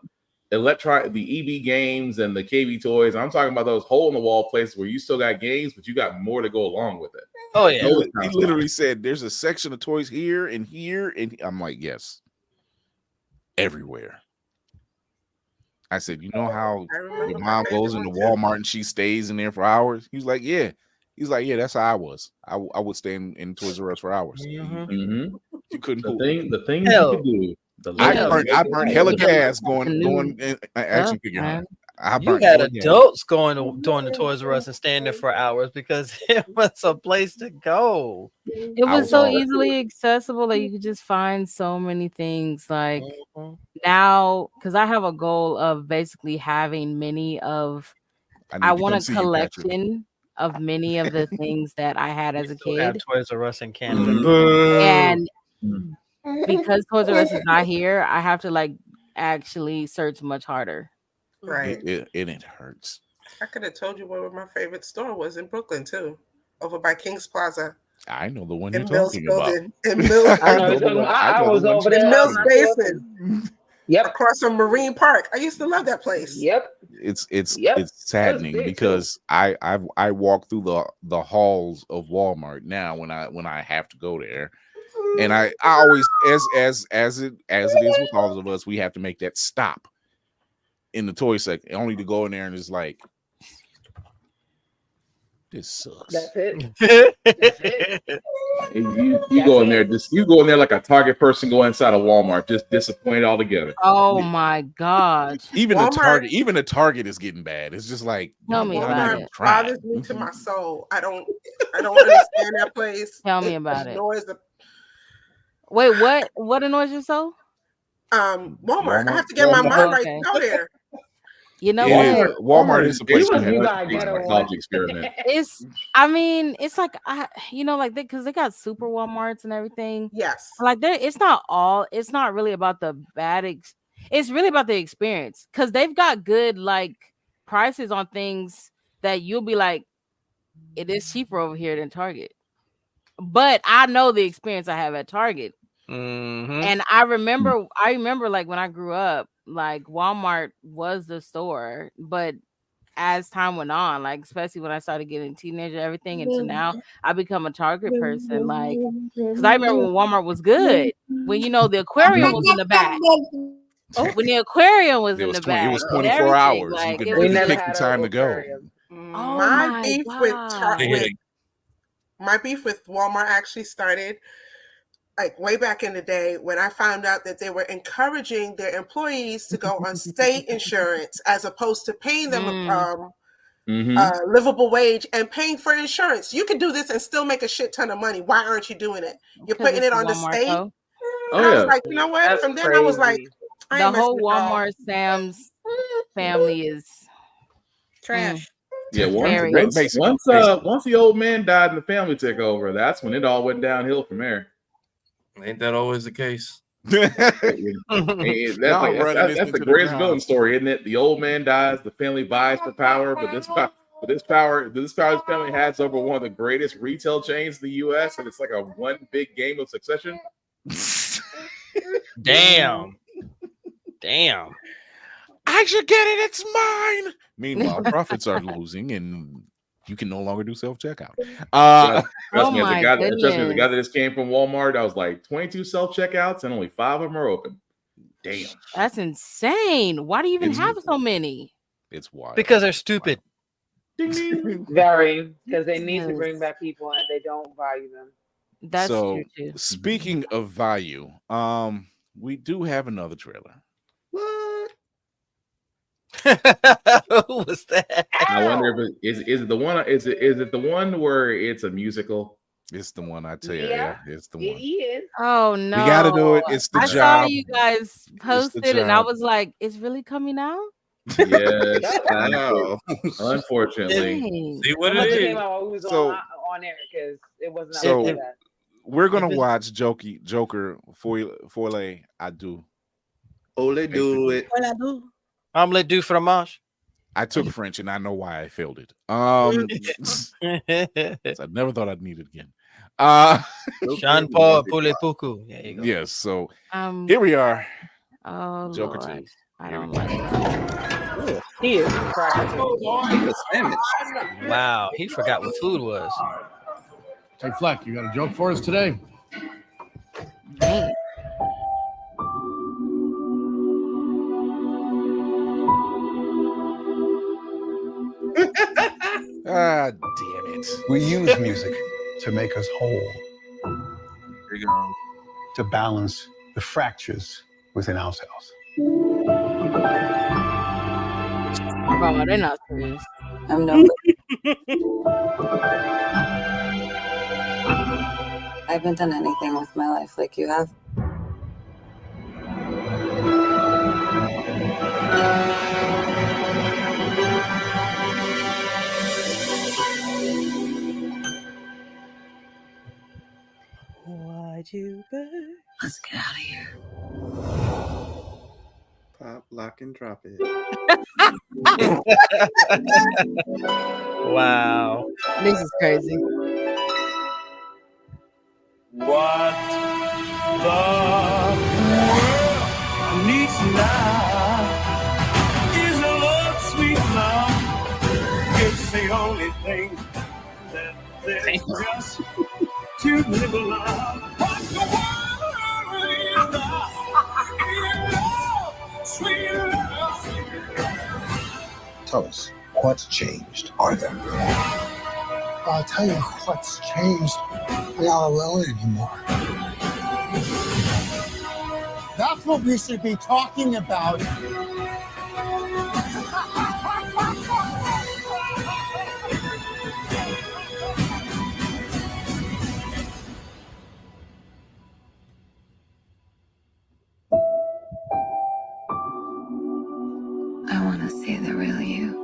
Speaker 11: EB games and the KB toys. I'm talking about those hole in the wall places where you still got games, but you got more to go along with it.
Speaker 10: Oh yeah.
Speaker 3: He literally said there's a section of toys here and here, and I'm like, yes, everywhere. I said, you know how your mom goes into Walmart and she stays in there for hours? He's like, yeah. He's like, yeah, that's how I was. I would stay in Toys R Us for hours. You couldn't.
Speaker 11: The thing you could do.
Speaker 3: I burned hella gas going in action figure hunt.
Speaker 10: You had adults going to Toys R Us and staying there for hours because it was a place to go.
Speaker 9: It was so easily accessible that you could just find so many things. Like now, because I have a goal of basically having many of. I want a collection of many of the things that I had as a
Speaker 10: Still have
Speaker 9: kid.
Speaker 10: Toys R Us in Canada.
Speaker 9: And because Toys R Us is not here, I have to like actually search much harder.
Speaker 8: Right.
Speaker 3: It hurts.
Speaker 8: I could have told you where my favorite store was in Brooklyn too, over by King's Plaza.
Speaker 3: I know the one
Speaker 8: in
Speaker 3: you're
Speaker 8: Mills
Speaker 3: talking
Speaker 8: Building.
Speaker 3: about.
Speaker 8: In Mills,
Speaker 7: I know. I was over there.
Speaker 8: in Mills
Speaker 7: myself.
Speaker 8: Basin.
Speaker 7: Yep.
Speaker 8: Across from Marine Park. I used to love that place.
Speaker 7: Yep.
Speaker 3: It's
Speaker 7: Yep.
Speaker 3: saddening
Speaker 7: big,
Speaker 3: because I walk through the halls of Walmart now when I have to go there. And I always, as it is with all of us, we have to make that stop in the toy section, only to go in there and it's like, this sucks.
Speaker 7: That's it. That's it.
Speaker 11: You go in there, you go in there like a Target person go inside a Walmart, just disappointed altogether.
Speaker 9: Oh my gosh!
Speaker 3: Even
Speaker 8: Walmart-
Speaker 3: the Target is getting bad. It's just like,
Speaker 9: Tell me about
Speaker 8: Walmart
Speaker 9: it.
Speaker 8: bothers me to my soul. I don't understand that place.
Speaker 9: Tell me about it.
Speaker 8: Annoys the
Speaker 9: Wait, what annoys your soul?
Speaker 8: Walmart. I have to get my mind right to go there.
Speaker 9: You know
Speaker 3: Walmart is a place
Speaker 11: to
Speaker 3: to
Speaker 11: have a college experiment.
Speaker 9: It's, I mean, it's like like because they got super Walmarts and everything.
Speaker 8: Yes,
Speaker 9: like it's not really about the bad. It's really about the experience because they've got good like prices on things that you'll be like, it is cheaper over here than Target. But I know the experience I have at Target. And I remember like when I grew up, like Walmart was the store, but as time went on, like especially when I started getting teenager everything, and so now I become a Target person, like because I remember when Walmart was good, when the aquarium was in the back. When the aquarium was in the back,
Speaker 3: it was 24 hours.
Speaker 9: Like,
Speaker 3: you could pick the time to go.
Speaker 8: My beef with Walmart actually started like way back in the day when I found out that they were encouraging their employees to go on state insurance as opposed to paying them livable wage and paying for insurance. You can do this and still make a shit ton of money. Why aren't you doing it? You're putting it on the state. And I was like, you know what?
Speaker 7: That's
Speaker 8: From then I was like, I ain't
Speaker 9: the whole
Speaker 8: messing with y'all.
Speaker 9: Walmart Sam's family is
Speaker 1: trash.
Speaker 11: Yeah, once the old man died and the family took over, that's when it all went downhill from there.
Speaker 6: Ain't that always the case?
Speaker 11: That's the greatest villain story, isn't it? The old man dies, the family buys for power, but this family has over one of the greatest retail chains in the U.S., and it's like a one big game of succession.
Speaker 10: Damn.
Speaker 3: I should get it. It's mine. Meanwhile, profits are losing, and you can no longer do self-checkout.
Speaker 11: Trust me, as a guy that just came from Walmart, I was like 22 self-checkouts and only 5 of them are open. Damn.
Speaker 9: That's insane. Why do you even have so many?
Speaker 3: It's wild.
Speaker 10: Because they're stupid.
Speaker 7: Very, because they need to bring back people and they don't value them.
Speaker 9: That's true too.
Speaker 3: Speaking of value, we do have another trailer.
Speaker 11: What?
Speaker 10: Who was that?
Speaker 11: I wonder if is it the one? Is it the one where it's a musical?
Speaker 3: It's the one, I tell you. Yeah, it's the one.
Speaker 7: It is.
Speaker 9: Oh no,
Speaker 3: we got to do it. It's the
Speaker 9: I
Speaker 3: job.
Speaker 9: saw you guys posted, and I
Speaker 3: job.
Speaker 9: was like, "It's really coming out."
Speaker 11: Yes, I know. Unfortunately,
Speaker 6: see what it is.
Speaker 7: On air because it wasn't.
Speaker 3: So
Speaker 7: after that.
Speaker 3: we're gonna watch Joker Foile I do.
Speaker 4: Ole do it.
Speaker 10: Omelette du fromage.
Speaker 3: I took French and I know why I failed it. So I never thought I'd need it again.
Speaker 10: Jean Paul Poulet Poukou. There you go.
Speaker 3: Yes, so here we are.
Speaker 9: Oh,
Speaker 3: Joker
Speaker 9: Lord.
Speaker 3: 2.
Speaker 9: I don't like that.
Speaker 7: He is
Speaker 10: Wow, he forgot what food was.
Speaker 18: Hey, Fleck, you got a joke for us today?
Speaker 9: Dang.
Speaker 3: Ah, damn it.
Speaker 12: We use music to make us whole,
Speaker 6: There you go.
Speaker 12: to balance the fractures within ourselves.
Speaker 9: Bro, they're not serious.
Speaker 19: I'm nobody. I haven't done anything with my life like you have. Let's get out of here.
Speaker 4: Pop, lock, and drop it.
Speaker 10: Wow.
Speaker 9: This is crazy.
Speaker 2: What the world needs now is a love, sweet love. It's the only thing that there's just to live a love. What the world needs now is love, sweet love.
Speaker 16: Tell us, what's changed? Are there?
Speaker 12: I'll tell you what's changed. We're not alone anymore. That's what we should be talking about.
Speaker 19: I want to see the real you.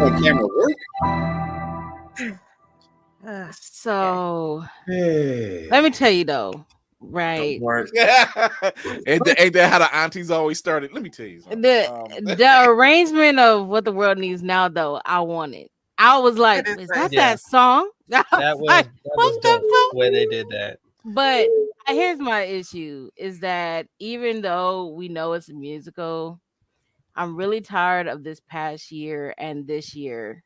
Speaker 4: Oh, camera work?
Speaker 9: So
Speaker 11: Hey.
Speaker 9: let me tell you though, right?
Speaker 3: Ain't that how the aunties always started? Let me tell you something.
Speaker 9: The arrangement of what the world needs now, though, I want it. I was like, is that that song?
Speaker 10: That was dope the way they did that.
Speaker 9: But here's my issue: is that even though we know it's a musical, I'm really tired of this past year and this year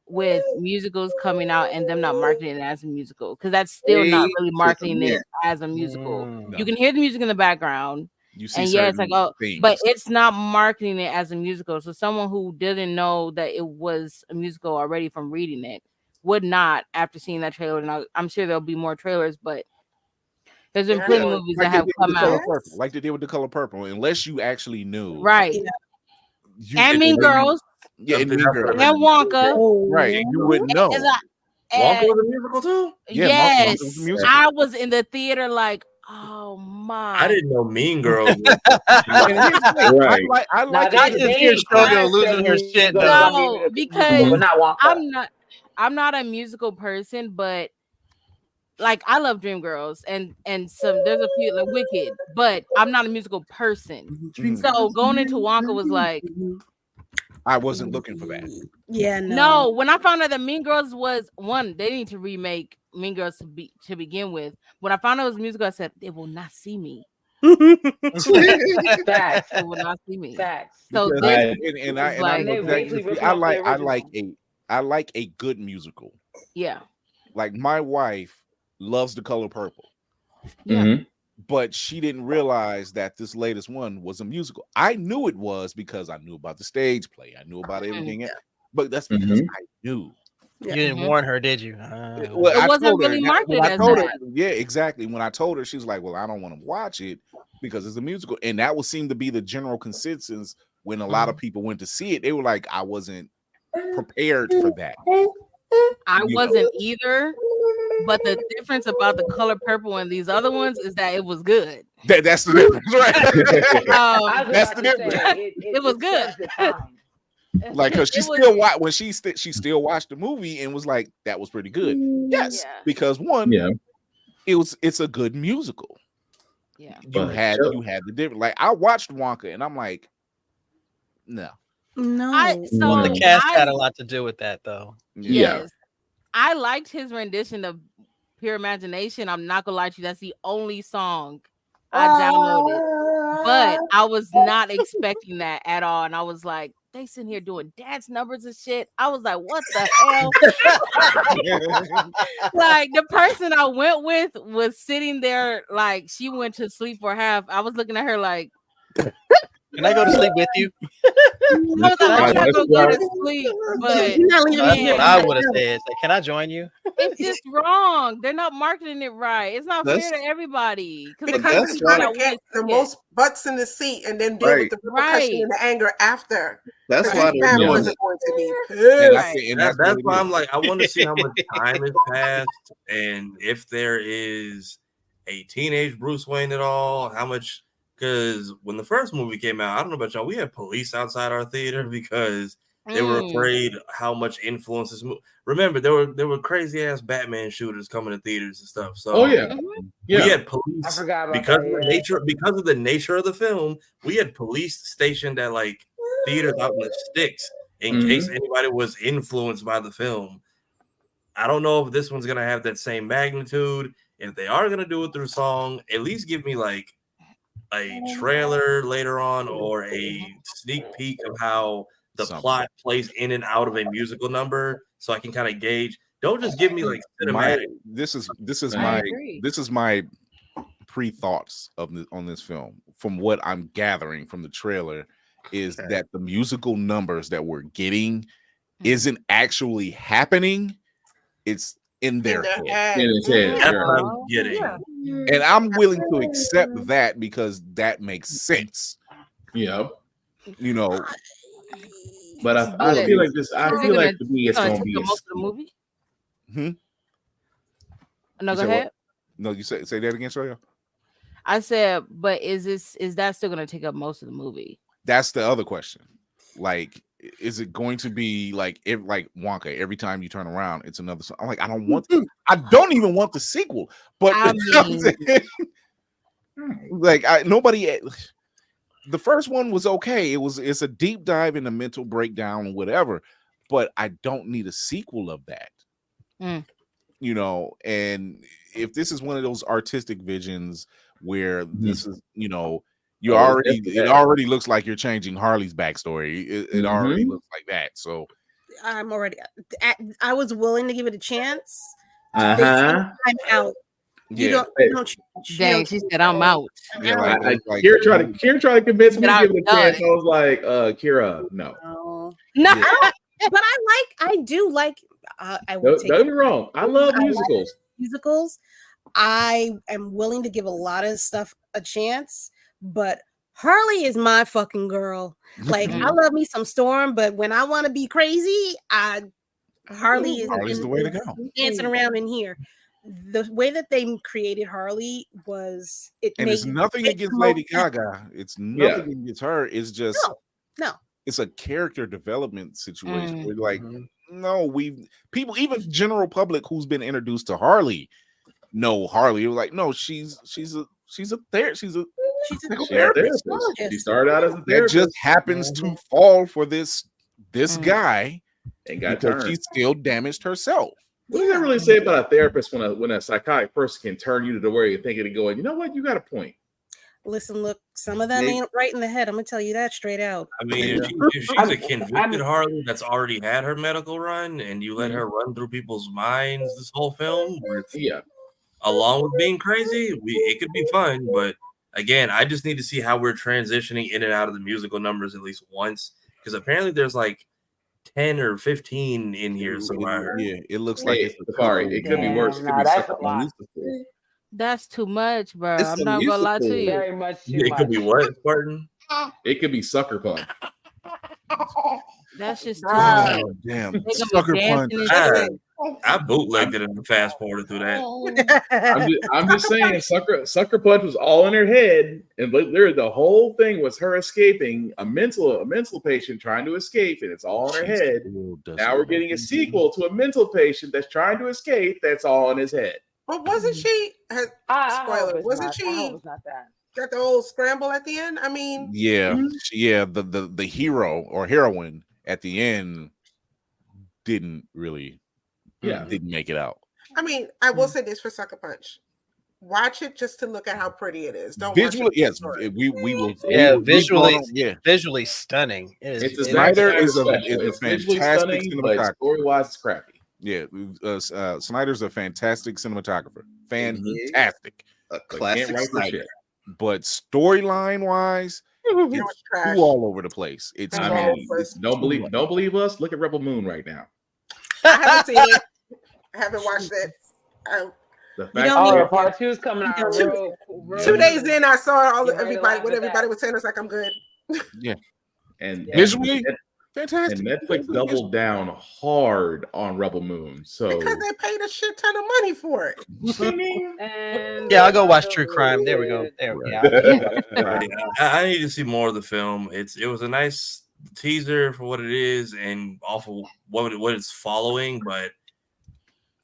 Speaker 9: with musicals coming out and them not marketing it as a musical, because that's still not really marketing it as a musical. You can hear the music in the background.
Speaker 3: You see,
Speaker 9: and yeah, it's like, oh,
Speaker 3: things.
Speaker 9: but it's not marketing it as a musical. So someone who didn't know that it was a musical already from reading it would not, after seeing that trailer. And I'm sure there'll be more trailers, but there's been plenty of movies that have come out,
Speaker 3: like they did with The Color Purple. Unless you actually knew,
Speaker 9: right? And Mean Girls,
Speaker 3: yeah, and Mean Girls,
Speaker 9: and Wonka,
Speaker 3: right? You wouldn't know.
Speaker 6: Wonka was a musical too.
Speaker 3: Yeah,
Speaker 9: yes,
Speaker 3: Wonka was a musical.
Speaker 9: I was in the theater like, oh my!
Speaker 6: I didn't know Mean Girls.
Speaker 11: Right.
Speaker 3: I like
Speaker 10: I just hear Shogo losing her shit though.
Speaker 9: No, because
Speaker 7: but not Wonka.
Speaker 9: I'm not a musical person, but like I love Dreamgirls and some there's a few like Wicked, but I'm not a musical person. So going into Wonka was like,
Speaker 3: I wasn't looking for that.
Speaker 1: Yeah,
Speaker 9: no. When I found out that Mean Girls was one, they need to remake Mean Girls to begin with. When I found out it was a musical, I said they will not see me.
Speaker 7: Facts.
Speaker 9: They will not see me.
Speaker 7: Facts.
Speaker 9: So
Speaker 3: Because
Speaker 9: this
Speaker 3: I like a good musical.
Speaker 9: Yeah.
Speaker 3: Like my wife loves The Color Purple.
Speaker 9: Yeah.
Speaker 3: But she didn't realize that this latest one was a musical. I knew it was because I knew about the stage play. I knew about everything else. But that's because I knew.
Speaker 10: You didn't warn her, did you?
Speaker 3: Well,
Speaker 9: it wasn't really marketed as that.
Speaker 3: Yeah, exactly. When I told her, she was like, well, I don't want to watch it because it's a musical. And that would seem to be the general consensus when a lot of people went to see it. They were like, I wasn't prepared for that.
Speaker 9: I wasn't either. But the difference about The Color Purple and these other ones is that it was good.
Speaker 3: That's the difference, right?
Speaker 9: That's the difference. It was good.
Speaker 3: Like, because she still watched when she still watched the movie and was like, that was pretty good. Yes, because one, it's a good musical.
Speaker 9: Yeah,
Speaker 3: you had the difference. Like I watched Wonka and I'm like, no.
Speaker 10: Well, the cast had a lot to do with that, though.
Speaker 9: Yes. I liked his rendition of Pure Imagination. I'm not gonna lie to you, that's the only song I downloaded. But I was not expecting that at all. And I was like, they sitting here doing dance numbers and shit. I was like, what the hell? Like the person I went with was sitting there like she went to sleep for half. I was looking at her like,
Speaker 10: can I go to sleep with you?
Speaker 9: I was like, I'm gonna go to sleep, but
Speaker 10: I would have said, can I join you?
Speaker 9: It's just wrong. They're not marketing it right. It's not fair to everybody
Speaker 8: because they're trying to get the most butts in the seat and then deal with the repercussion and the anger after.
Speaker 4: That's why
Speaker 8: they're doing it. Going to be
Speaker 6: that's why I'm like, I want to see how much time has passed and if there is a teenage Bruce Wayne at all? How much? Because when the first movie came out, I don't know about y'all, we had police outside our theater because they were afraid how much influence this movie. Remember, there were crazy ass Batman shooters coming to theaters and stuff. So we had police.
Speaker 7: I forgot about
Speaker 6: because
Speaker 7: that,
Speaker 6: of the nature of the film. We had police stationed at like theaters out in the sticks in case anybody was influenced by the film. I don't know if this one's gonna have that same magnitude. If they are gonna do it through song, at least give me like a trailer later on or a sneak peek of how the plot plays in and out of a musical number, so I can kind of gauge. Don't just give me like cinematic.
Speaker 3: This is my pre-thoughts on this film. From what I'm gathering from the trailer, is that the musical numbers that we're getting isn't actually happening. It's in their head.
Speaker 11: In his head.
Speaker 6: That's what I'm getting.
Speaker 3: And I'm willing to accept that because that makes sense.
Speaker 11: Yeah.
Speaker 3: You know.
Speaker 11: But I feel like this. I feel like to me it's
Speaker 9: gonna
Speaker 11: gonna be
Speaker 9: most of the movie. No,
Speaker 3: You
Speaker 9: go
Speaker 3: said
Speaker 9: ahead.
Speaker 3: what? No, you say that again, Shoya.
Speaker 9: I said, but is that still gonna take up most of the movie?
Speaker 3: That's the other question. Like, is it going to be like Wonka? Every time you turn around, it's another song. I'm like, I don't even want the sequel. But
Speaker 9: I mean,
Speaker 3: nobody. The first one was okay. It's a deep dive into mental breakdown and whatever. But I don't need a sequel of that. You know, and if this is one of those artistic visions where this is, it already looks like you're changing Harley's backstory. It already looks like that. So
Speaker 1: I was willing to give it a chance.
Speaker 11: Uh-huh.
Speaker 1: I'm out.
Speaker 3: Yeah.
Speaker 9: Dang, she said I'm out.
Speaker 3: Yeah,
Speaker 11: Kira tried to convince me to give it a chance. I was like, Kira, no.
Speaker 1: No, but I do like. I will
Speaker 11: don't get me wrong. I love musicals.
Speaker 1: Musicals. I am willing to give a lot of stuff a chance, but Harley is my fucking girl. Like I love me some Storm, but when I want to be crazy, Harley's
Speaker 3: the way to go.
Speaker 1: Dancing around in here. The way that they created Harley was
Speaker 3: it's nothing against Lady Gaga. It's nothing against her. It's just
Speaker 1: no.
Speaker 3: It's a character development situation. We're like, no, people, even general public who's been introduced to Harley, know Harley. We're like, no, she's a therapist.
Speaker 11: She started out as a therapist.
Speaker 3: That just happens to fall for this guy,
Speaker 11: and got
Speaker 3: because
Speaker 11: turned.
Speaker 3: she still damaged herself.
Speaker 11: What does that really say about a therapist when a psychotic person can turn you to the where you're thinking and going, you know what, you got a point.
Speaker 1: Listen, look, some of them ain't right in the head. I'm gonna tell you that straight out.
Speaker 6: I mean, if she's a convicted Harley that's already had her medical run, and you let her run through people's minds this whole film, along with being crazy, it could be fun. But again, I just need to see how we're transitioning in and out of the musical numbers at least once, because apparently there's like 10 or 15 in here somewhere.
Speaker 3: Yeah, it looks like it's
Speaker 11: Safari. It could be worse. It could be
Speaker 7: that's a
Speaker 11: something
Speaker 7: lot.
Speaker 11: musical.
Speaker 9: That's too much, bro.
Speaker 11: It's
Speaker 9: I'm
Speaker 11: a
Speaker 9: not gonna lie to
Speaker 11: musical.
Speaker 9: you.
Speaker 7: Very much too
Speaker 6: It
Speaker 7: much.
Speaker 6: could be what, Spartan?
Speaker 11: It could be Sucker Punch.
Speaker 9: That's just too
Speaker 3: Oh,
Speaker 9: much.
Speaker 3: damn.
Speaker 9: They gonna be
Speaker 3: Sucker Punch.
Speaker 9: dancing and shit.
Speaker 6: I bootlegged it and fast forwarded through that.
Speaker 11: I'm just saying, Sucker Punch was all in her head, and literally the whole thing was her escaping a mental patient trying to escape, and it's all in her head. Now we're getting a sequel to a mental patient that's trying to escape. That's all in his head.
Speaker 8: But wasn't she? Spoiler. Wasn't she?
Speaker 7: I hope it's not that.
Speaker 8: Got the old scramble at the end. I mean,
Speaker 3: Yeah, the hero or heroine at the end didn't make it out.
Speaker 8: I mean, I will say this for Sucker Punch. Watch it just to look at how pretty it is. Don't
Speaker 3: Visually,
Speaker 8: watch it.
Speaker 3: yes, we will.
Speaker 10: Yeah,
Speaker 3: visually,
Speaker 10: visually stunning.
Speaker 3: Snyder is a
Speaker 11: visually
Speaker 3: fantastic
Speaker 11: stunning, but
Speaker 3: cinematographer.
Speaker 11: story-wise, it's crappy.
Speaker 3: Yeah, Snyder's a fantastic cinematographer. Fantastic.
Speaker 11: A classic Snyder.
Speaker 3: But storyline wise, it's too all over the place. It's
Speaker 11: don't believe us. Look at Rebel Moon right now.
Speaker 8: I haven't seen it. I haven't watched it.
Speaker 7: Part 2 is coming out.
Speaker 8: 2 days in, I saw everybody. What everybody was saying. I was like, I'm good.
Speaker 3: Yeah,
Speaker 11: and
Speaker 3: visually, Fantastic.
Speaker 11: And Netflix doubled down hard on Rebel Moon. So
Speaker 8: because they paid a shit ton of money for it.
Speaker 7: And
Speaker 10: Yeah, I'll go watch true crime. There we go. There we go.
Speaker 6: I need to see more of the film. It was a nice teaser for what it is and awful what it's following, but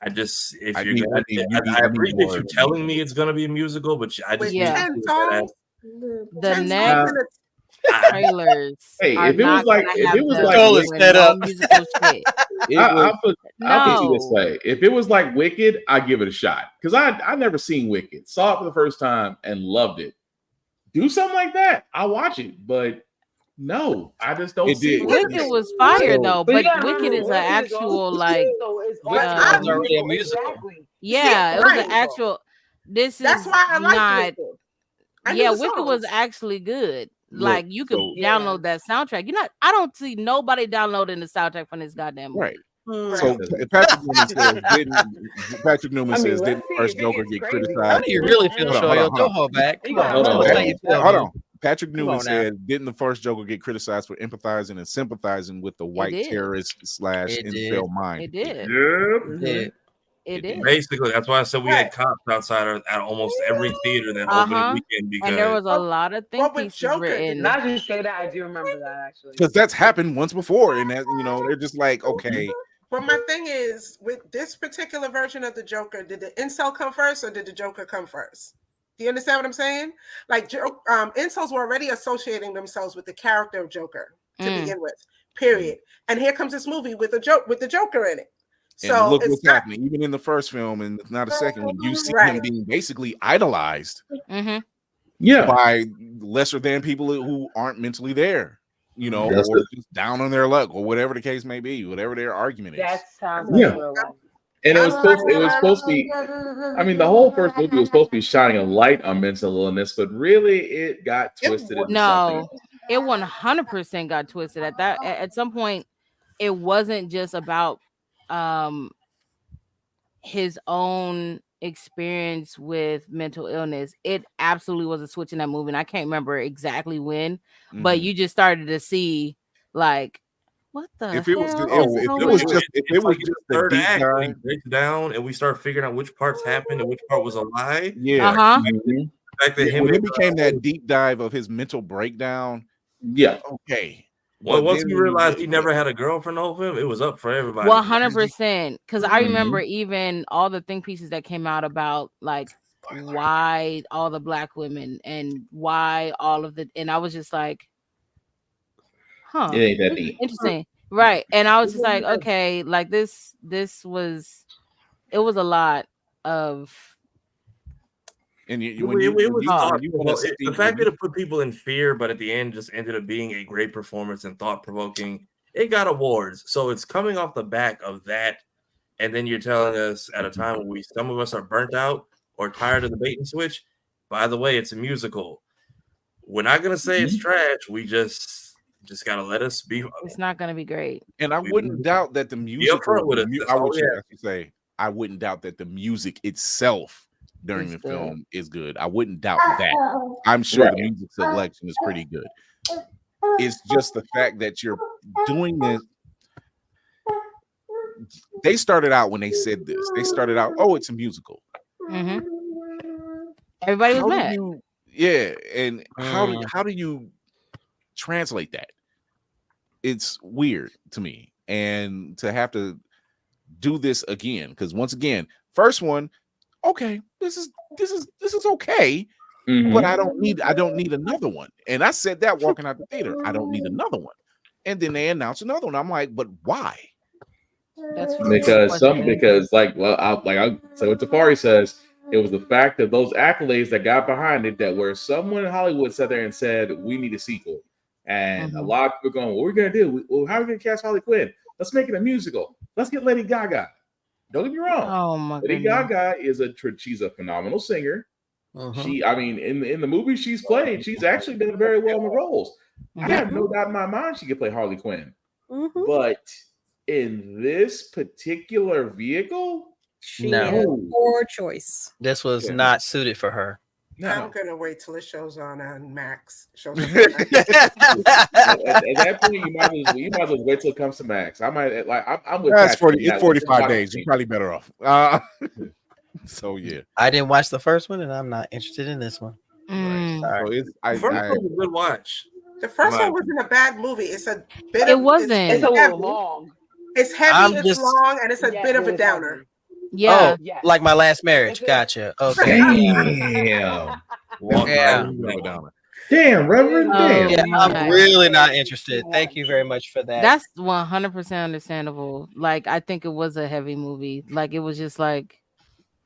Speaker 6: I just I appreciate you telling me it's gonna be a musical, but I just need to see that.
Speaker 9: The next trailers
Speaker 11: Hey,
Speaker 9: are
Speaker 11: if it was
Speaker 9: not
Speaker 11: like
Speaker 9: gonna
Speaker 11: if
Speaker 9: have
Speaker 11: it was
Speaker 9: them
Speaker 11: like
Speaker 9: doing no musical shit.
Speaker 11: I'll put you this
Speaker 9: No.
Speaker 11: way. If it was like Wicked, I'd give it a shot. Because I never seen Wicked. Saw it for the first time and loved it. Do something like that. I'll watch it. But no, I just don't see it.
Speaker 9: Wicked was fire though,
Speaker 7: But you
Speaker 9: but
Speaker 7: gotta
Speaker 9: Wicked
Speaker 7: remember,
Speaker 9: is an
Speaker 7: Wicked is
Speaker 9: actual
Speaker 7: also
Speaker 9: like
Speaker 7: so it's
Speaker 10: Wicked
Speaker 7: also
Speaker 10: was already a musical.
Speaker 7: Exactly.
Speaker 9: yeah, it was an
Speaker 8: right.
Speaker 9: actual this
Speaker 8: That's
Speaker 9: is
Speaker 8: why I liked
Speaker 9: not
Speaker 8: Wicked. I knew
Speaker 9: yeah,
Speaker 8: the
Speaker 9: Wicked was
Speaker 8: songs.
Speaker 9: actually good.
Speaker 3: Look,
Speaker 9: Like you could
Speaker 3: so-
Speaker 9: download that soundtrack. I don't see nobody downloading the soundtrack from this goddamn movie.
Speaker 3: Right. So Patrick Newman says, didn't the first Joker get criticized?
Speaker 10: How do you really feel, Shoyo? Don't hold back. Come on, tell us how you feel.
Speaker 3: Hold
Speaker 10: man.
Speaker 3: on. Patrick
Speaker 10: Come
Speaker 3: Newman
Speaker 10: on now.
Speaker 3: said, didn't the first Joker get criticized for empathizing and sympathizing with the white
Speaker 9: did.
Speaker 3: terrorist / incel mind?
Speaker 9: It did.
Speaker 10: It did.
Speaker 9: It did.
Speaker 6: Basically, that's why I said we had cops outside at almost every theater that opening weekend because
Speaker 9: And there was a lot of think pieces written.
Speaker 7: Now that you say that, I do remember that actually.
Speaker 3: Because that's happened once before, and that they're just like, okay.
Speaker 8: But my thing is, with this particular version of the Joker, did the incel come first or did the Joker come first? Do you understand what I'm saying? Like, incels were already associating themselves with the character of Joker to begin with, period. And here comes this movie with the Joker in it.
Speaker 3: And
Speaker 8: So
Speaker 3: look
Speaker 8: it's
Speaker 3: what's
Speaker 8: not,
Speaker 3: happening. Even in the first film, and it's not a second one, you see him
Speaker 8: Right.
Speaker 3: being basically idolized
Speaker 11: Yeah.
Speaker 3: by lesser than people who aren't mentally there,
Speaker 11: That's
Speaker 3: or
Speaker 11: it.
Speaker 3: just down on their luck, or whatever the case may be, whatever their argument is.
Speaker 7: That sounds like
Speaker 11: Yeah.
Speaker 7: real life.
Speaker 11: And it was supposed to be. I mean, the whole first movie was supposed to be shining a light on mental illness, but really, it got twisted into something.
Speaker 9: No, it 100% got twisted at some point. It wasn't just about his own experience with mental illness. It absolutely was a switch in that movie, and I can't remember exactly when, but you just started to see like what the
Speaker 3: If it was,
Speaker 9: hell
Speaker 3: if
Speaker 9: is
Speaker 3: it
Speaker 9: going
Speaker 3: was
Speaker 9: on?
Speaker 3: just, if it was just the
Speaker 6: third
Speaker 3: deep
Speaker 6: act when
Speaker 3: dive,
Speaker 6: it breaks down and we start figuring out which parts happened and which part was a lie.
Speaker 3: yeah.
Speaker 6: The fact that him
Speaker 3: When it
Speaker 6: and,
Speaker 3: became that deep dive of his mental breakdown,
Speaker 11: yeah,
Speaker 3: okay.
Speaker 6: well,
Speaker 3: But
Speaker 6: once
Speaker 3: then
Speaker 6: he
Speaker 3: when you
Speaker 6: realized
Speaker 3: really
Speaker 6: he never had a girlfriend the whole film, it was up for everybody.
Speaker 9: 100%, because I remember even all the think pieces that came out about like why all the black women and why all of the, and I was just like, huh,
Speaker 11: It ain't that
Speaker 9: this is
Speaker 11: deep.
Speaker 9: interesting, right? And I was just like, okay, like this was, it was a lot of.
Speaker 3: And
Speaker 6: It was the fact
Speaker 3: you-
Speaker 6: that it put people in fear, but at the end just ended up being a great performance and thought provoking. It got awards, so it's coming off the back of that. And then you're telling us at a time when some of us are burnt out or tired of the bait and switch. By the way, it's a musical. We're not gonna say it's trash. We just gotta let us be.
Speaker 9: It's not gonna be great.
Speaker 3: And I wouldn't doubt that the music.
Speaker 6: upfront with us. That's all we have.
Speaker 3: Say I wouldn't doubt that the music itself during the film is good. I wouldn't doubt that. I'm sure the music selection is pretty good. It's just the fact that you're doing this. They started out when they said this. They started out, oh, it's a musical.
Speaker 9: Everybody was
Speaker 3: How do
Speaker 9: mad.
Speaker 3: and how do you translate that? It's weird to me, and to have to do this again, because once again, first one, okay, this is okay, but I don't need another one. And I said that walking out the theater, I don't need another one. And then they announced another one. I'm like, but why?
Speaker 11: Because like so what Tafari says, it was the fact that those accolades that got behind it, that where someone in Hollywood sat there and said, we need a sequel. And a lot of people going, what are we gonna do? Well, how are we gonna cast Harley Quinn? Let's make it a musical. Let's get Lady Gaga. Don't get me wrong.
Speaker 9: Oh my
Speaker 11: Lady Gaga she's a phenomenal singer. In the movie she's played, she's actually done very well in the roles. I have no doubt in my mind she could play Harley Quinn. But in this particular vehicle,
Speaker 1: She had a poor choice.
Speaker 10: This was not suited for her.
Speaker 8: I'm gonna wait till it shows on Max. Shows
Speaker 11: at that point, you might as well wait till it comes to Max. I might I'm with
Speaker 3: That's
Speaker 11: Patrick.
Speaker 3: 40. It's 45 days. You're probably better off. So yeah,
Speaker 10: I didn't watch the first one, and I'm not interested in this one.
Speaker 9: Mm.
Speaker 3: so it's
Speaker 6: First one was a good watch.
Speaker 8: The first one wasn't a bad movie. It's a bit.
Speaker 9: It wasn't.
Speaker 7: It's a little long.
Speaker 8: It's heavy.
Speaker 10: I'm
Speaker 8: It's
Speaker 10: just-
Speaker 8: long, and it's a
Speaker 7: Yes,
Speaker 8: bit of
Speaker 7: it
Speaker 8: a
Speaker 7: is
Speaker 8: downer.
Speaker 7: heavy.
Speaker 9: Yeah.
Speaker 10: Oh, like My Last Marriage. Gotcha. Okay.
Speaker 11: Damn.
Speaker 10: Yeah.
Speaker 11: Damn, Reverend. Damn.
Speaker 10: Yeah, I'm really not interested. Thank you very much for that.
Speaker 9: That's 100% understandable. Like, I think it was a heavy movie. Like, it was just like,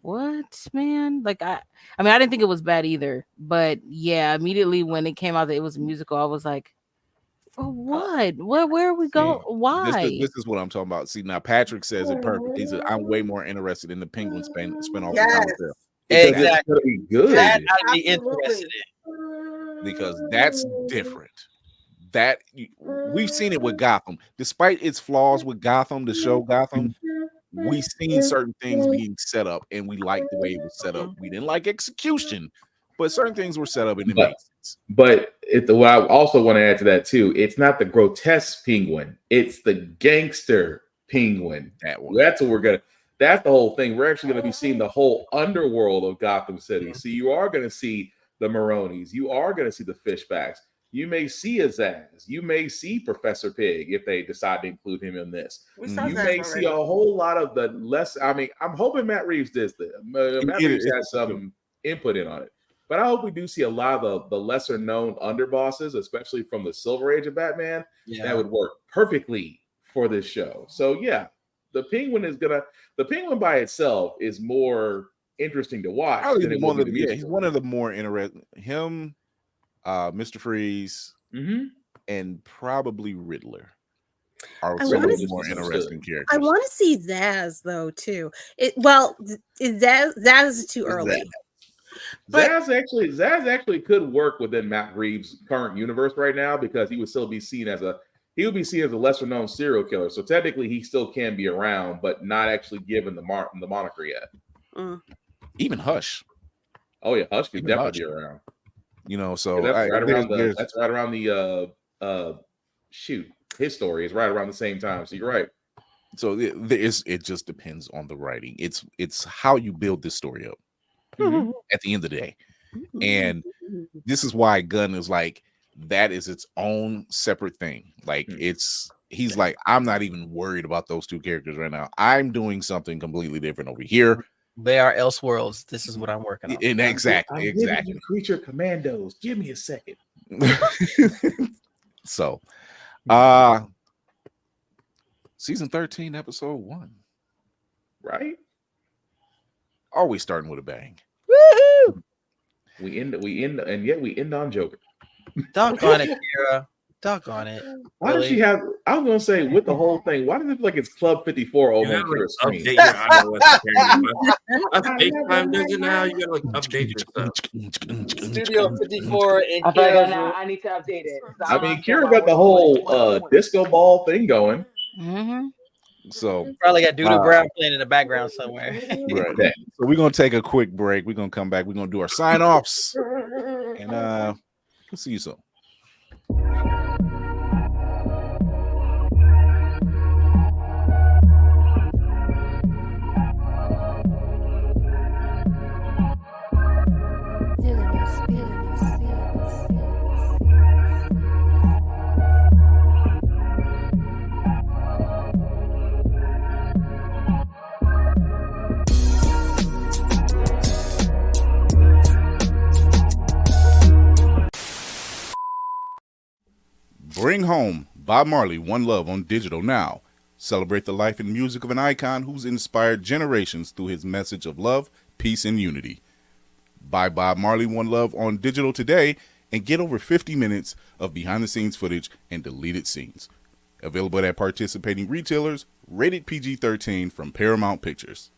Speaker 9: what, man? Like, I mean, I didn't think it was bad either. But yeah, immediately when it came out that it was a musical, I was like, for what? Where are we going? Why?
Speaker 3: This is what I'm talking about. See, now Patrick says it perfect. He said, I'm way more interested in the Penguin spinoff.
Speaker 8: Yes.
Speaker 10: Exactly.
Speaker 11: It's gonna be good.
Speaker 10: That I'd be interested in.
Speaker 3: Because that's different. We've seen it with Gotham. Despite its flaws with Gotham, the show Gotham, we've seen certain things being set up, and we liked the way it was set up. We didn't like execution, but certain things were set up and it made sense.
Speaker 11: But what I also want to add to that too, it's not the grotesque penguin, it's the gangster penguin.
Speaker 3: That one.
Speaker 11: That's what we're gonna. That's the whole thing. We're actually going to be seeing the whole underworld of Gotham City. So you are going to see the Maronis. You are going to see the Fishbacks. You may see a Zaz. You may see Professor Pig if they decide to include him in this.
Speaker 8: We saw
Speaker 11: You
Speaker 8: Zaz
Speaker 11: may
Speaker 8: already.
Speaker 11: see a whole lot of the less. I mean, I'm hoping Matt Reeves does this. Matt Reeves has some input in on it. But I hope we do see a lot of the lesser known underbosses, especially from the Silver Age of Batman.
Speaker 10: Yeah.
Speaker 11: That would work perfectly for this show. So yeah, the Penguin by itself is more interesting to watch.
Speaker 3: Probably
Speaker 11: Than it would be the
Speaker 3: he's
Speaker 11: musical.
Speaker 3: one of the more interesting. Him, Mr. Freeze, and probably Riddler are
Speaker 1: I
Speaker 3: some of
Speaker 1: wanna
Speaker 3: the more interesting characters.
Speaker 1: I want to see Zaz though too. Zaz is too early.
Speaker 11: Zaz actually could work within Matt Reeves' current universe right now because he would still be seen as a lesser known serial killer. So technically, he still can be around, but not actually given the moniker yet.
Speaker 3: Even Hush.
Speaker 11: Oh yeah, Hush could
Speaker 3: Even
Speaker 11: definitely
Speaker 3: Hush.
Speaker 11: be around.
Speaker 3: You know, so
Speaker 11: that's right
Speaker 3: there's-
Speaker 11: around the his story is right around the same time. So you're right.
Speaker 3: So it just depends on the writing. It's how you build this story up at the end of the day. And this is why Gunn is like, that is its own separate thing. Like he's like, I'm not even worried about those two characters right now. I'm doing something completely different over here.
Speaker 10: They are Elseworlds. This is what I'm working on.
Speaker 3: And exactly.
Speaker 11: I'm giving you Creature Commandos. Give me a second.
Speaker 3: So season 13, episode 1.
Speaker 11: Right?
Speaker 3: Always starting with a bang.
Speaker 10: Woohoo!
Speaker 11: We end on Joker.
Speaker 10: Doggone it, Kira. Doggone it.
Speaker 11: Why does she have? I was gonna say with the whole thing. Why does it feel like it's Club 54 over on Kira's screen?
Speaker 6: Update your iOS camera. FaceTime does it now. You gotta like update your stuff.
Speaker 10: Studio 54 and
Speaker 7: I feel like
Speaker 10: Kira's
Speaker 7: I need to update it.
Speaker 11: I mean, Kira got the whole disco ball thing going.
Speaker 3: So
Speaker 10: probably got Doodoo Brown playing in the background somewhere.
Speaker 3: Right. So we're gonna take a quick break. We're gonna come back. We're gonna do our sign-offs. And we'll see you soon. Bring home Bob Marley, One Love on digital now. Celebrate the life and music of an icon who's inspired generations through his message of love, peace, and unity. Buy Bob Marley, One Love on digital today and get over 50 minutes of behind-the-scenes footage and deleted scenes. Available at participating retailers, rated PG-13 from Paramount Pictures.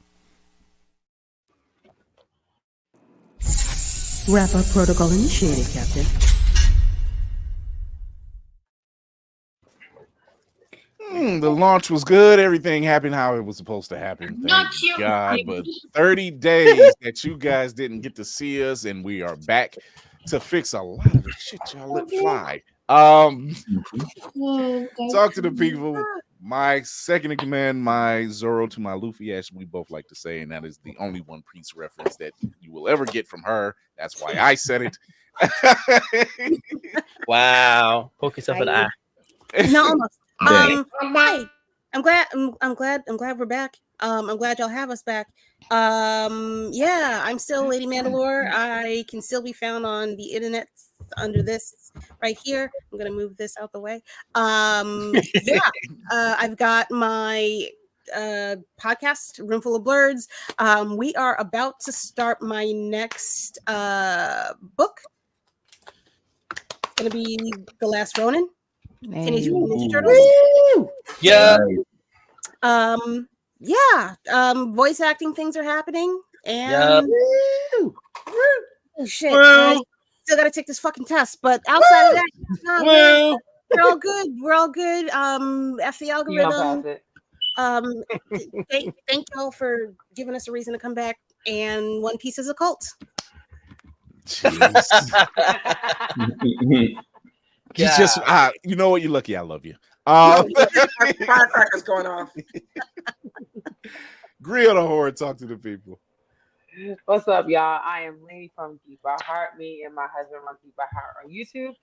Speaker 20: Wrap-up protocol initiated, Captain.
Speaker 3: The launch was good. Everything happened how it was supposed to happen.
Speaker 15: Not
Speaker 3: Thank
Speaker 15: you,
Speaker 3: God.
Speaker 15: baby.
Speaker 3: But 30 days that you guys didn't get to see us, and we are back to fix a lot of the shit y'all let fly. Talk to the people. My second in command, my Zoro to my Luffy, as we both like to say, and that is the only One Piece reference that you will ever get from her. That's why I said it.
Speaker 10: Wow. Poke yourself in the eye.
Speaker 1: No, almost.
Speaker 11: Dang.
Speaker 1: Hi. I'm glad we're back. I'm glad y'all have us back. Yeah, I'm still Lady Mandalore. I can still be found on the internet under this right here. I'm gonna move this out the way. Yeah, I've got my podcast, Roomful of Blurs. We are about to start my next book. It's gonna be The Last Ronin. Teenage Mutant Ninja Turtles.
Speaker 10: Yeah.
Speaker 1: Voice acting things are happening,
Speaker 10: Yep.
Speaker 1: and oh shit, I still gotta take this fucking test. But outside of that, no, we're all good. We're all good. F the
Speaker 7: You gonna
Speaker 1: algorithm.
Speaker 7: pass it.
Speaker 1: Thank y'all for giving us a reason to come back. And One Piece is a cult.
Speaker 3: You just, you know what? You're lucky. I love you.
Speaker 8: Firecrackers going off.
Speaker 3: Grill the Horde. Talk to the people.
Speaker 7: What's up, y'all? I am Lee from Geek by Heart. Me and my husband run Geek by Heart on YouTube.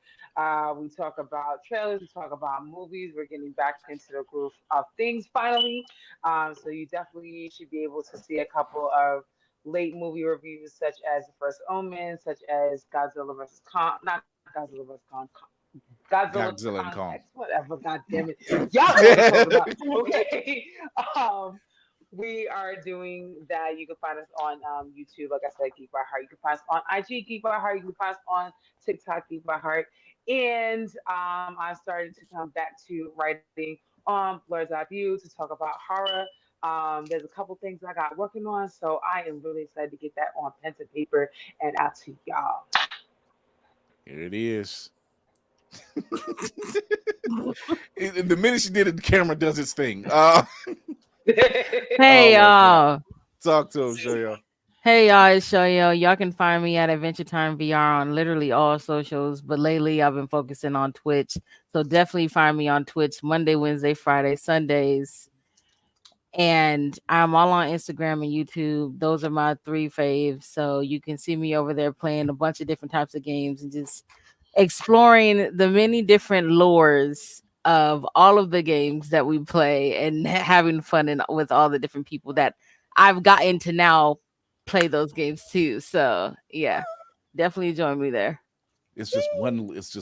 Speaker 7: We talk about trailers, we talk about movies. We're getting back into the groove of things finally. So you definitely should be able to see a couple of late movie reviews, such as The First Omen, such as Godzilla vs. Kong, not Godzilla vs. Kong,
Speaker 3: Godzilla and Kong.
Speaker 7: Context, whatever. God damn it, y'all know what I'm talking about. Okay. We are doing that. You can find us on YouTube, like I said, Geek by Heart. You can find us on IG, Geek by Heart. You can find us on TikTok, Geek by Heart. And I started to come back to writing on Blur's Eye View to talk about horror. There's a couple things I got working on, so I am really excited to get that on pen and paper and out to y'all.
Speaker 3: Here it is. The minute she did it, the camera does its thing.
Speaker 9: Hey y'all.
Speaker 3: Talk to him, show y'all.
Speaker 9: Hey y'all, it's Shoyo. Y'all can find me at Adventure Time VR on literally all socials, but lately I've been focusing on Twitch. So definitely find me on Twitch Monday, Wednesday, Friday, Sundays. And I'm all on Instagram and YouTube. Those are my 3 faves. So you can see me over there playing a bunch of different types of games and just exploring the many different lores of all of the games that we play and having fun with all the different people that I've gotten to now play those games too. So yeah, definitely join me there.
Speaker 3: It's just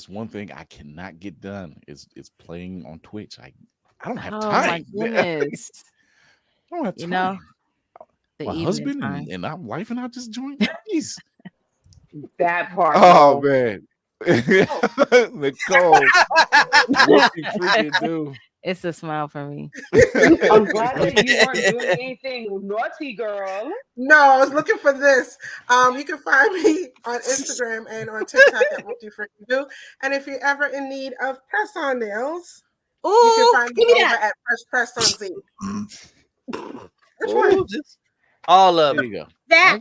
Speaker 3: one thing I cannot get done. It's playing on Twitch. I don't have time.
Speaker 9: Oh my goodness.
Speaker 3: I don't have time.
Speaker 9: You know,
Speaker 3: my husband and I'm wife and I just joined. Jeez.
Speaker 7: That part.
Speaker 3: Oh man. Nicole, what you freaking do?
Speaker 9: It's a smile for me.
Speaker 7: I'm glad that you weren't doing anything naughty, girl.
Speaker 8: No, I was looking for this. You can find me on Instagram and on TikTok at What You Freaking Do. And if you're ever in need of press-on nails, you can find me over at Press on Z. Which one?
Speaker 10: All of
Speaker 3: There
Speaker 10: it.
Speaker 3: you go.
Speaker 1: That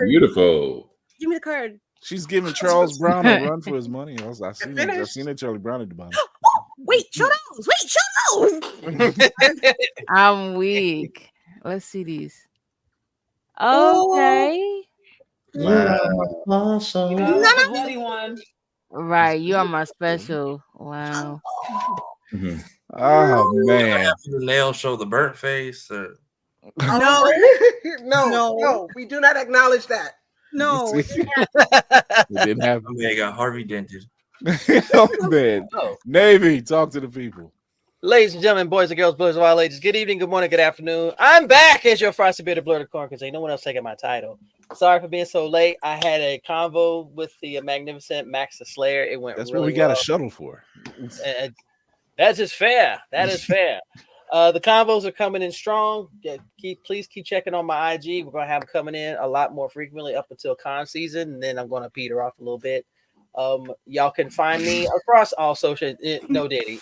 Speaker 11: Beautiful.
Speaker 1: Give me the card.
Speaker 3: She's giving Charles Brown a run for his money. I've seen it, Charlie Brown at the bottom.
Speaker 1: Wait, show those.
Speaker 9: I'm weak. Let's see these. Okay.
Speaker 7: Awesome. You know, that's a bloody one.
Speaker 9: Right, you are my special. Wow.
Speaker 3: Oh man.
Speaker 6: The nail show the burnt face.
Speaker 8: No, we do not acknowledge that.
Speaker 1: No,
Speaker 3: it didn't happen.
Speaker 6: They got Harvey dented.
Speaker 3: Oh man. Navy, talk to the people.
Speaker 10: Ladies and gentlemen, boys and girls, boys and wild ladies, good evening, good morning, good afternoon. I'm back as your frosty bearded blurred corn because ain't no one else taking my title. Sorry for being so late. I had a convo with the magnificent Max the Slayer. It went
Speaker 3: That's
Speaker 10: really
Speaker 3: what we got
Speaker 10: well.
Speaker 3: a shuttle for.
Speaker 10: That is fair. That is fair. The combos are coming in strong. Please keep checking on my IG. We're gonna have them coming in a lot more frequently up until con season, and then I'm gonna peter off a little bit. Y'all can find me across all social. No Diddy.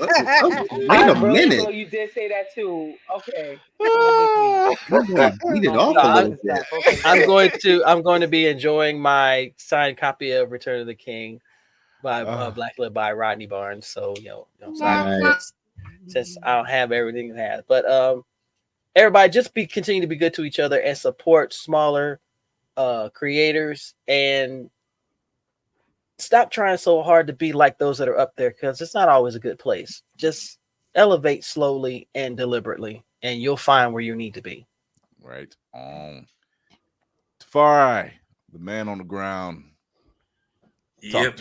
Speaker 4: Wait a minute.
Speaker 7: So you did say that too. Okay. Don't make me.
Speaker 4: I'm going to beat it off a
Speaker 10: I'm,
Speaker 4: little bit.
Speaker 7: Okay,
Speaker 10: I'm going to be enjoying my signed copy of Return of the King by Blacklit by Rodney Barnes. So I'm signed since I don't have everything it has. But everybody just continue to be good to each other and support smaller creators and stop trying so hard to be like those that are up there, because it's not always a good place. Just elevate slowly and deliberately, and you'll find where you need to be.
Speaker 3: Right. Tafari, the man on the ground.
Speaker 6: Yep,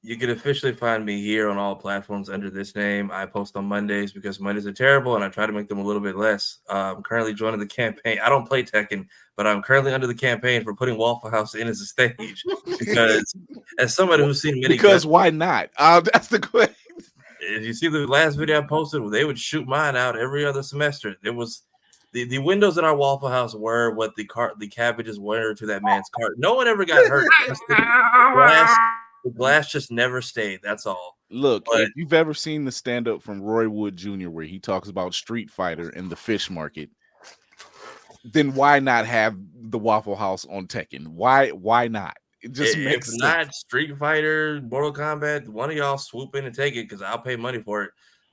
Speaker 6: you can officially find me here on all platforms under this name. I post on Mondays because Mondays are terrible, and I try to make them a little bit less. I'm currently joining the campaign. I don't play Tekken, but I'm currently under the campaign for putting Waffle House in as a stage because, as somebody who's seen many,
Speaker 3: why not? That's the question.
Speaker 6: If you see the last video I posted, they would shoot mine out every other semester. It was the windows in our Waffle House were what the cabbages were to that man's cart. No one ever got hurt. The glass just never stayed. That's all.
Speaker 3: Look, if you've ever seen the stand-up from Roy Wood Jr. where he talks about Street Fighter in the fish market, then why not have the Waffle House on Tekken? Why not? It just makes sense.
Speaker 6: Not Street Fighter, Mortal Kombat, one of y'all swoop in and take it because I'll pay money for it.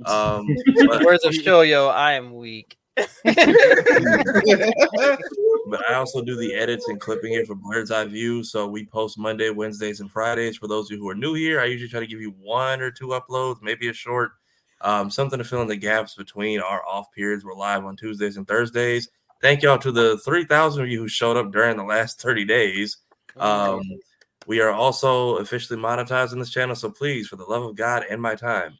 Speaker 10: Words of Shoyo, I am weak.
Speaker 6: But I also do the edits and clipping here for Bird's Eye View. So we post Monday, Wednesdays, and Fridays. For those of you who are new here, I usually try to give you 1 or 2 uploads, maybe a short, something to fill in the gaps between our off periods. We're live on Tuesdays and Thursdays. Thank y'all to the 3,000 of you who showed up during the last 30 days. We are also officially monetizing this channel. So please, for the love of God and my time,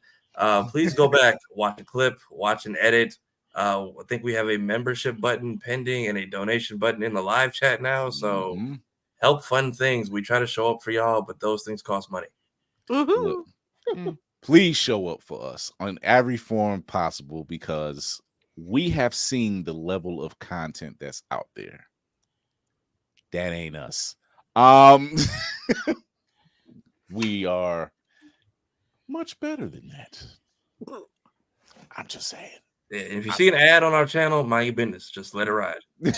Speaker 6: please go back, watch a clip, watch an edit. I think we have a membership button pending and a donation button in the live chat now. So help fund things. We try to show up for y'all, but those things cost money.
Speaker 3: Look, please show up for us on every form possible because we have seen the level of content that's out there. That ain't us. We are much better than that. I'm just saying.
Speaker 6: Yeah, if you see an ad on our channel, mind your business. Just let it ride.
Speaker 3: The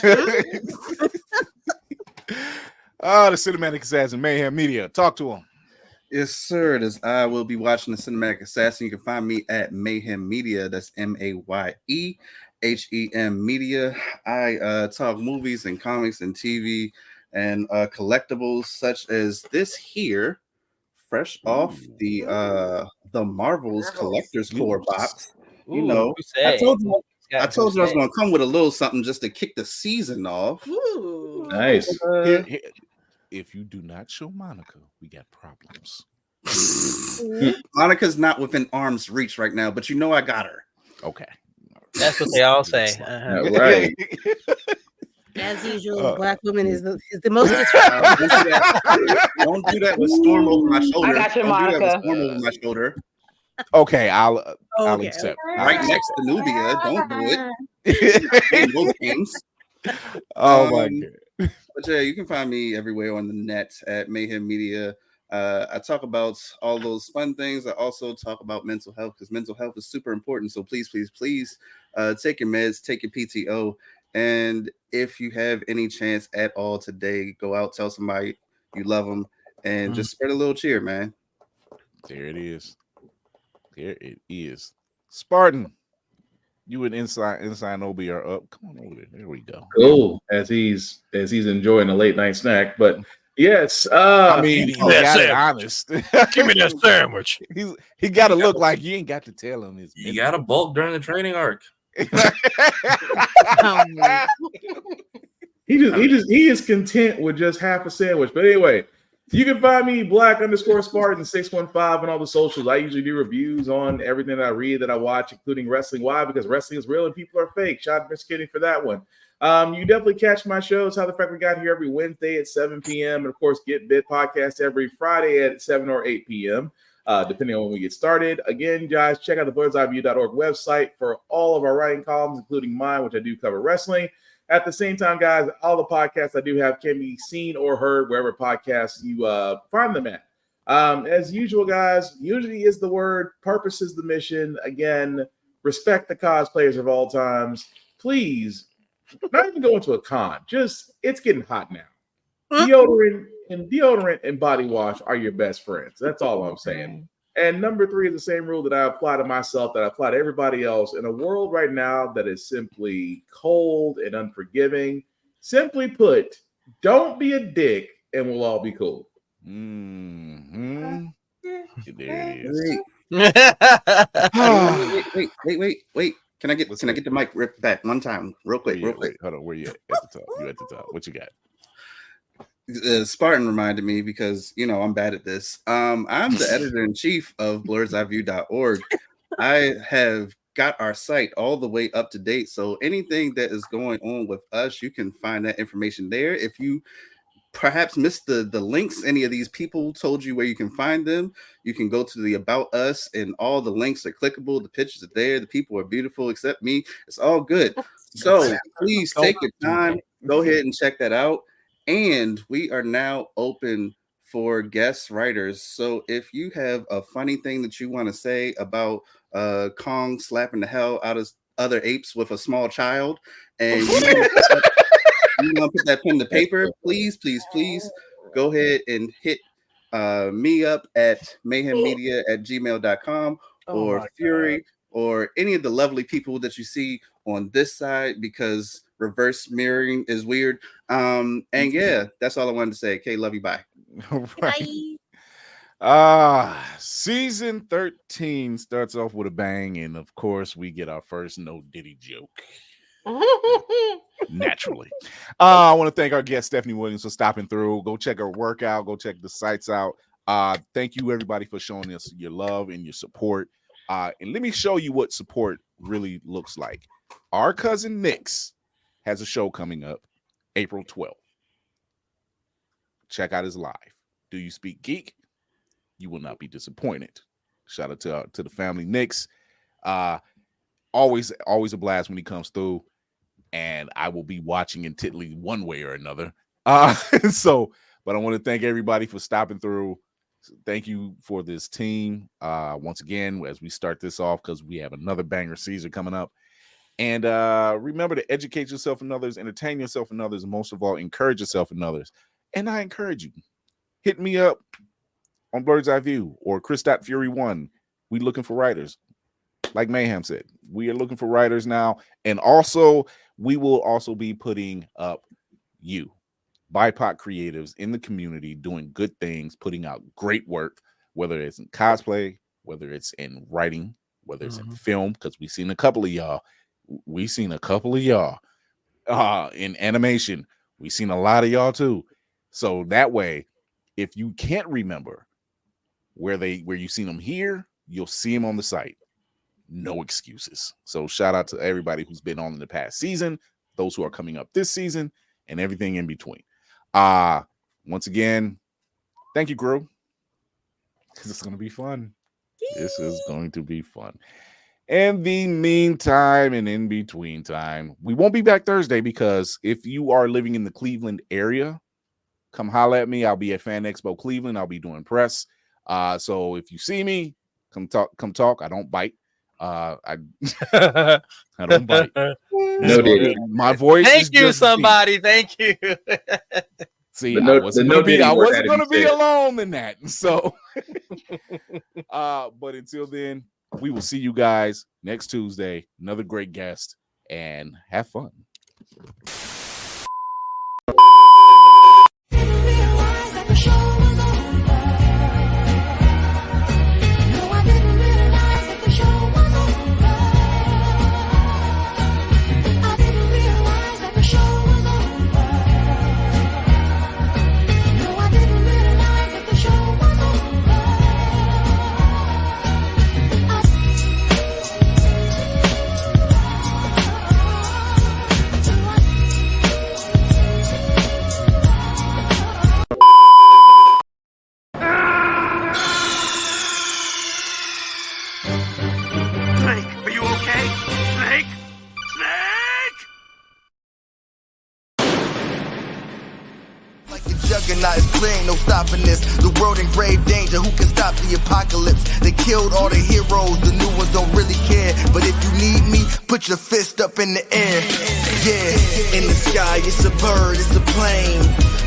Speaker 3: Cinematic Assassin, Mayhem Media. Talk to him.
Speaker 4: Yes, sir. As I will be watching the Cinematic Assassin. You can find me at Mayhem Media. That's MAYEHEM Media. I talk movies and comics and TV and collectibles such as this here, fresh off the Marvel's Collector's Core box. You know, I told you I was going to come with a little something just to kick the season off.
Speaker 8: Ooh.
Speaker 11: Nice.
Speaker 3: If you do not show Monica, we got problems.
Speaker 4: Monica's not within arm's reach right now, but you know I got her.
Speaker 3: Okay.
Speaker 10: That's what they all say.
Speaker 11: Right.
Speaker 1: As usual, black woman is the most
Speaker 4: don't do that with Storm over my shoulder.
Speaker 7: I got you,
Speaker 4: Don't do that with
Speaker 7: Monica.
Speaker 4: Storm over my shoulder.
Speaker 3: Okay, I'll accept.
Speaker 4: Right next to Nubia. Don't do it. Those games.
Speaker 3: Oh my god.
Speaker 4: But yeah, you can find me everywhere on the net at Mayhem Media. I talk about all those fun things. I also talk about mental health because mental health is super important. So please, please, please take your meds, take your PTO. And if you have any chance at all today, go out, tell somebody you love them, and just spread a little cheer, man.
Speaker 3: There it is. There it is. Spartan, you and Inside Obi are up. Come on over there. There we go.
Speaker 11: Cool. As he's enjoying a late night snack, but yes.
Speaker 3: I mean, he got it honest.
Speaker 6: Give me that sandwich.
Speaker 3: He got to look like you ain't got to tell him his.
Speaker 6: You got to bulk during the training arc.
Speaker 11: He is content with just half a sandwich. But anyway, you can find me Black_Spartan615 on all the socials. I usually do reviews on everything that I read, that I watch, including wrestling. Why? Because wrestling is real and people are fake. Shout out to Miss Kitty for that one. You definitely catch my shows, How the Fact We Got Here, every Wednesday at 7 p.m. And of course, Get Bit podcast every Friday at 7 or 8 p.m. Depending on when we get started. Again, guys, check out the birdseyeView.org website for all of our writing columns, including mine, which I do cover wrestling. At the same time, guys, all the podcasts I do have can be seen or heard wherever podcasts you find them at. As usual, guys, unity is the word, purpose is the mission. Again, respect the cosplayers of all times. Please, not even go into a con. Just, it's getting hot now. Deodorant and body wash are your best friends. That's all I'm saying. And number 3 is the same rule that I apply to myself, that I apply to everybody else. In a world right now that is simply cold and unforgiving, simply put, don't be a dick and we'll all be cool.
Speaker 3: Mm-hmm. There it
Speaker 4: Wait.
Speaker 3: is.
Speaker 4: Wait. Can I get the mic ripped back one time, real quick?
Speaker 3: Wait, hold on. Where you at the top? You at the top. What you got?
Speaker 4: Spartan reminded me because I'm bad at this. I'm the editor-in-chief of blurredseyeview.org. I have got our site all the way up to date, so anything that is going on with us, you can find that information there. If you perhaps missed the links any of these people told you where you can find them, you can go to the About Us, and all the links are clickable. The pictures are there. The people are beautiful except me. It's all good. So please take your time, go ahead and check that out. And we are now open for guest writers. So if you have a funny thing that you want to say about Kong slapping the hell out of other apes with a small child, and you want to put that pen to paper, please go ahead and hit me up at mayhemmedia@gmail.com or Fury or any of the lovely people that you see on this side, because reverse mirroring is weird. And yeah, that's all I wanted to say. Okay, love you. Bye.
Speaker 3: All right. Season 13 starts off with a bang, and of course, we get our first No Diddy joke. Naturally. I want to thank our guest Stephanie Williams for stopping through. Go check her workout. Go check the sites out. Thank you, everybody, for showing us your love and your support. And let me show you what support really looks like. Our cousin Nix has a show coming up April 12th. Check out his live. Do you speak geek? You will not be disappointed. Shout out to the family Nix. Always a blast when he comes through, and I will be watching intently one way or another. But I want to thank everybody for stopping through. Thank you for this team. Once again, as we start this off, because we have another banger season coming up. And remember to educate yourself and others, entertain yourself and others, and most of all, encourage yourself and others. And I encourage you, hit me up on Bird's Eye View or Chris.Fury1. We looking for writers. Like Mayhem said, we are looking for writers now. And also, we will also be putting up you, BIPOC creatives in the community, doing good things, putting out great work, whether it's in cosplay, whether it's in writing, whether it's in film, because we've seen a couple of y'all. In animation. We've seen a lot of y'all too. So that way, if you can't remember where you've seen them here, you'll see them on the site. No excuses. So shout out to everybody who's been on in the past season, those who are coming up this season, and everything in between. Once again, thank you, crew, because it's going to be fun. This is going to be fun. In the meantime and in between time, we won't be back Thursday, because if you are living in the Cleveland area, come holler at me. I'll be at Fan Expo Cleveland. I'll be doing press. So if you see me, come talk. I don't bite. I don't bite. No, my voice.
Speaker 10: Thank you, somebody. Thank you.
Speaker 3: See, I wasn't going to be alone in that. So, but until then, we will see you guys next Tuesday. Another great guest, and have fun.
Speaker 2: there ain't no stopping this. The world in grave danger, who can stop the apocalypse? They killed all the heroes, the new ones don't really care. But if you need me, put your fist up in the air. Yeah, in the sky, it's a bird, it's a plane.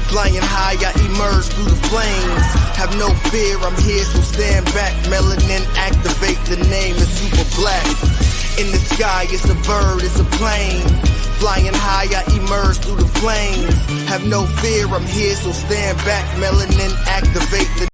Speaker 2: Flying high, I emerge through the flames. Have no fear, I'm here, so stand back. Melanin activate, the name is super black. In the sky, it's a bird, it's a plane. Flying high, I emerge through the flames. Have no fear, I'm here, so stand back. Melanin activate, the